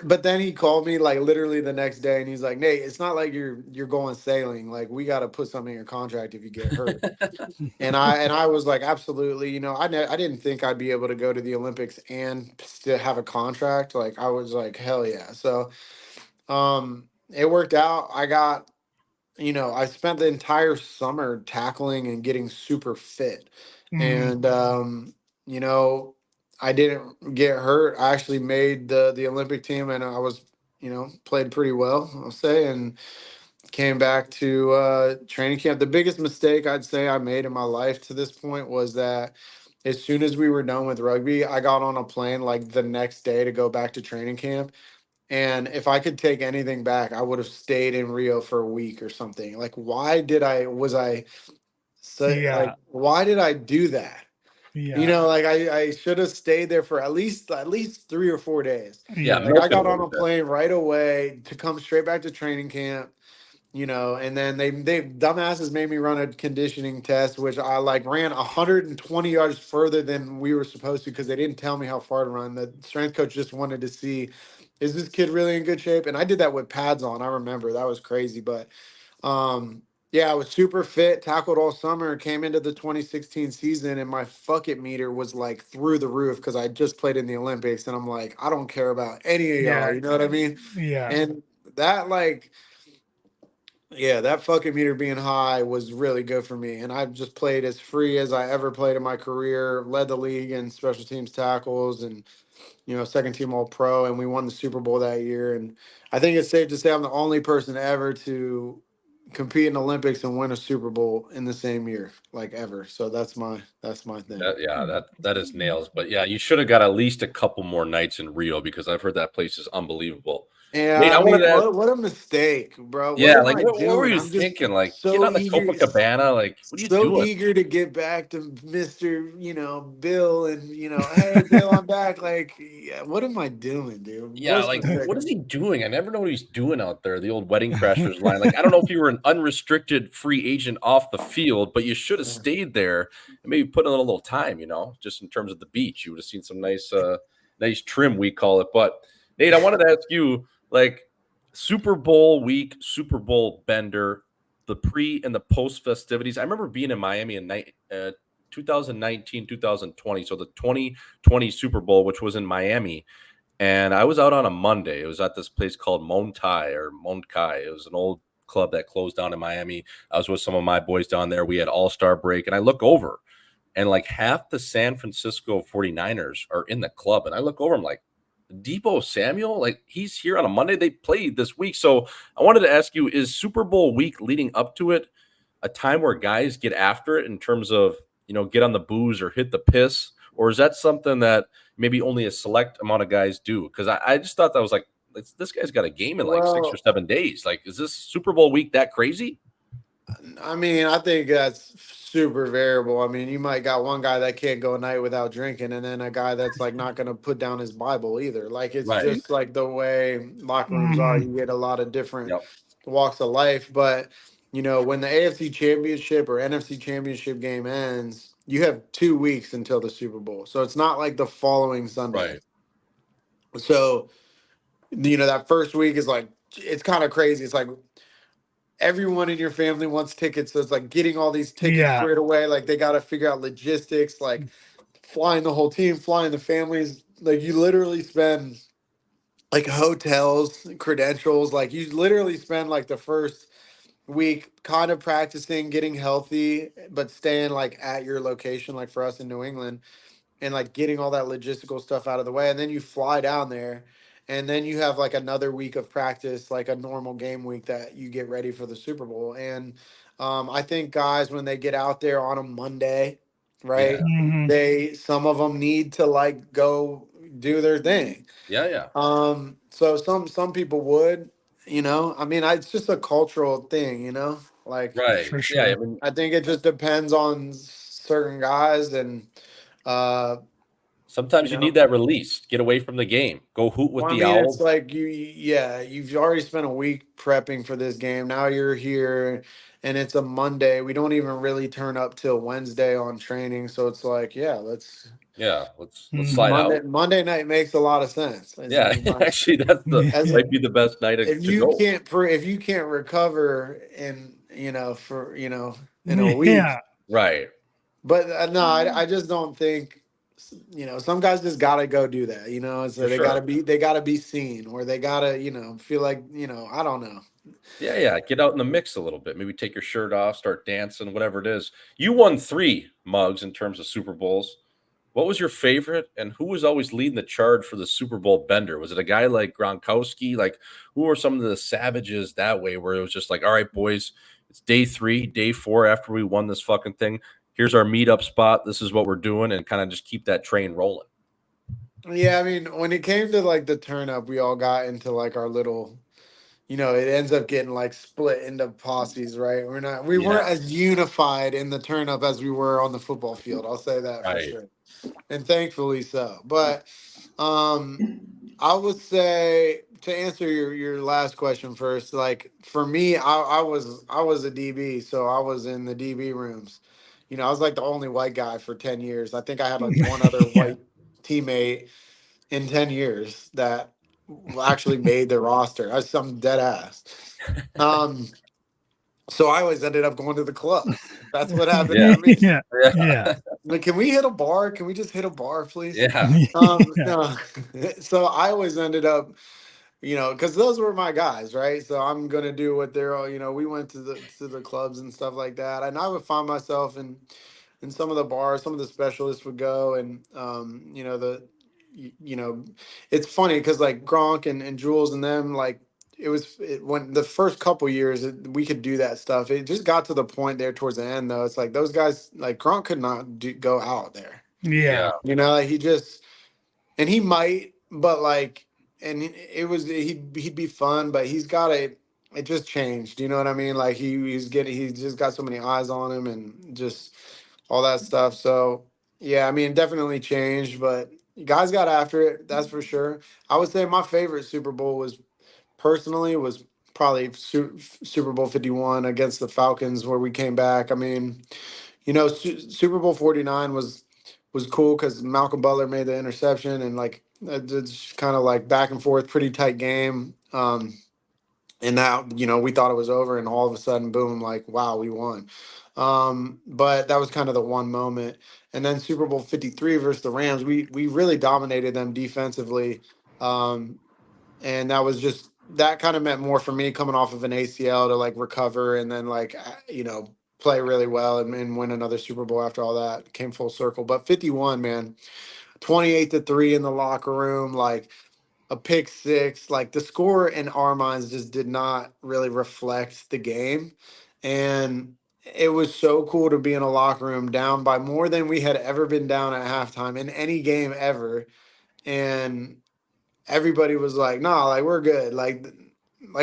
But then he called me like literally the next day, and he's like, Nate, it's not like you're going sailing. Like we got to put something in your contract if you get hurt. And I was like, absolutely. I didn't think I'd be able to go to the Olympics and still have a contract. Like I was like, hell yeah. So it worked out. I spent the entire summer tackling and getting super fit. And I didn't get hurt. I actually made the Olympic team, and I was, played pretty well, I'll say, and came back to training camp. The biggest mistake I'd say I made in my life to this point was that as soon as we were done with rugby, I got on a plane like the next day to go back to training camp. And if I could take anything back, I would have stayed in Rio for a week or something. Like, why did I why did I do that? Like I should have stayed there for at least 3 or 4 days. Yeah. Like I got on a plane right away to come straight back to training camp, and then they dumbasses made me run a conditioning test, which I like ran 120 yards further than we were supposed to because they didn't tell me how far to run. The strength coach just wanted to see, is this kid really in good shape? And I did that with pads on. I remember that was crazy, but yeah, I was super fit, tackled all summer, came into the 2016 season, and my fuck it meter was like through the roof because I just played in the Olympics, and I'm like, I don't care about any of y'all, you know what I mean? Yeah. And that that fucking meter being high was really good for me. And I've just played as free as I ever played in my career, led the league in special teams tackles and, second team all pro. And we won the Super Bowl that year. And I think it's safe to say I'm the only person ever to compete in the Olympics and win a Super Bowl in the same year, like ever. So that's my thing. That is nails. But yeah, you should have got at least a couple more nights in Rio because I've heard that place is unbelievable. Yeah, Nate, I I wanted mean, to ask, what a mistake, bro. What yeah, am like I what were doing? you I'm just thinking? Like get so on the eager, Copacabana, like what are you so doing? eager to get back to Mr. Bill, and hey Bill, I'm back. Like, yeah, what am I doing, dude? Yeah, Voice like mistake. what is he doing? I never know what he's doing out there. The old Wedding Crashers line. Like I don't know if you were an unrestricted free agent off the field, but you should have stayed there and maybe put in a little time. Just in terms of the beach, you would have seen some nice trim, we call it. But Nate, I wanted to ask you, like Super Bowl week, Super Bowl bender, the pre and the post festivities. I remember being in Miami in 2019, 2020, so the 2020 Super Bowl, which was in Miami. And I was out on a Monday. It was at this place called Montai or Monkai. It was an old club that closed down in Miami. I was with some of my boys down there. We had All-Star break. And I look over, and like half the San Francisco 49ers are in the club. And I look over, I'm like, Debo Samuel, like he's here on a Monday. They played this week. So I wanted to ask you, is Super Bowl week leading up to it a time where guys get after it in terms of, get on the booze or hit the piss? Or is that something that maybe only a select amount of guys do? Because I just thought that was like, this guy's got a game in like 6 or Well, 7 days. Like, is this Super Bowl week that crazy? I mean, I think that's super variable. I mean, you might got one guy that can't go a night without drinking, and then a guy that's like not going to put down his Bible either. Like, it's Right. just like the way locker rooms are. You get a lot of different Yep. walks of life. But, when the AFC Championship or NFC Championship game ends, you have 2 weeks until the Super Bowl. So it's not like the following Sunday. Right. So, that first week is like, it's kind of crazy. It's like, everyone in your family wants tickets. So it's like getting all these tickets Yeah. straight away. Like they got to figure out logistics, like flying the whole team, flying the families. Like you literally spend like hotels, credentials. Like you literally spend like the first week kind of practicing, getting healthy, but staying like at your location. Like for us in New England, and like getting all that logistical stuff out of the way. And then you fly down there, and then you have like another week of practice, like a normal game week that you get ready for the Super Bowl. And I think guys, when they get out there on a Monday, right, Yeah. some of them need to like go do their thing. Yeah. Yeah. So some people would, I mean, it's just a cultural thing, like Right. For Yeah. I sure. mean, I think it just depends on certain guys. And uh sometimes you need that release. Get away from the game. Go hoot with Well, I the mean, it's Owls. like you've already spent a week prepping for this game. Now you're here, and it's a Monday. We don't even really turn up till Wednesday on training, so it's like, let's Yeah. Let's slide out. Monday night makes a lot of sense. Yeah. Actually, that's As might be the best night if to you go. can't if you can't recover in for in a week, Yeah. Right. but no, I just don't think. Some guys just gotta go do that. So For they sure. gotta be seen, or they gotta feel like I don't know. Yeah, yeah. Get out in the mix a little bit. Maybe take your shirt off, start dancing, whatever it is. You won 3 mugs in terms of Super Bowls. What was your favorite, and who was always leading the charge for the Super Bowl bender? Was it a guy like Gronkowski? Like, who were some of the savages that way, where it was just like, all right, boys, it's day 3, day 4 after we won this fucking thing. Here's our meetup spot. This is what we're doing, and kind of just keep that train rolling. Yeah, I mean, when it came to like the turn up, we all got into like our little, it ends up getting like split into posses, right? We weren't as unified in the turn up as we were on the football field. I'll say that for sure. And thankfully so. But I would say, to answer your last question first, like for me, I was a DB, so I was in the DB rooms. I was like the only white guy for 10 years. I think I had like one other white teammate in 10 years that actually made the roster. I was some dead ass. So I always ended up going to the club. That's what happened to me. Yeah. Like, can we hit a bar? Can we just hit a bar, please? Yeah. No. So I always ended up, because those were my guys, right? So I'm gonna do what they're all, we went to the clubs and stuff like that, and I would find myself in some of the bars. Some of the specialists would go, and it's funny because like Gronk and Jules and them, like when the first couple years we could do that stuff. It just got to the point there towards the end, though. It's like those guys, like Gronk could not go out there. Yeah. Like he just, and he might, but like and he'd be fun, but it just changed. You know what I mean? Like he's just got so many eyes on him and just all that stuff. So yeah, I mean, definitely changed, but you guys got after it. That's for sure. I would say my favorite Super Bowl was probably Super Bowl 51 against the Falcons, where we came back. I mean, Super Bowl 49 was cool because Malcolm Butler made the interception, and like it's kind of like back and forth, pretty tight game. And now, we thought it was over, and all of a sudden, boom, like, wow, we won. But that was kind of the one moment. And then Super Bowl 53 versus the Rams, we really dominated them defensively. And that kind of meant more for me coming off of an ACL to like recover and then like, play really well and win another Super Bowl after all that. Came full circle. But 51, man, 28-3 in the locker room, like a pick six, like the score in our minds just did not really reflect the game. And it was so cool to be in a locker room down by more than we had ever been down at halftime in any game ever. And everybody was like, "Nah, like we're good. Like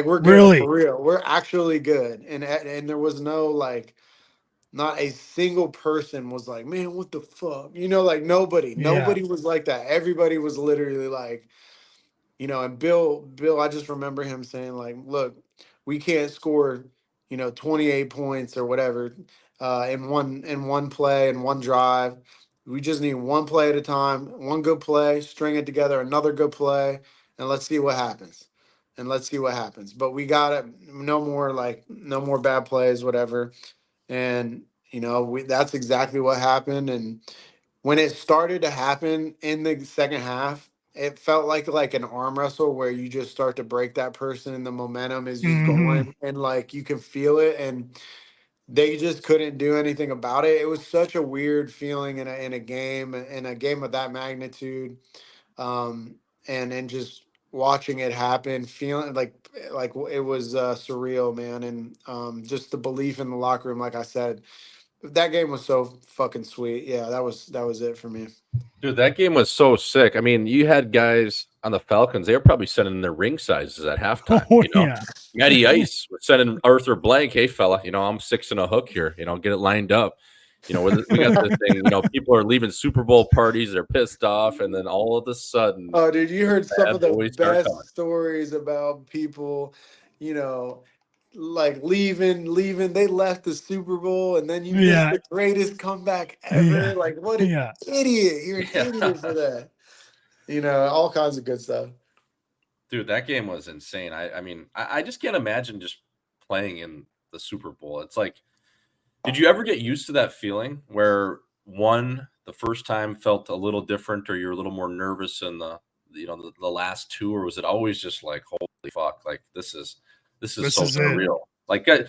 we're good Really? for real. We're actually good." And there was no like, not a single person was like, "Man, what the fuck?" Like Yeah. nobody was like that. Everybody was literally like, and Bill, I just remember him saying like, "Look, we can't score, 28 points or whatever, in one play in one drive. We just need one play at a time, one good play, string it together, another good play, and let's see what happens. And let's see what happens. But we got it. No more bad plays, whatever. And that's exactly what happened. And when it started to happen in the second half, it felt like an arm wrestle where you just start to break that person and the momentum is just Hmm. going and like you can feel it, and they just couldn't do anything about it. It was such a weird feeling in a game of that magnitude. Um and just watching it happen, feeling like it was surreal, man. And just the belief in the locker room, like I said, that game was so fucking sweet. Yeah, that was it for me. Dude, that game was so sick. I mean, you had guys on the Falcons, they were probably sending their ring sizes at halftime, Oh you know. yeah. Matty Ice was sending Arthur Blank, hey fella, I'm six and a hook here, get it lined up. We got this thing, people are leaving Super Bowl parties, they're pissed off, and then all of a sudden Oh, dude, you the heard some bad of the boys start coming. best stories about people, you know, like leaving. They left the Super Bowl, and then you missed Yeah. the greatest comeback Yeah. ever. Like, what an Yeah. idiot! You're an Yeah. idiot for that. All kinds of good stuff. Dude, that game was insane. I mean, I just can't imagine just playing in the Super Bowl. It's like, did you ever get used to that feeling where the first time felt a little different, or you're a little more nervous in the last two, or was it always just like, holy fuck, like this is This so is it. surreal? Like, because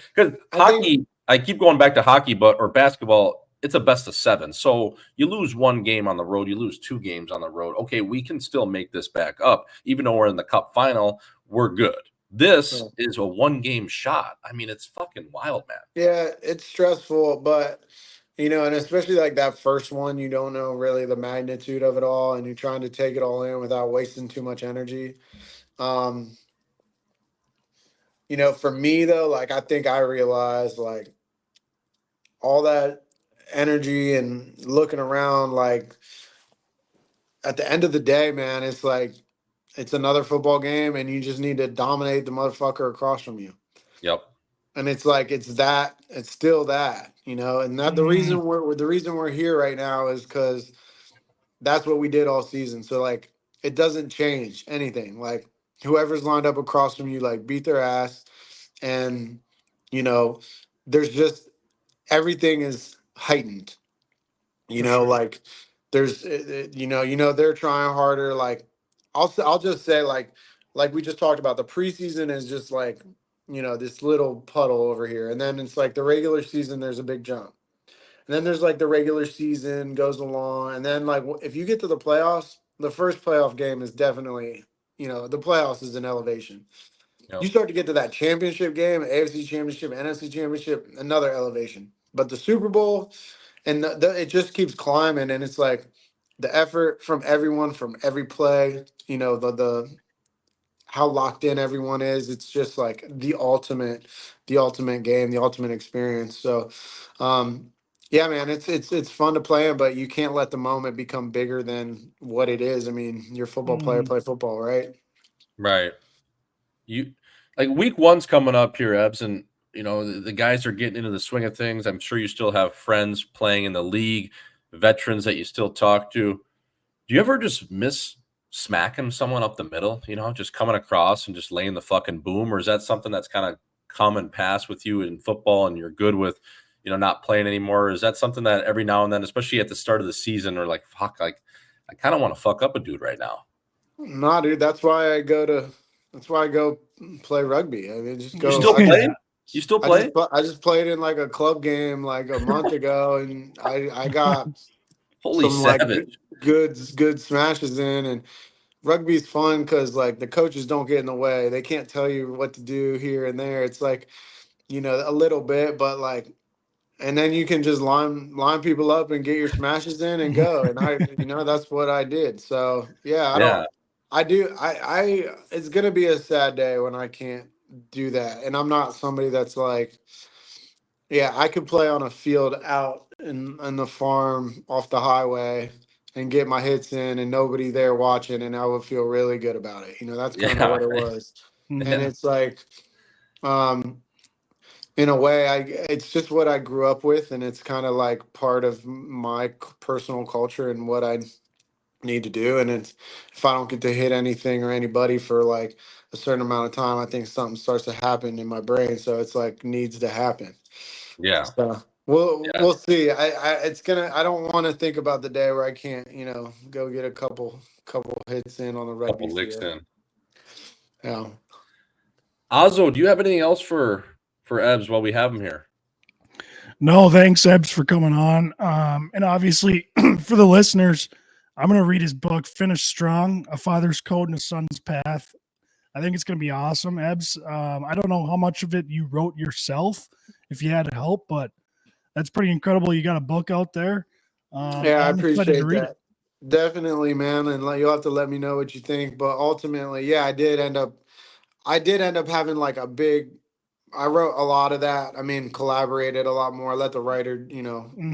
I think hockey, I keep going back to hockey, or basketball, it's a best of seven. So you lose one game on the road, you lose two games on the road. Okay, we can still make this back up, even though we're in the cup final. We're good. This is a one game shot. I mean, it's fucking wild, man. Yeah, it's stressful, but and especially like that first one, you don't know really the magnitude of it all, and you're trying to take it all in without wasting too much energy. Um, for me though, like I think I realized like all that energy and looking around, like at the end of the day, man, it's like it's another football game, and you just need to dominate the motherfucker across from you. Yep. And it's like it's still that, and that Mhm. the reason we're here right now is because that's what we did all season. So like it doesn't change anything. Like whoever's lined up across from you, like beat their ass, and you know, there's just everything is heightened. For sure. Like there's they're trying harder. Like I'll just say like we just talked about, the preseason is just like this little puddle over here, and then it's like the regular season there's a big jump. And then there's like the regular season goes along, and then like if you get to the playoffs, the first playoff game is definitely, the playoffs is an elevation. Yep. You start to get to that championship game, AFC championship, NFC championship, another elevation. But the Super Bowl, and it just keeps climbing, and it's like the effort from everyone, from every play, how locked in everyone is. It's just like the ultimate game, the ultimate experience. So, yeah, man, it's fun to play in, but you can't let the moment become bigger than what it is. I mean, you're a football player, play football, right? Right. You like week 1's coming up here, Ebbs, and the guys are getting into the swing of things. I'm sure you still have friends playing in the league, veterans that you still talk to. Do you ever just miss smacking someone up the middle, just coming across and just laying the fucking boom? Or is that something that's kind of come and pass with you in football and you're good with, not playing anymore? Or is that something that every now and then, especially at the start of the season, or like, fuck, like I kind of want to fuck up a dude right now? Nah, dude, that's why I go play rugby. I mean, just go. You still play? You still play? I just played in like a club game like a month ago, and I got Holy some like savage. good smashes in. And rugby's fun because like the coaches don't get in the way. They can't tell you what to do here and there. It's like, a little bit, but like, and then you can just line people up and get your smashes in and go. And that's what I did. So yeah, Yeah. it's gonna be a sad day when I can't do that. And I'm not somebody that's like, yeah, I could play on a field out in the farm off the highway and get my hits in and nobody there watching, and I would feel really good about it. That's kind of Yeah. what it was. And Yeah. it's like, in a way, it's just what I grew up with, and it's kind of like part of my personal culture and what I need to do. And it's, if I don't get to hit anything or anybody for like a certain amount of time, I think something starts to happen in my brain. So it's like needs to happen. Yeah. So we'll see. I don't want to think about the day where I can't, go get a couple hits in on the rugby Couple licks field. in. Yeah. Ozzo, do you have anything else for Ebbs while we have him here? No, thanks, Ebbs, for coming on. And obviously, for the listeners, I'm going to read his book, Finish Strong, A Father's Code and a Son's Path. I think it's going to be awesome, Ebbs. I don't know how much of it you wrote yourself, if you had help, but that's pretty incredible. You got a book out there. Yeah, I I'm excited to appreciate read that. Definitely, man. And you'll have to let me know what you think. But ultimately, yeah, I did end up having like I wrote a lot of that. I mean, collaborated a lot more. I let the writer,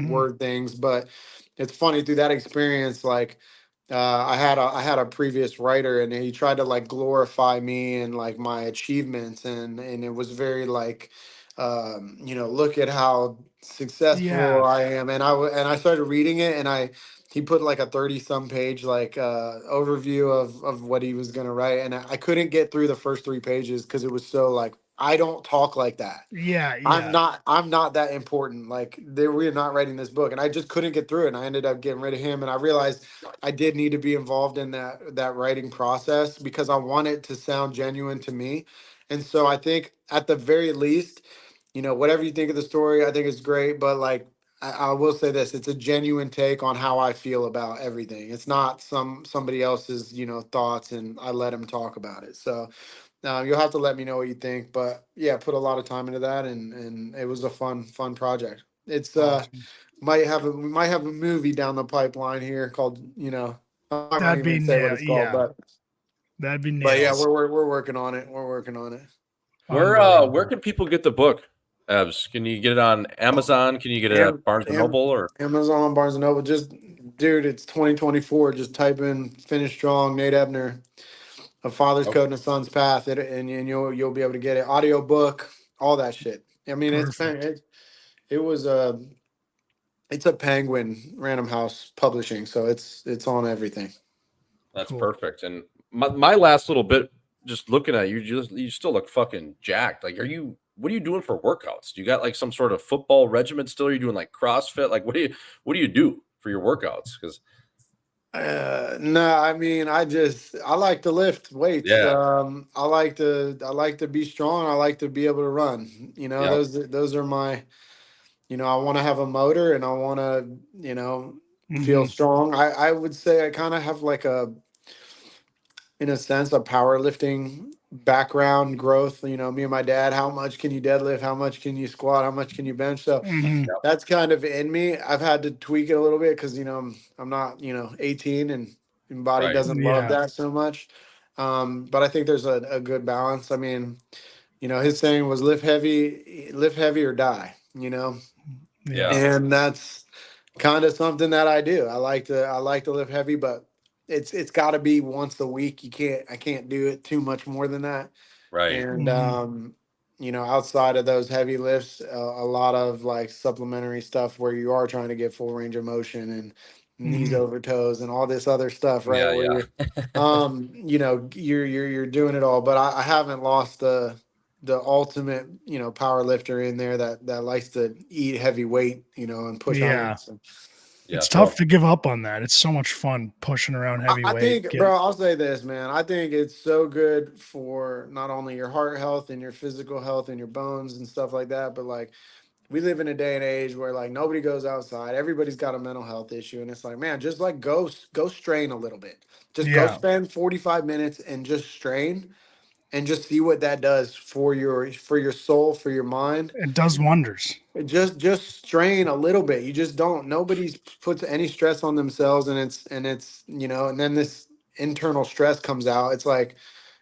word things. But it's funny through that experience, like I had a previous writer, and he tried to like glorify me and like my achievements, and it was very like, look at how successful I am. And I started reading it, and he put like a 30-some page like overview of what he was gonna write, and I couldn't get through the first 3 pages because it was so like, I don't talk like that. Yeah. I'm not that important. Like we're not writing this book, and I just couldn't get through it. And I ended up getting rid of him, and I realized I did need to be involved in that writing process because I want it to sound genuine to me. And so I think at the very least, whatever you think of the story, I think it's great. But like I will say this, it's a genuine take on how I feel about everything. It's not somebody else's, thoughts, and I let him talk about it. So you'll have to let me know what you think, but yeah, put a lot of time into that, and it was a fun project. It's Awesome. we might have a movie down the pipeline here called, I'm not That'd even be say what it's called, yeah. That'd be but yeah, nails. we're working on it. We're working on it. Where can people get the book, Ebbs? Can you get it on Amazon? Can you get it at Barnes and Noble or Amazon, Barnes and Noble? Just, dude, it's 2024. Just type in "Finish Strong," Nate Ebner, A Father's Code and a Son's Path, and you'll be able to get it. Audio book, all that shit. I mean, it's a Penguin Random House Publishing, so it's on everything. That's cool. Perfect. And my last little bit, just looking at you, you still look fucking jacked. Like, what are you doing for workouts? Do you got like some sort of football regimen still? Are you doing like CrossFit? Like, what do you do for your workouts? Because no, I mean, I like to lift weights. Yeah. I like to be strong. I like to be able to run. Those are my, I want to have a motor, and I want to, feel strong. I would say I kind of have like in a sense, a powerlifting background growth. Me and my dad, how much can you deadlift? How much can you squat? How much can you bench? So that's kind of in me. I've had to tweak it a little bit because, I'm not, 18, and body doesn't love that so much. But I think there's a good balance. I mean, his saying was lift heavy or die, Yeah. and that's kind of something that I do. I like to lift heavy, but it's got to be once a week. I can't do it too much more than that. Right. And outside of those heavy lifts, a lot of like supplementary stuff where you are trying to get full range of motion and knees over toes and all this other stuff, right? Yeah, Where you're doing it all, but I haven't lost the ultimate, power lifter in there that likes to eat heavy weight, and push iron. So. Yeah, it's tough to give up on that. It's so much fun pushing around heavy weight. I think, bro, I'll say this, man. I think it's so good for not only your heart health and your physical health and your bones and stuff like that, but like we live in a day and age where like nobody goes outside. Everybody's got a mental health issue, and it's like, man, just like go strain a little bit. Just go spend 45 minutes and just strain. And just see what that does for your soul, for your mind. It does wonders. Just strain a little bit. You just don't. Nobody puts any stress on themselves, and it's and then this internal stress comes out. It's like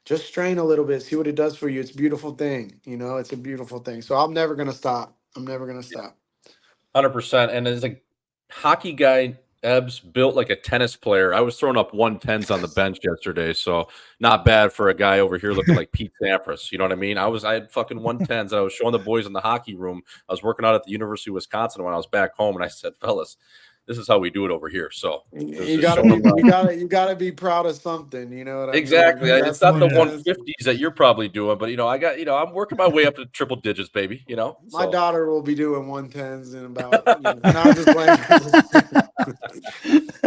just strain a little bit, see what it does for you. It's a beautiful thing. It's a beautiful thing. So I'm never gonna stop. 100%. And as a hockey guy, Ebbs built like a tennis player. I was throwing up 110s on the bench yesterday, so not bad for a guy over here looking like Pete Sampras. You know what I mean? I had fucking 110s, and I was showing the boys in the hockey room. I was working out at the University of Wisconsin when I was back home, and I said, fellas, this is how we do it over here. So you gotta be proud of something. You know what I mean? Exactly. It's not the 150s that you're probably doing, but I'm working my way up to triple digits, baby. My daughter will be doing 110s in about. And I'm just playing.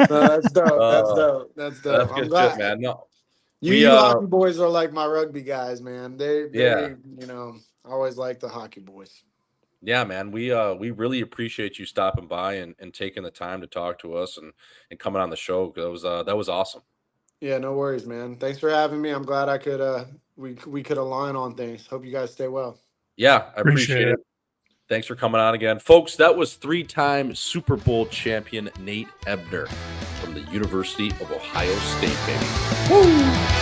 No, that's dope. That's dope. That's good shit, man. No, you hockey boys are like my rugby guys, man. They I always like the hockey boys. Yeah, man. We really appreciate you stopping by and taking the time to talk to us and coming on the show. That was awesome. Yeah, no worries, man. Thanks for having me. I'm glad I could we could align on things. Hope you guys stay well. Yeah, I appreciate it. Thanks for coming on again. Folks, that was 3-time Super Bowl champion Nate Ebner from the University of Ohio State, baby. Woo!